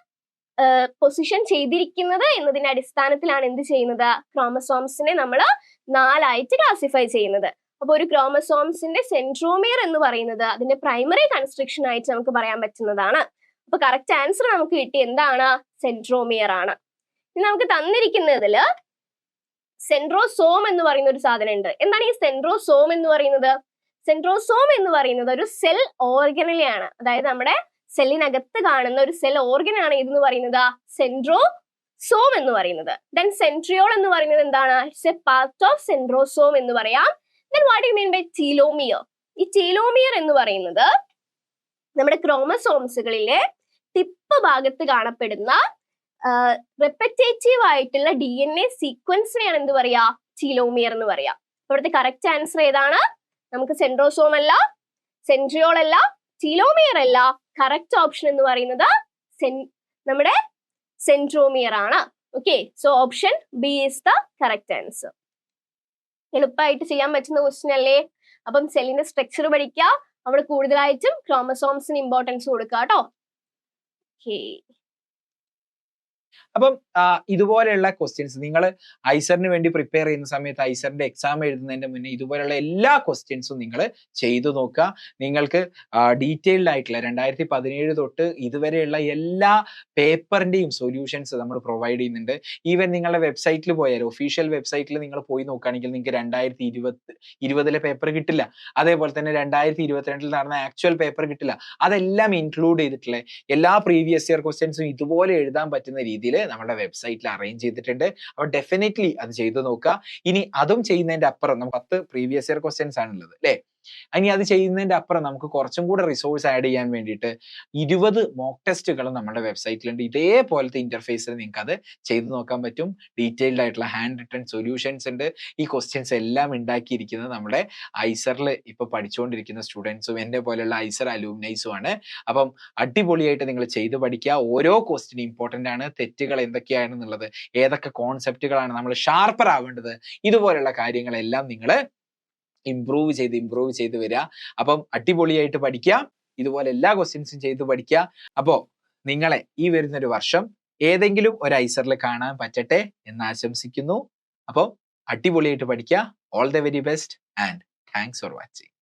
പൊസിഷൻ ചെയ്തിരിക്കുന്നത് എന്നതിന്റെ അടിസ്ഥാനത്തിലാണ് എന്ത് ചെയ്യുന്നത്? ക്രോമസോംസിനെ നമ്മൾ 4 ക്ലാസിഫൈ ചെയ്യുന്നത്. അപ്പൊ ഒരു ക്രോമസോംസിന്റെ സെൻട്രോമിയർ എന്ന് പറയുന്നത് അതിന്റെ പ്രൈമറി കൺസ്ട്രക്ഷൻ ആയിട്ട് നമുക്ക് പറയാൻ പറ്റുന്നതാണ്. അപ്പൊ കറക്റ്റ് ആൻസർ നമുക്ക് കിട്ടി എന്താണ്? സെൻട്രോമിയർ ആണ്. ഇനി നമുക്ക് തന്നിരിക്കുന്നതില് സെൻട്രോസോം എന്ന് പറയുന്ന ഒരു സാധനം ഉണ്ട്. എന്താണ് ഈ സെൻട്രോസോം എന്ന് പറയുന്നത്? സെൻട്രോസോം എന്ന് പറയുന്നത് ഒരു സെൽ ഓർഗനലെയാണ്. അതായത് നമ്മുടെ സെല്ലിനകത്ത് കാണുന്ന ഒരു സെൽ ഓർഗൻ ആണ് ഇതെന്ന് പറയുന്നത് സെൻട്രോസോം എന്ന് പറയുന്നത്. ദെൻ സെൻട്രിയോൾ എന്ന് പറയുന്നത് എന്താണ്? It's a part of centrosome എന്ന് പറയാം. Then what you mean by telomere? ഈ ടീലോമിയർ എന്ന് പറയുന്നത് നമ്മുടെ ക്രോമസോംസുകളിലെ ടിപ്പ് ഭാഗത്ത് കാണപ്പെടുന്ന റെപ്പറ്റേറ്റീവ് ആയിട്ടുള്ള DNA സീക്വൻസിനെയാണ് എന്ത് പറയാ? ടീലോമിയർ എന്ന് പറയാം. ഇവിടുത്തെ കറക്റ്റ് ആൻസർ ഏതാണ്? നമുക്ക് സെൻട്രോസോം അല്ല, സെൻട്രിയോൾ അല്ല, ടീലോമിയർ അല്ല. കറക്റ്റ് ഓപ്ഷൻ എന്ന് പറയുന്നത് നമ്മുടെ സെൻട്രോമിയർ ആണ്. Okay. So option B is the correct answer. എളുപ്പമായിട്ട് ചെയ്യാൻ പറ്റുന്ന ക്വസ്റ്റ്യൻ അല്ലേ? അപ്പം സെല്ലിന്റെ സ്ട്രക്ചർ പഠിക്കുക, അവിടെ കൂടുതലായിട്ടും ക്രോമസോംസിന് ഇമ്പോർട്ടൻസ് കൊടുക്കുക കേട്ടോ. ഓക്കെ. അപ്പം ഇതുപോലെയുള്ള ക്വസ്റ്റ്യൻസ് നിങ്ങൾ ഐസറിന് വേണ്ടി പ്രിപ്പയർ ചെയ്യുന്ന സമയത്ത് ഐസറിന്റെ എക്സാം എഴുതുന്നതിന്റെ മുന്നേ ഇതുപോലെയുള്ള എല്ലാ ക്വസ്റ്റ്യൻസും നിങ്ങൾ ചെയ്തു നോക്കുക. നിങ്ങൾക്ക് ഡീറ്റെയിൽഡ് ആയിട്ടുള്ള 2017 തൊട്ട് ഇതുവരെയുള്ള എല്ലാ പേപ്പറിന്റെയും സൊല്യൂഷൻസ് നമ്മൾ പ്രൊവൈഡ് ചെയ്യുന്നുണ്ട്. ഈവൻ നിങ്ങളുടെ വെബ്സൈറ്റിൽ പോയാൽ, ഒഫീഷ്യൽ വെബ്സൈറ്റിൽ നിങ്ങൾ പോയി നോക്കുകയാണെങ്കിൽ നിങ്ങൾക്ക് 2020 പേപ്പർ കിട്ടില്ല. അതേപോലെ തന്നെ 2022 നടന്ന ആക്ച്വൽ പേപ്പർ കിട്ടില്ല. അതെല്ലാം ഇൻക്ലൂഡ് ചെയ്തിട്ടുള്ള എല്ലാ പ്രീവിയസ് ഇയർ ക്വസ്റ്റ്യൻസും ഇതുപോലെ എഴുതാൻ പറ്റുന്ന രീതിയിൽ നമ്മുടെ വെബ്സൈറ്റിൽ അറേഞ്ച് ചെയ്തിട്ടുണ്ട്. അപ്പൊ ഡെഫിനറ്റ്ലി അത് ചെയ്തു നോക്കുക. ഇനി അതും ചെയ്യുന്നതിന്റെ അപ്പുറം നമുക്ക് 10 പ്രീവിയസ് ഇയർ ക്വസ്റ്റ്യൻസ് ആണുള്ളത് അല്ലെ? ഇനി അത് ചെയ്യുന്നതിന്റെ അപ്പുറം നമുക്ക് കുറച്ചും കൂടെ റിസോഴ്സ് ആഡ് ചെയ്യാൻ വേണ്ടിയിട്ട് 20 മോക്ക് ടെസ്റ്റുകൾ നമ്മുടെ വെബ്സൈറ്റിലുണ്ട്. ഇതേപോലത്തെ ഇന്റർഫേസിൽ നിങ്ങൾക്ക് അത് ചെയ്തു നോക്കാൻ പറ്റും. ഡീറ്റെയിൽഡ് ആയിട്ടുള്ള ഹാൻഡ് റിട്ടൺ സൊല്യൂഷൻസ് ഉണ്ട്. ഈ ക്വസ്റ്റ്യൻസ് എല്ലാം ഉണ്ടാക്കിയിരിക്കുന്നത് നമ്മുടെ ഐസറിൽ ഇപ്പൊ പഠിച്ചുകൊണ്ടിരിക്കുന്ന സ്റ്റുഡൻസും എന്നെ പോലെയുള്ള ഐസർ അലൂമിനൈസും ആണ്. അപ്പം അടിപൊളിയായിട്ട് നിങ്ങൾ ചെയ്ത് പഠിക്കുക. ഓരോ ക്വസ്റ്റ്യൻ ഇമ്പോർട്ടന്റ് ആണ്. തെറ്റുകൾ എന്തൊക്കെയാണെന്നുള്ളത്, ഏതൊക്കെ കോൺസെപ്റ്റുകളാണ് നമ്മൾ ഷാർപ്പർ ആവേണ്ടത്, ഇതുപോലുള്ള കാര്യങ്ങളെല്ലാം നിങ്ങൾ ഇംപ്രൂവ് ചെയ്ത് വരിക. അപ്പം അടിപൊളിയായിട്ട് പഠിക്കുക. ഇതുപോലെ എല്ലാ ക്വസ്റ്റ്യൻസും ചെയ്ത് പഠിക്കുക. അപ്പോൾ നിങ്ങളെ ഈ വരുന്നൊരു വർഷം ഏതെങ്കിലും ഒരു ഐസറിൽ കാണാൻ പറ്റട്ടെ എന്ന് ആശംസിക്കുന്നു. അപ്പോൾ അടിപൊളിയായിട്ട് പഠിക്കുക. All the very best and thanks for watching.